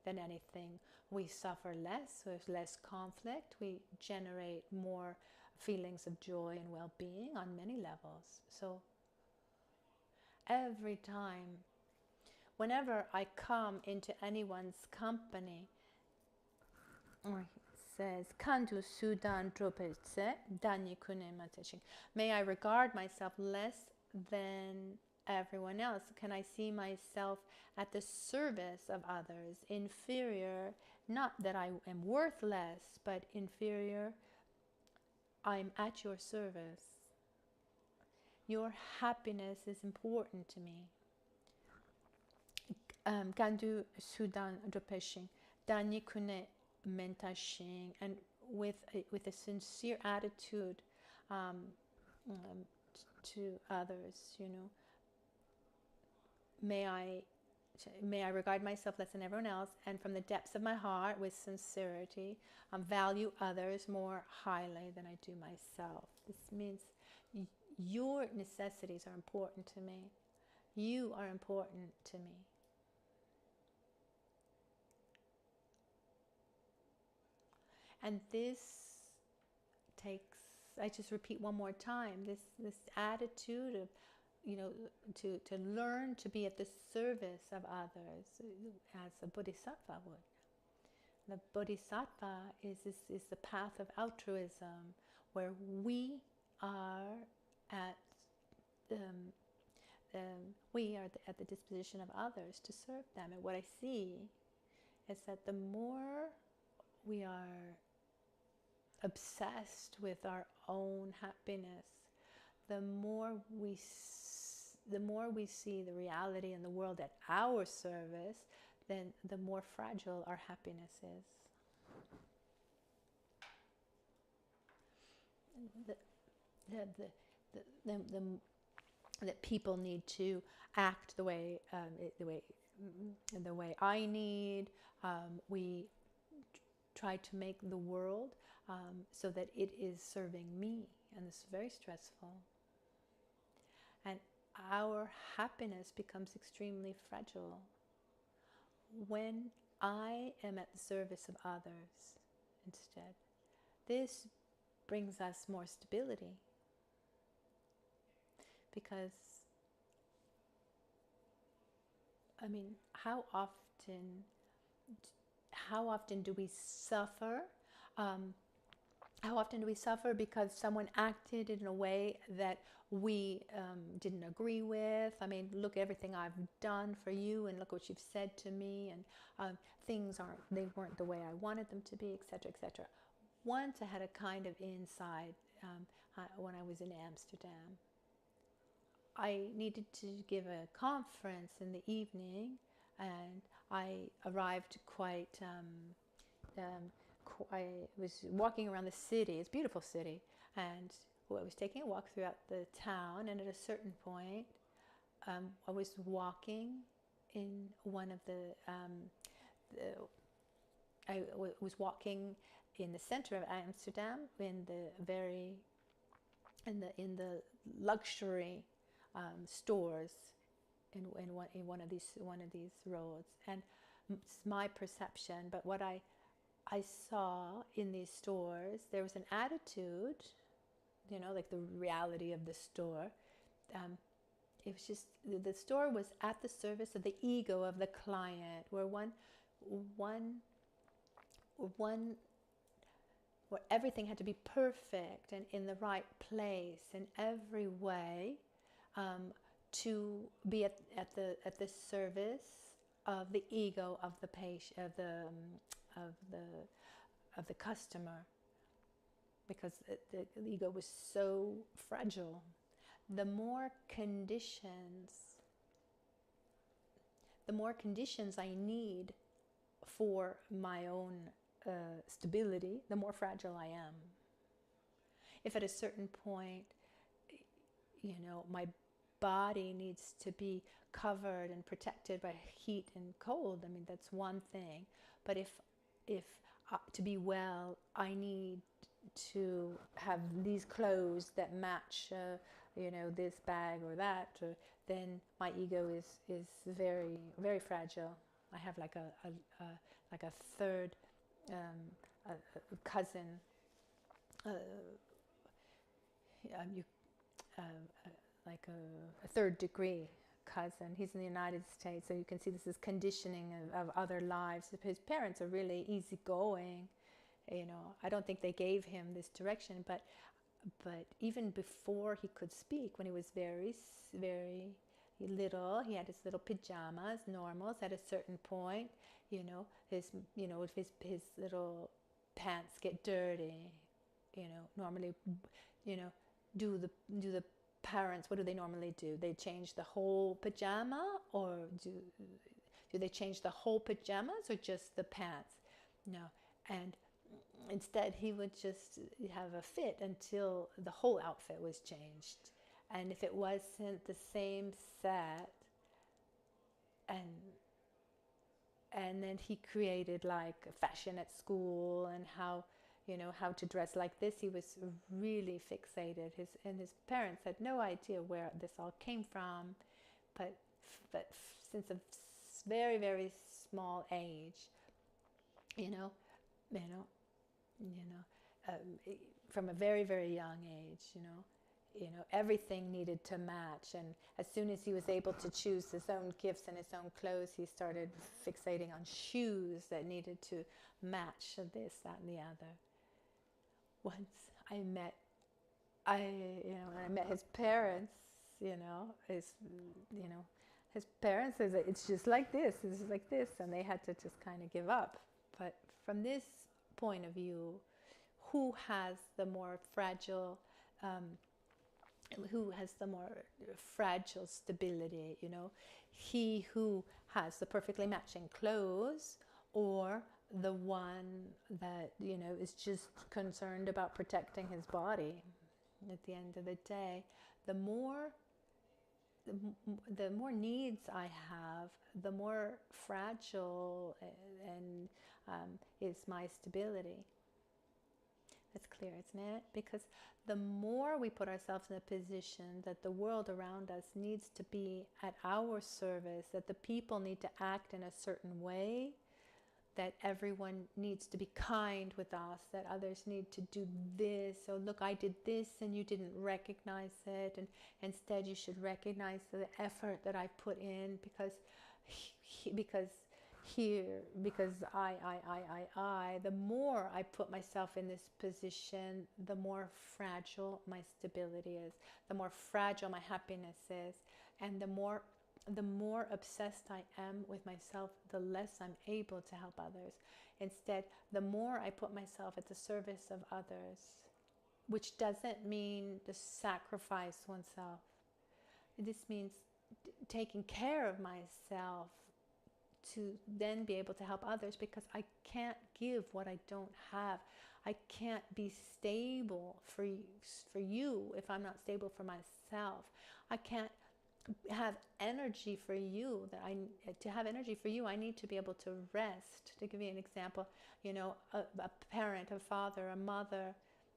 anything. We suffer less, there's less conflict, we generate more feelings of joy and well-being on many levels. So every time, whenever I come into anyone's company, or says, Kandu Sudan Dropetse Danyi Kune Mateshing. May I regard myself less than everyone else? Can I see myself at the service of others? Inferior, not that I am worthless, but inferior, I'm at your service. Your happiness is important to me. Gandu Sudan Dropeshing, Danyi Kune Mentashing, and with a sincere attitude to others, you know. May I regard myself less than everyone else, and from the depths of my heart, with sincerity, value others more highly than I do myself. This means your necessities are important to me. You are important to me. And this takes, I just repeat one more time, this attitude of, you know, to learn to be at the service of others as a bodhisattva would. The bodhisattva is the path of altruism, where we are at at the disposition of others to serve them. And what I see is that the more we are obsessed with our own happiness, the more we see the reality in the world at our service, then the more fragile our happiness is. That people need to act the way I need. We try to make the world so that it is serving me, and this is very stressful. And our happiness becomes extremely fragile when I am at the service of others instead. This brings us more stability, because, I mean, how often do we suffer? How often do we suffer because someone acted in a way that we didn't agree with? I mean, look, everything I've done for you, and look what you've said to me, and they weren't the way I wanted them to be, etc., etc. Once I had a kind of insight when I was in Amsterdam. I needed to give a conference in the evening, and I arrived quite, I was walking around the city. It's a beautiful city, and I was taking a walk throughout the town, and at a certain point I was walking in one of I was walking in the center of Amsterdam, in the luxury stores in one of these roads, and it's my perception. But what I saw in these stores, there was an attitude, you know, like the reality of the store. It was just, the store was at the service of the ego of the client, where where everything had to be perfect and in the right place in every way, to be at the service of the ego of the patient, of the customer, because the ego was so fragile. The more conditions I need for my own stability, the more fragile I am. If at a certain point, you know, my body needs to be covered and protected by heat and cold, I mean, that's one thing. But if to be well, I need to have these clothes that match, you know, this bag or that, then my ego is very, very fragile. I have like a third cousin, like a third degree cousin. He's in the United States, so you can see this is conditioning of other lives. His parents are really easygoing, I don't think they gave him this direction, but even before he could speak, when he was very, very little, he had his little pajamas, normals. At a certain point, if his little pants get dirty, normally, do the parents, what do they normally do? They change the whole pajama, or do they change the whole pajamas or just the pants? No. And instead, he would just have a fit until the whole outfit was changed. And if it wasn't the same set, and then he created like fashion at school and how to dress like this. He was really fixated. His parents had no idea where this all came from, but since a very, very small age, from a very, very young age, everything needed to match. And as soon as he was able to choose his own gifts and his own clothes, he started fixating on shoes that needed to match this, that, and the other. Once I met his parents, his parents says it's just like this, and they had to just kind of give up. But from this point of view, who has the more fragile stability, he who has the perfectly matching clothes, or the one that is just concerned about protecting his body? At the end of the day, the more needs I have, the more fragile and is my stability. That's clear, isn't it? Because the more we put ourselves in a position that the world around us needs to be at our service, that the people need to act in a certain way, that everyone needs to be kind with us, that others need to do this. So look, I did this and you didn't recognize it, and instead you should recognize the effort that I put in, because I, the more I put myself in this position, the more fragile my stability is, the more fragile my happiness is, and the more obsessed I am with myself, the less I'm able to help others. Instead, the more I put myself at the service of others, which doesn't mean to sacrifice oneself. This means taking care of myself to then be able to help others, because I can't give what I don't have. I can't be stable for you if I'm not stable for myself. I can't have energy for you. To have energy for you, I need to be able to rest. To give you an example, a parent, a father, a mother,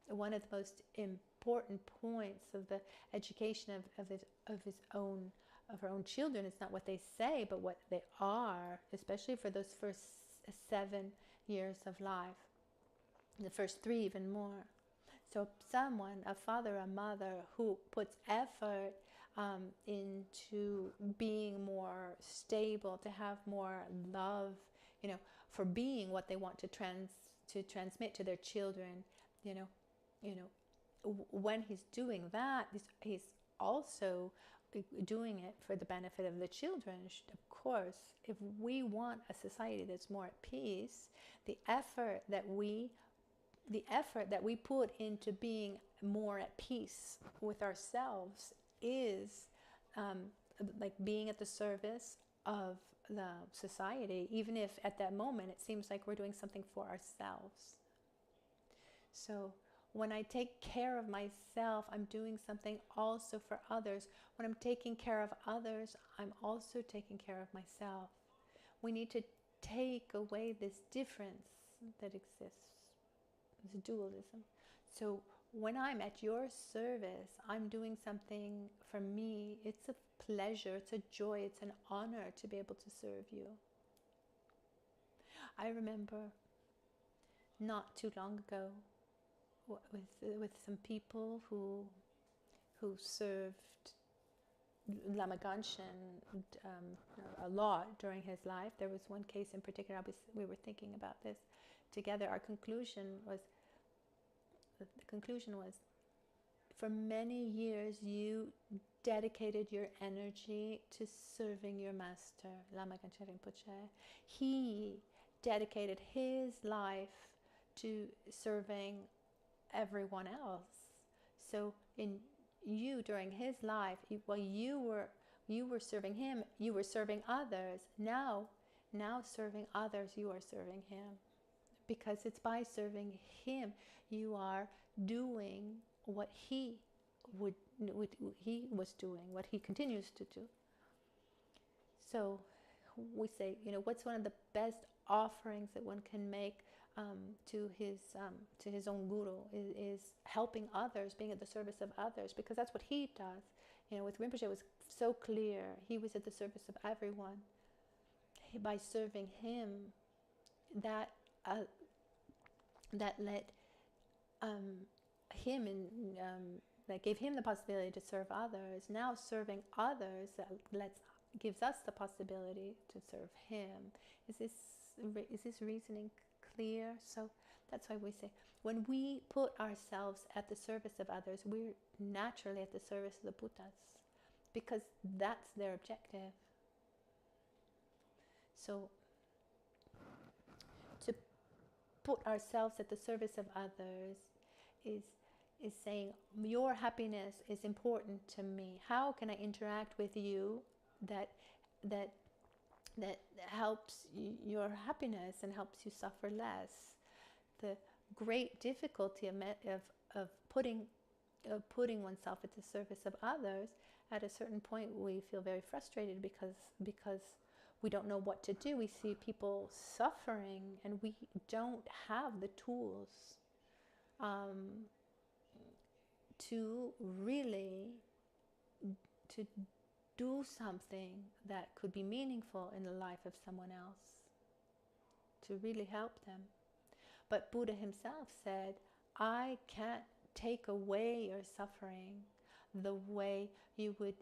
one of the most important points of the education of her own children is not what they say, but what they are, especially for those first 7 years of life, the first 3 even more. So someone, a father, a mother, who puts effort into being more stable, to have more love, for being what they want to transmit to their children, when he's doing that, he's also doing it for the benefit of the children. Of course, if we want a society that's more at peace, the effort that we put into being more at peace with ourselves is like being at the service of the society, even if at that moment it seems like we're doing something for ourselves. So when I take care of myself, I'm doing something also for others. When I'm taking care of others, I'm also taking care of myself. We need to take away this difference that exists, this dualism. So when I'm at your service, I'm doing something for me. It's a pleasure, it's a joy, it's an honor to be able to serve you. I remember not too long ago with some people who served Lama Ganshin a lot during his life. There was one case in particular, we were thinking about this together. The conclusion was, for many years you dedicated your energy to serving your master, Lama Michel Rinpoche. He dedicated his life to serving everyone else. So in you, during his life, while you were serving him, you were serving others. Now serving others, you are serving him, because it's by serving him you are doing what he was doing, what he continues to do. So we say, what's one of the best offerings that one can make to his own guru is helping others, being at the service of others, because that's what he does. With Rinpoche, it was so clear. He was at the service of everyone. By serving him, that let him that gave him the possibility to serve others. Now serving others, that gives us the possibility to serve him. Is this reasoning clear? So that's why we say, when we put ourselves at the service of others, we're naturally at the service of the Buddhas, because that's their objective. So to put ourselves at the service of others is saying, your happiness is important to me. How can I interact with you that helps your happiness and helps you suffer less? The great difficulty of putting oneself at the service of others, at a certain point we feel very frustrated because we don't know what to do. We see people suffering and we don't have the tools to really to do something that could be meaningful in the life of someone else, to really help them. But Buddha himself said, I can't take away your suffering the way you would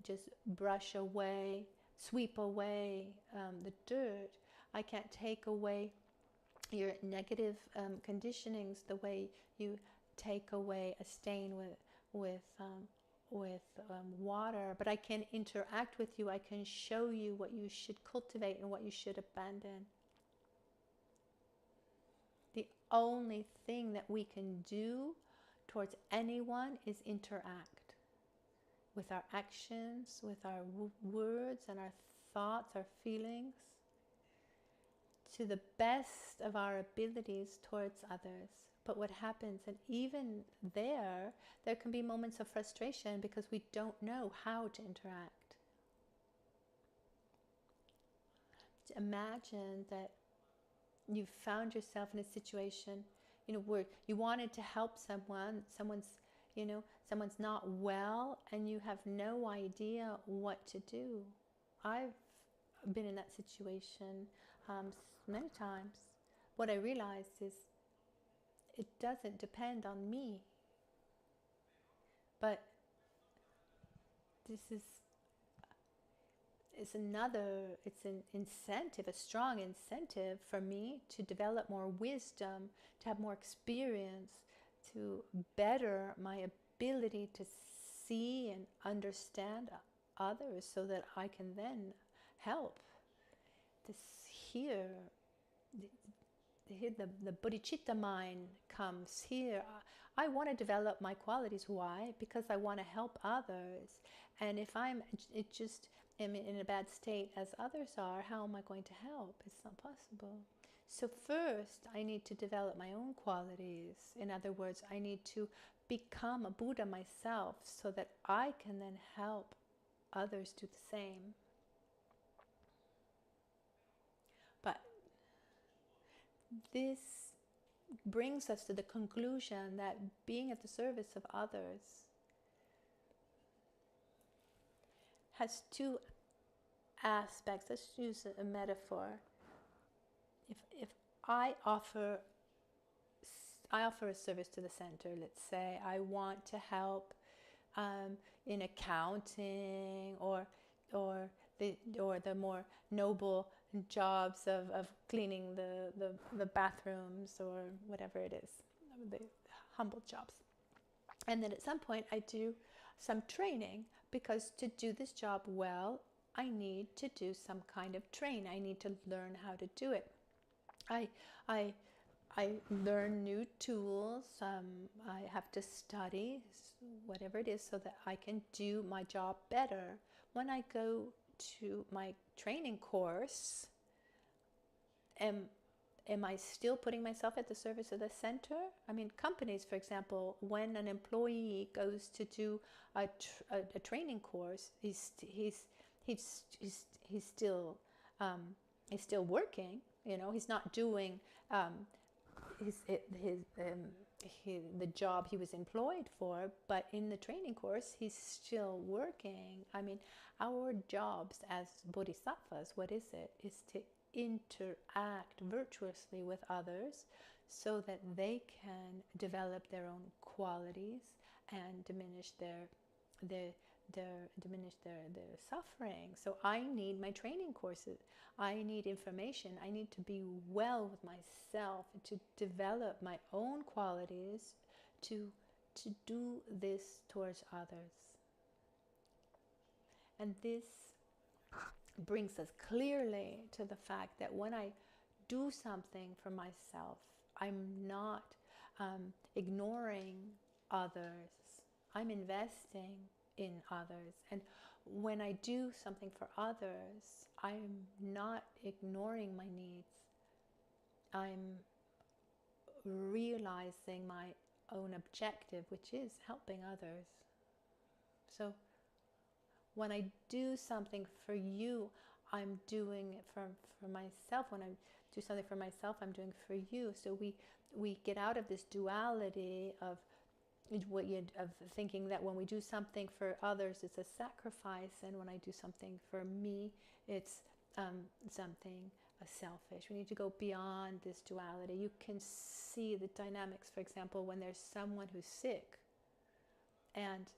just brush away, sweep away the dirt. I can't take away your negative conditionings the way you take away a stain with water, but I can interact with you. I can show you what you should cultivate and what you should abandon. The only thing that we can do towards anyone is interact with our actions, with our words and our thoughts, our feelings, to the best of our abilities towards others. But what happens, and even there can be moments of frustration because we don't know how to interact. Imagine that you found yourself in a situation, where you wanted to help someone's not well, and you have no idea what to do. I've been in that situation many times. What I realized is, it doesn't depend on me. But it's an incentive, a strong incentive for me to develop more wisdom, to have more experience, to better my ability to see and understand others so that I can then help. The bodhichitta mind comes here. I want to develop my qualities. Why? Because I want to help others. And if I'm in a bad state as others are, how am I going to help? It's not possible. So first, I need to develop my own qualities. In other words, I need to become a Buddha myself so that I can then help others do the same. But this brings us to the conclusion that being at the service of others has two aspects. Let's use a metaphor. If I offer a service to the center, let's say I want to help in accounting or the more noble jobs of cleaning the bathrooms or whatever it is, the humble jobs. And then at some point I do some training, because to do this job well, I need to do some kind of training. I need to learn how to do it. I learn new tools. I have to study whatever it is so that I can do my job better. When I go to my training course, am I still putting myself at the service of the center? I mean, companies, for example, when an employee goes to do a training course, he's still working. You know, he's not doing the job he was employed for, but in the training course, he's still working. I mean, our jobs as bodhisattvas, what is it? Is to interact virtuously with others so that they can develop their own qualities and diminish their suffering. So I need my training courses. I need information. I need to be well with myself, to develop my own qualities, to do this towards others. And this brings us clearly to the fact that when I do something for myself, I'm not ignoring others. I'm investing in others. And when I do something for others, I'm not ignoring my needs. I'm realizing my own objective, which is helping others. So when I do something for you, I'm doing it for myself. When I do something for myself, I'm doing it for you. So we get out of this duality of thinking that when we do something for others, it's a sacrifice, and when I do something for me, it's something selfish. We need to go beyond this duality. You can see the dynamics, for example, when there's someone who's sick, and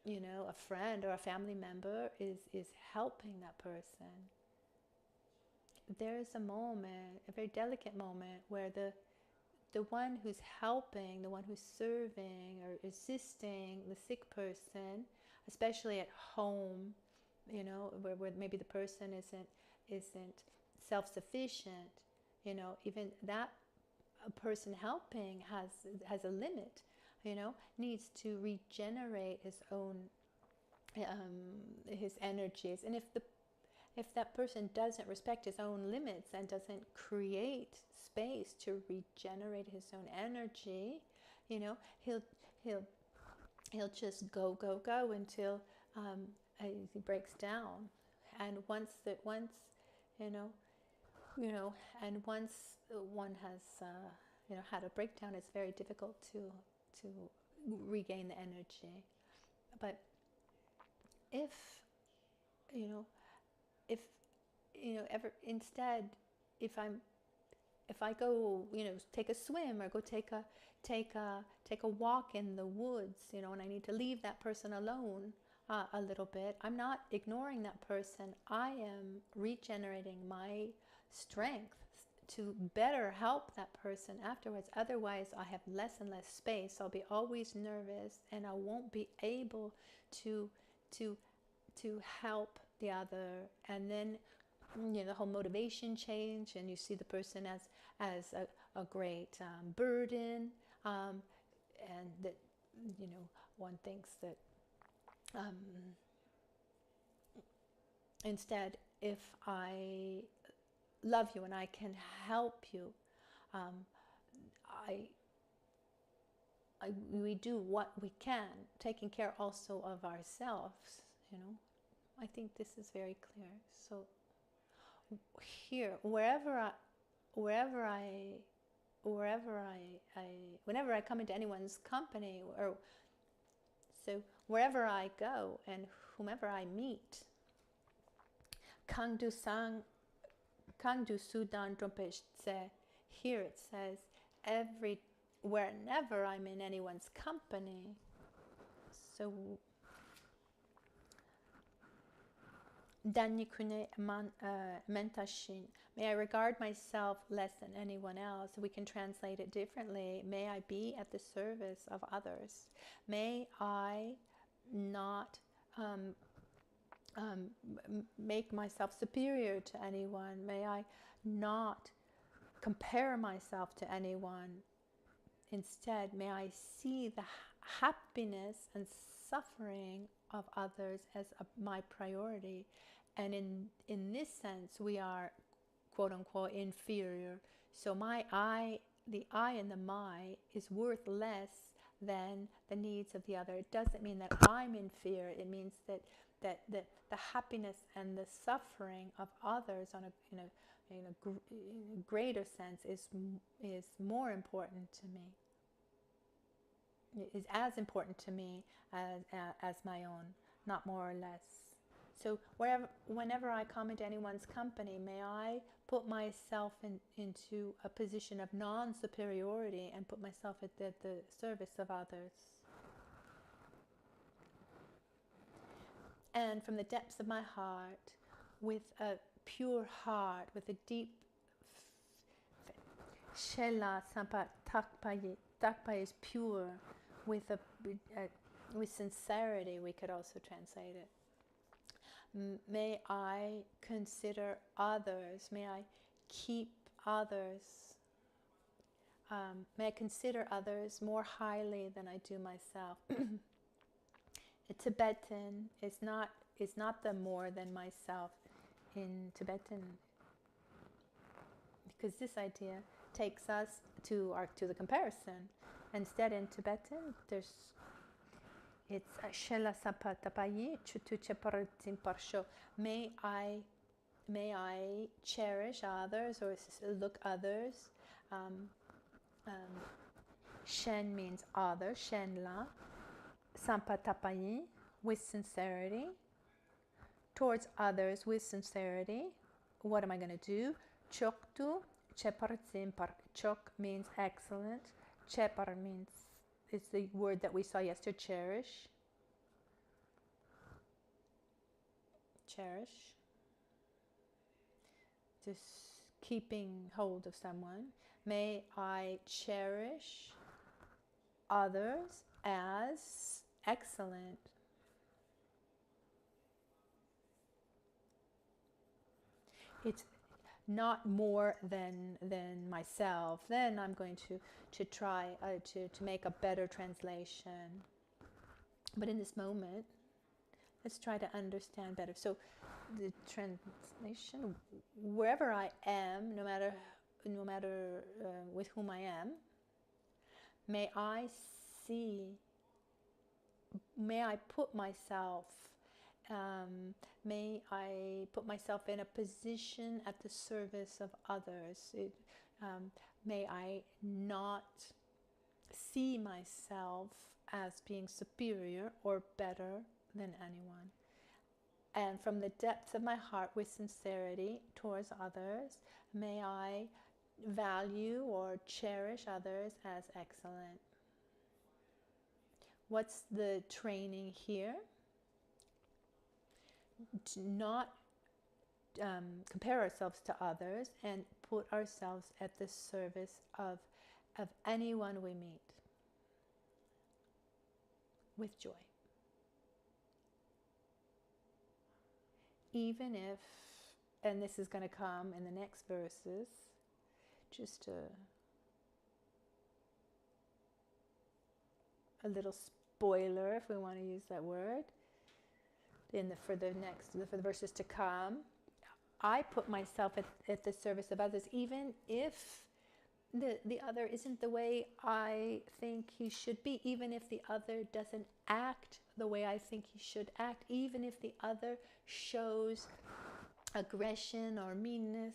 you know, a friend or a family member is helping that person. There is a moment, a very delicate moment, where the one who's helping, the one who's serving or assisting the sick person, especially at home, you know, where maybe the person isn't self-sufficient, you know, even that person helping has a limit, you know, needs to regenerate his own his energies. And if that person doesn't respect his own limits and doesn't create space to regenerate his own energy, you know, he'll just go until he breaks down. And once one has had a breakdown, it's very difficult to regain the energy. But if I go, take a swim or go take a walk in the woods, and I need to leave that person alone a little bit, I'm not ignoring that person. I am regenerating my strength to better help that person afterwards. Otherwise, I have less and less space. I'll be always nervous, and I won't be able to help the other. And then the whole motivation change, and you see the person as a great burden, and that one thinks that instead, if I love you and I can help you, we do what we can, taking care also of ourselves. I think this is very clear. So here, whenever I come into anyone's company, or so wherever I go and whomever I meet, Kangdu Sudan Drompesh Tse, here it says whenever I'm in anyone's company. So Danyikune mentashin. May I regard myself less than anyone else. We can translate it differently. May I be at the service of others. May I not make myself superior to anyone. May I not compare myself to anyone. Instead, may I see the happiness and suffering of others as my priority. And in this sense, we are, quote unquote, inferior. So my I, the I and the my, is worth less than the needs of the other. It doesn't mean that I'm inferior. It means that the happiness and the suffering of others on in a greater sense is more important to me. Is as important to me as my own, not more or less. So whenever I come into anyone's company, may I put myself into a position of non-superiority and put myself at the service of others. And from the depths of my heart, with a pure heart, with a deep Shela Sampa Takpayi. Takpa is pure, with sincerity, we could also translate it. May I consider others, may I keep others, may I consider others more highly than I do myself. A Tibetan is not the more than myself in Tibetan, because this idea takes us to the comparison. Instead, in Tibetan, it's Shela Sapa Tapayi Chutu Cheparatim Parsho. May I cherish others or look others. Shen means other, Shenla. Sampa Tapayi, with sincerity. Towards others with sincerity. What am I going to do? Choktu Cheparatim Par. Chok means excellent. Chepar means, it's the word that we saw yesterday, cherish. Cherish. Just keeping hold of someone. May I cherish others as excellent. It's not more than myself. Then I'm going to try to make a better translation. But in this moment, let's try to understand better. So the translation, wherever I am, no matter with whom I am, may I put myself in a position at the service of others. May I not see myself as being superior or better than anyone. And from the depths of my heart, with sincerity towards others, may I value or cherish others as excellent. What's the training here? To not compare ourselves to others and put ourselves at the service of anyone we meet with joy. Even if, and this is going to come in the next verses, just a little spoiler, if we want to use that word, for the verses to come. I put myself at the service of others, even if the other isn't the way I think he should be, even if the other doesn't act the way I think he should act, even if the other shows aggression or meanness,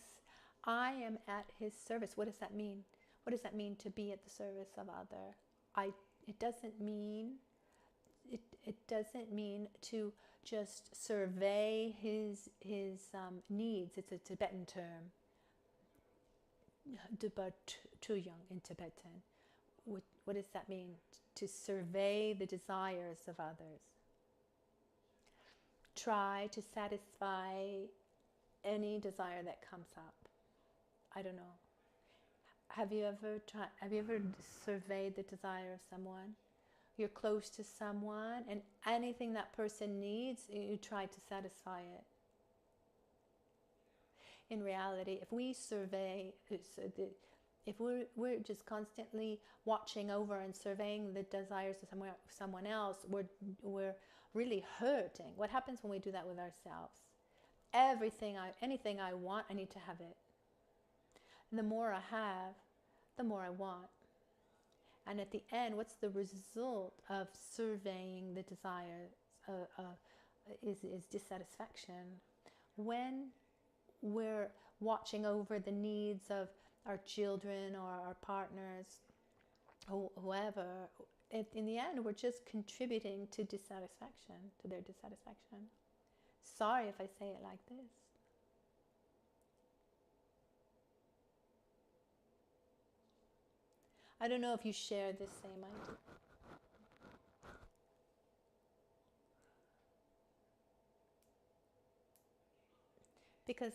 I am at his service. What does that mean? What does that mean to be at the service of other? It doesn't mean to just survey his needs. It's a Tibetan term, Tuyong in Tibetan. what does that mean? To survey the desires of others. Try to satisfy any desire that comes up. I don't know. Have you ever surveyed the desire of someone? You're close to someone, and anything that person needs, you try to satisfy it. In reality, if we survey, if we're just constantly watching over and surveying the desires of someone else, we're really hurting. What happens when we do that with ourselves? Anything I want, I need to have it. And the more I have, the more I want. And at the end, what's the result of surveying the desires is dissatisfaction. When we're watching over the needs of our children or our partners, whoever, in the end, we're just contributing to dissatisfaction, to their dissatisfaction. Sorry if I say it like this. I don't know if you share this same idea. Because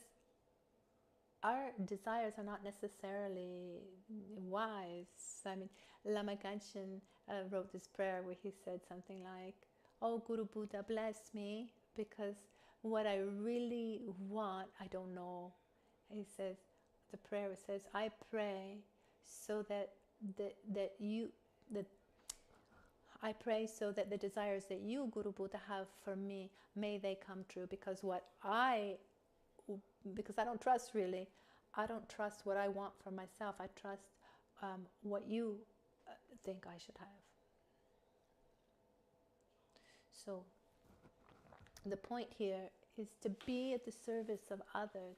our desires are not necessarily wise. I mean, Lama Ganshin wrote this prayer where he said something like, "Oh, Guru Buddha, bless me, because what I really want, I don't know." He says, the prayer says, "I pray so that I pray so that the desires that you, Guru Buddha, have for me, may they come true, because I don't trust really. I don't trust what I want for myself. I trust what you think I should have." So the point here is to be at the service of others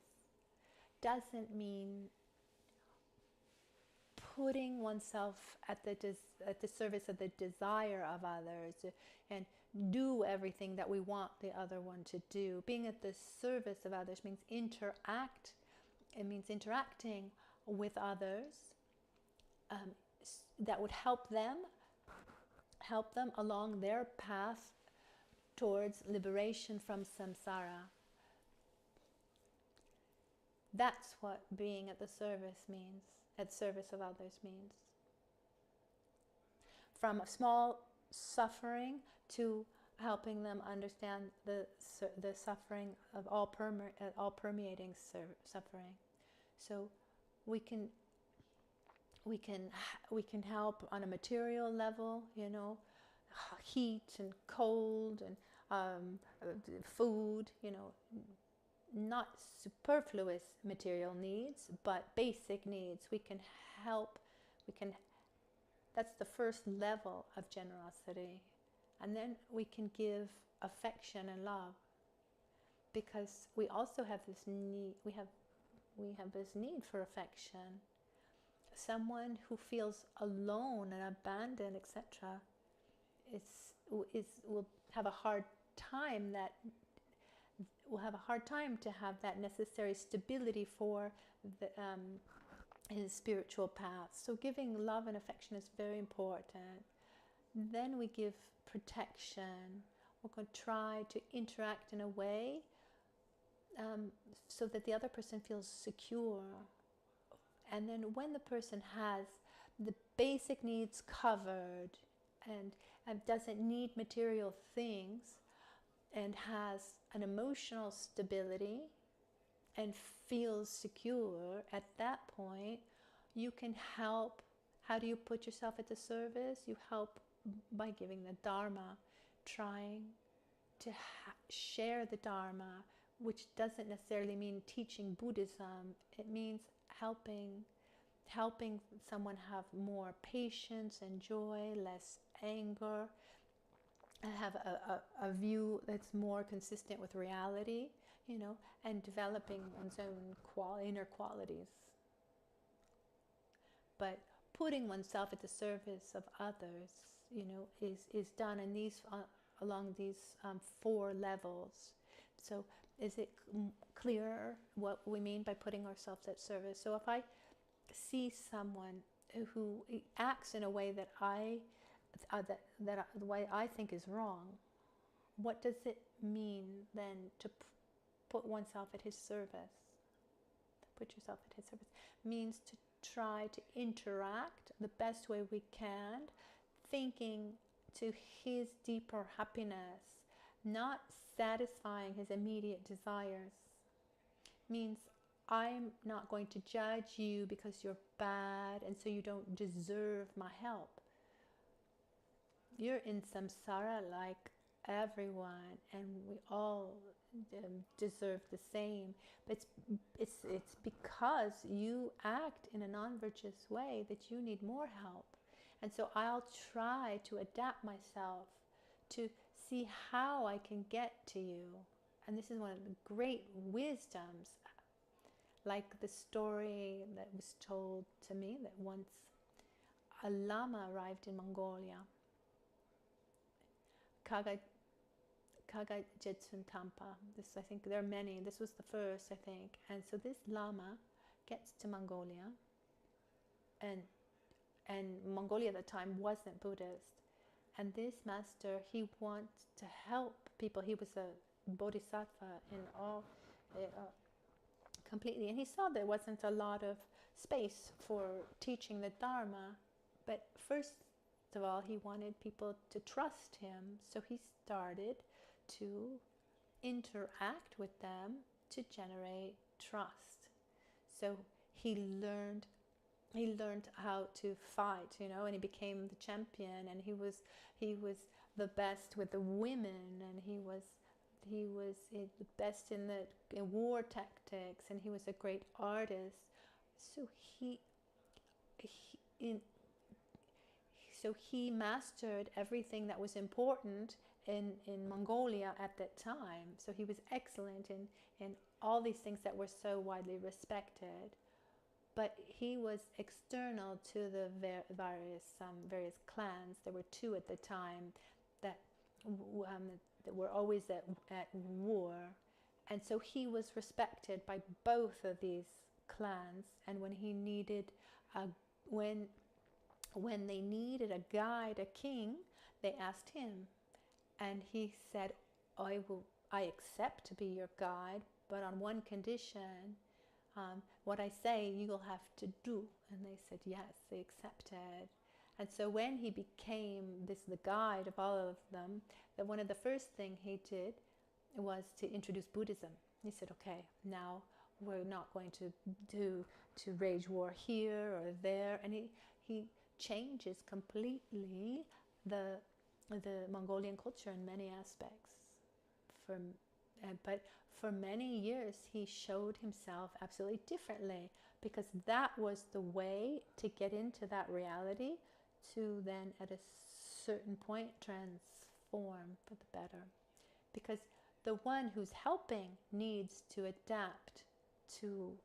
doesn't mean putting oneself at the service of the desire of others and do everything that we want the other one to do. Being at the service of others means interact. It means interacting with others that would help them along their path towards liberation from samsara. That's what being at the service means, at service of others means. From a small suffering to helping them understand the suffering of all permeating suffering. So we can help on a material level, heat and cold and food, not superfluous material needs, but basic needs. We can help. That's the first level of generosity. And then we can give affection and love, because we also have this need. We have this need for affection. Someone who feels alone and abandoned, etc., will have a hard time to have that necessary stability for his spiritual path. So giving love and affection is very important. Then we give protection. We're going to try to interact in a way so that the other person feels secure. And then when the person has the basic needs covered and doesn't need material things and has an emotional stability and feels secure, at that point you can help. How do you put yourself at the service? You help by giving the Dharma, trying to share the Dharma, which doesn't necessarily mean teaching Buddhism. It means helping someone have more patience and joy, less anger, and have a view that's more consistent with reality, and developing one's own inner qualities. But putting oneself at the service of others, is done in along these 4 levels. So is it clearer what we mean by putting ourselves at service? So if I see someone who acts in a way that the way I think is wrong, what does it mean then to put oneself at his service? Put yourself at his service means to try to interact the best way we can, thinking to his deeper happiness, not satisfying his immediate desires. Means I'm not going to judge you because you're bad and so you don't deserve my help. You're in samsara like everyone, and we all deserve the same. But it's because you act in a non-virtuous way that you need more help. And so I'll try to adapt myself to see how I can get to you. And this is one of the great wisdoms, like the story that was told to me that once a lama arrived in Mongolia. Kaga Jetsun Tampa. This, I think there are many. This was the first, I think. And so this lama gets to Mongolia, and Mongolia at the time wasn't Buddhist. And this master, he wants to help people. He was a bodhisattva in all, completely. And he saw there wasn't a lot of space for teaching the Dharma. But first of all, he wanted people to trust him. So he started to interact with them to generate trust. So he learned how to fight, and he became the champion, and he was the best with the women, and he was the best in war tactics, and he was a great artist. So he mastered everything that was important in Mongolia at that time. So he was excellent in all these things that were so widely respected. But he was external to the various clans. There were two at the time that were always at war. And so he was respected by both of these clans. And when he needed when they needed a guide, a king, they asked him. And he said, I accept to be your guide, but on one condition. What I say you'll have to do. And they said yes, they accepted. And so when he became the guide of all of them, that one of the first thing he did was to introduce Buddhism. He said, okay, now we're not going to wage war here or there. And he changes completely the Mongolian culture in many aspects. But for many years, he showed himself absolutely differently, because that was the way to get into that reality, to then at a certain point transform for the better. Because the one who's helping needs to adapt to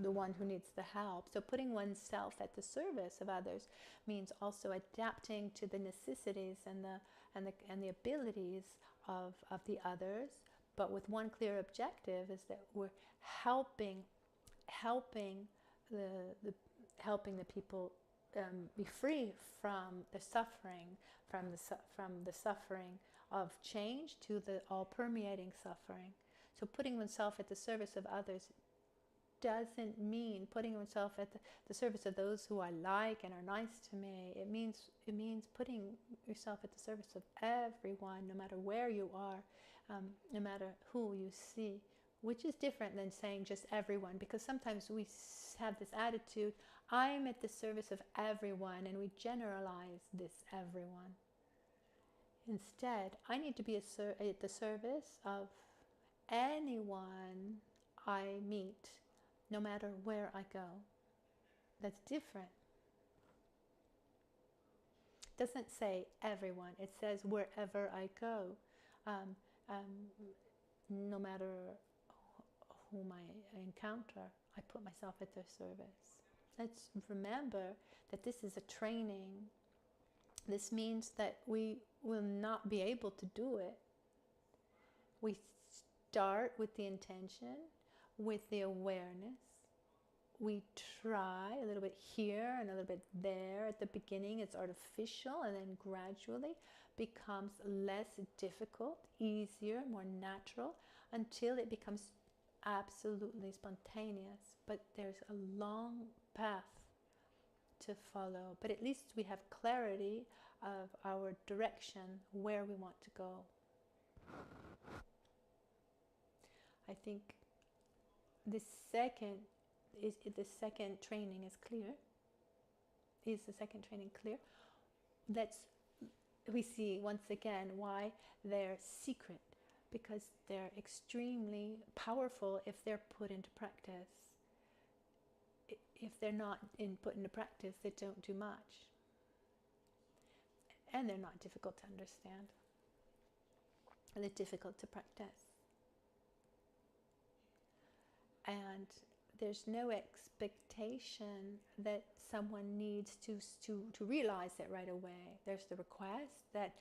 the one who needs the help. So putting oneself at the service of others means also adapting to the necessities and the abilities of the others, but with one clear objective, is that we're helping the people be free from the suffering, from the suffering of change to the all-permeating suffering. So putting oneself at the service of others doesn't mean putting oneself at the service of those who I like and are nice to me. It means putting yourself at the service of everyone, no matter where you are, no matter who you see, which is different than saying just everyone, because sometimes we have this attitude, I'm at the service of everyone, and we generalize this everyone. Instead, I need to be at the service of anyone I meet, no matter where I go. That's different. It doesn't say everyone. It says wherever I go, no matter whom I encounter, I put myself at their service. Let's remember that this is a training. This means that we will not be able to do it. We start with the intention, with the awareness, we try a little bit here and a little bit there. At the beginning it's artificial, and then gradually becomes less difficult, easier, more natural, until it becomes absolutely spontaneous. But there's a long path to follow, but at least we have clarity of our direction, where we want to go. I think the second training is clear. Is the second training clear? We see once again why they're secret, because they're extremely powerful if they're put into practice. If they're not put into practice, they don't do much. And they're not difficult to understand. And they're difficult to practice. And there's no expectation that someone needs to realize it right away. There's the request that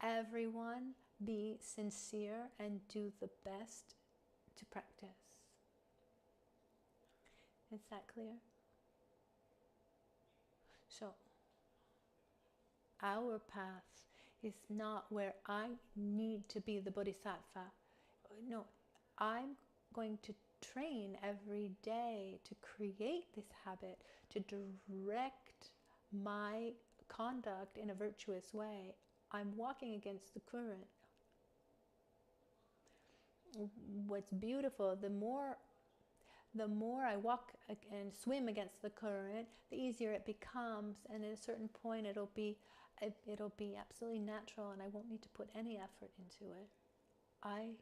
everyone be sincere and do the best to practice. Is that clear? So, our path is not where I need to be the bodhisattva. No, I'm going to train every day to create this habit, to direct my conduct in a virtuous way. I'm walking against the current. What's beautiful, the more I walk and swim against the current, the easier it becomes, and at a certain point it'll be absolutely natural, and I won't need to put any effort into it. I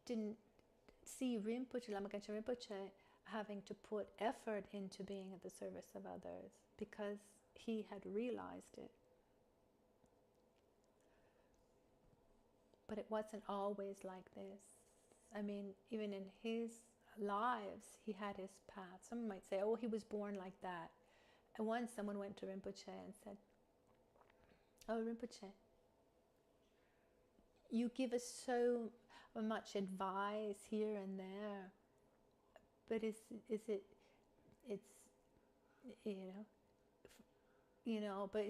didn't see Rinpoche, Lama Michel Rinpoche, having to put effort into being at the service of others, because he had realized it. But it wasn't always like this. I mean, even in his lives, he had his path. Someone might say, oh, he was born like that. And once someone went to Rinpoche and said, oh, Rinpoche, you give us so much advice here and there, but but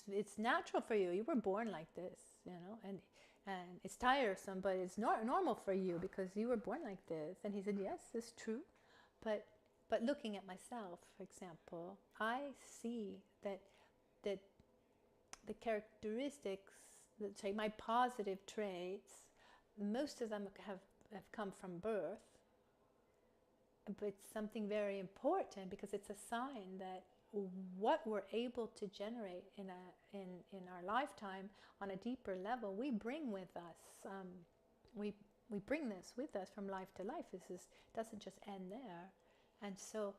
it's natural for you. You were born like this, and it's tiresome, but it's normal for you because you were born like this. And he said, yes, it's true, but looking at myself, for example, I see that the characteristics, let's say my positive traits, most of them have come from birth, but it's something very important, because it's a sign that what we're able to generate in our lifetime on a deeper level, we bring with us. We bring this with us from life to life. This doesn't just end there, and so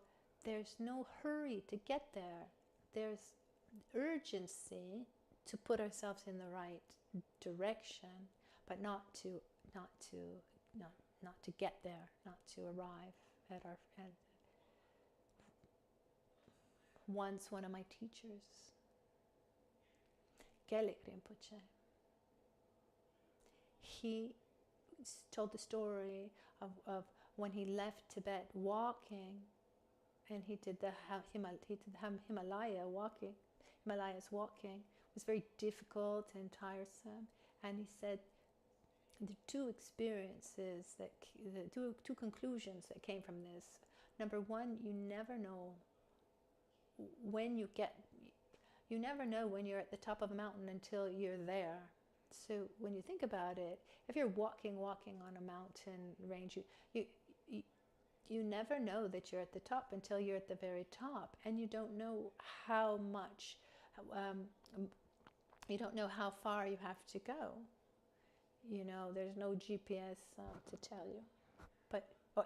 there's no hurry to get there. There's urgency to put ourselves in the right direction, but not to get there, not to arrive at our. Once one of my teachers, Geshe Rinpoche, he told the story of when he left Tibet walking, and he did the Himalayas walking. It was very difficult and tiresome, and he said the two experiences, the two conclusions that came from this. Number one, you never know when you're at the top of a mountain until you're there. So when you think about it, if you're walking on a mountain range, you never know that you're at the top until you're at the very top, and you don't know how much, you don't know how far you have to go. There's no GPS to tell you,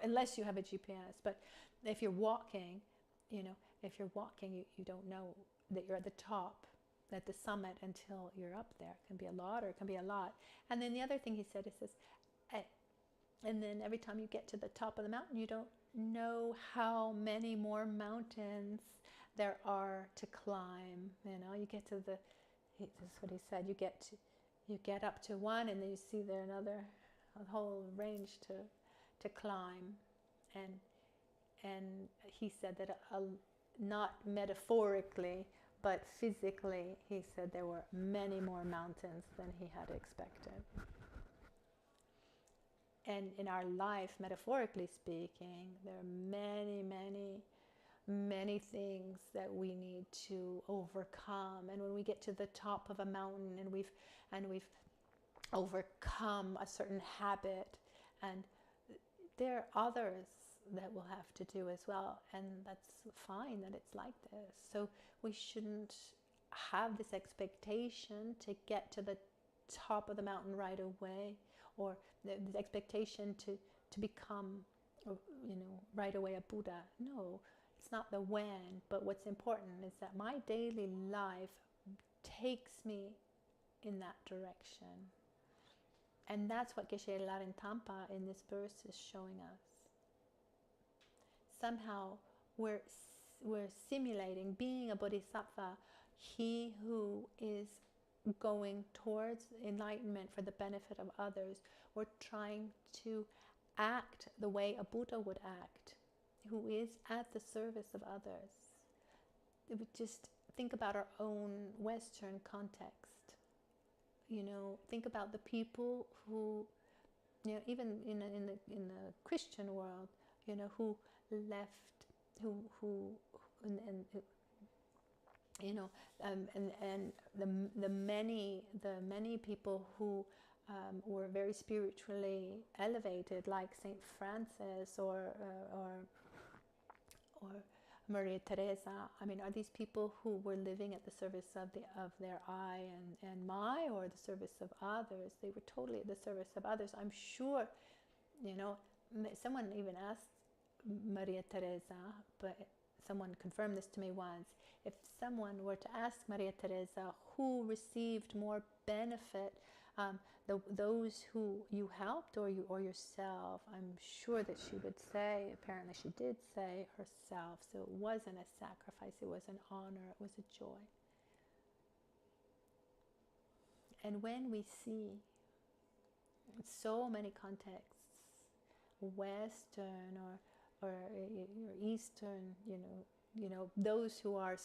unless you have a GPS. But if you're walking, you don't know that you're at the top, at the summit, until you're up there. It can be a lot, or it can be a lot. And then the other thing he said, and then every time you get to the top of the mountain, you don't know how many more mountains there are to climb. You get to this is what he said. You get up to one, and then you see there a whole range to climb. And And he said that not metaphorically, but physically, he said there were many more mountains than he had expected. And in our life, metaphorically speaking, there are many, many, many things that we need to overcome. And when we get to the top of a mountain and we've overcome a certain habit, and there are others that we'll have to do as well, and that's fine that it's like this. So we shouldn't have this expectation to get to the top of the mountain right away, or the expectation to become, right away a Buddha. No, it's not the when, but what's important is that my daily life takes me in that direction. And that's what Geshe Rinpoche in this verse is showing us. Somehow we're simulating being a bodhisattva, he who is going towards enlightenment for the benefit of others. We're trying to act the way a Buddha would act, who is at the service of others. We just think about our own Western context. Think about the people who, even in the Christian world, who left, and the many people who were very spiritually elevated, like Saint Francis or Maria Teresa. I mean, are these people who were living at the service of their I and my, or the service of others? They were totally at the service of others. I'm sure, someone even asked Maria Teresa, but someone confirmed this to me once. If someone were to ask Maria Teresa who received more benefit, those who you helped or yourself, I'm sure that she would say, apparently she did say, herself. So it wasn't a sacrifice, it was an honor, it was a joy. And when we see in so many contexts, Western or Eastern, those who are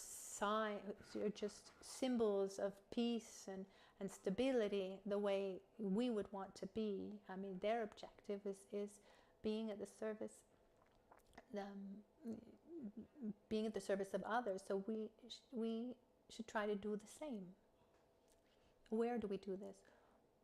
just symbols of peace and stability, the way we would want to be. I mean, their objective is being at the service, being at the service of others. So we should try to do the same. Where do we do this?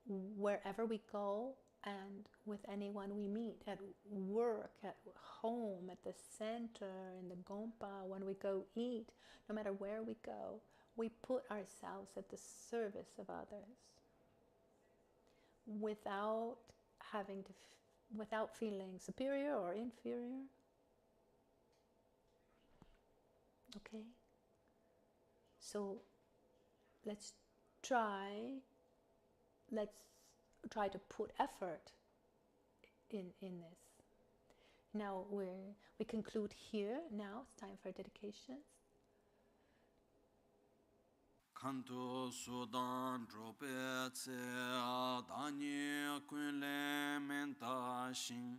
Wherever we go, and with anyone we meet, at work, at home, at the center, in the gompa, when we go eat, no matter where we go, we put ourselves at the service of others without feeling superior or inferior. Okay? So let's try to put effort in this. Now we conclude here. Now it's time for dedications. Kanto Sudan Drope Tse Adani Kunle Menta Shin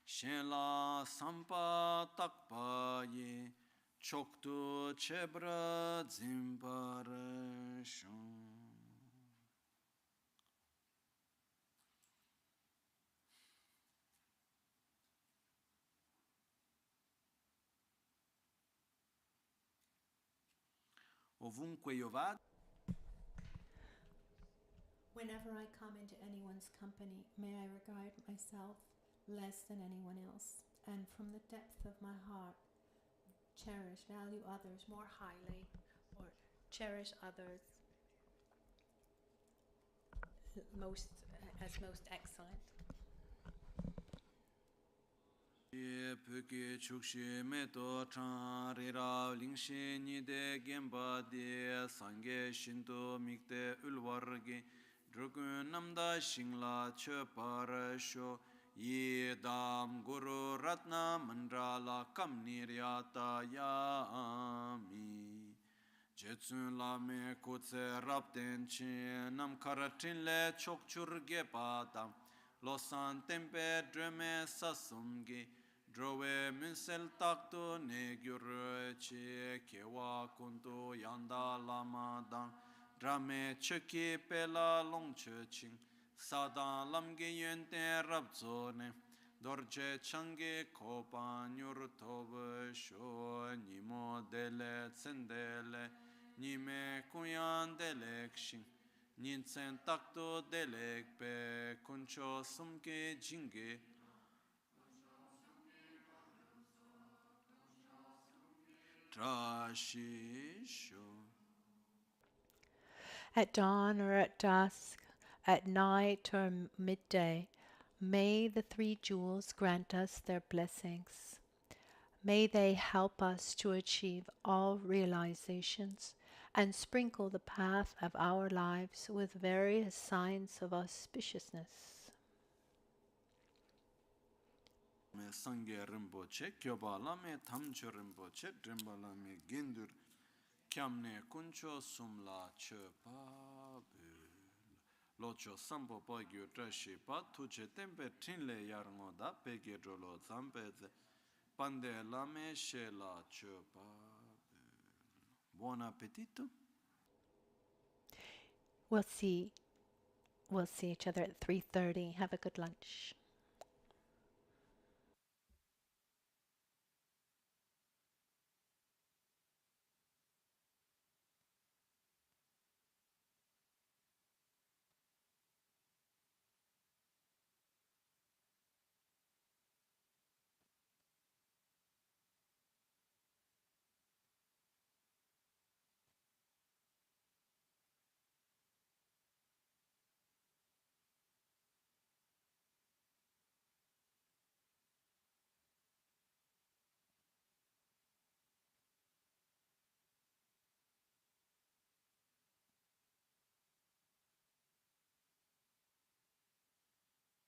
Shela Sampa Takpa Ye Choktu Chebra Zimpara Shun. Ovunque io vado. Whenever I come into anyone's company, may I regard myself less than anyone else, and from the depth of my heart, value others more highly, or cherish others most excellent. Pöke chukshi meto chan rira lingshi nide gemba de sange shinto mikte ulwargi drogun namda shingla chöpar sho ye dam guru ratna mandrala kamniryata yami jetsun lame kutse rapten chi nam karatin le chokchur gepa tam losan tempe dreme sasumgi Drove Minsel Takto Negure Che Kewa Kunto Yanda Lama Dan Drame Cheki Pela Long Ching Sadan Lamge Yente Rabzone Dorje Change Kopa Nyur Tobe Sho Nimo Dele Tsendele Nime Kuyan Delek Shing Ninsen Takto Delek Pe Kuncho Sumke Jinge Trashisho. At dawn or at dusk, at night or midday, may the three jewels grant us their blessings. May they help us to achieve all realizations and sprinkle the path of our lives with various signs of auspiciousness. Me Sangye Rinpoche, Kyoba Lame Tamcho Rinpoche, Drimba Lame Gindur, Kyamne Kuncho Sumla Chepa Locho Sampo Pagyo Trashi Pa, Tuche Tempe Trinle Yarngo Da, Pege Rolo Zampeze, Pande Lame Shela Chepa. Buon appetito. We'll see each other at 3:30. Have a good lunch.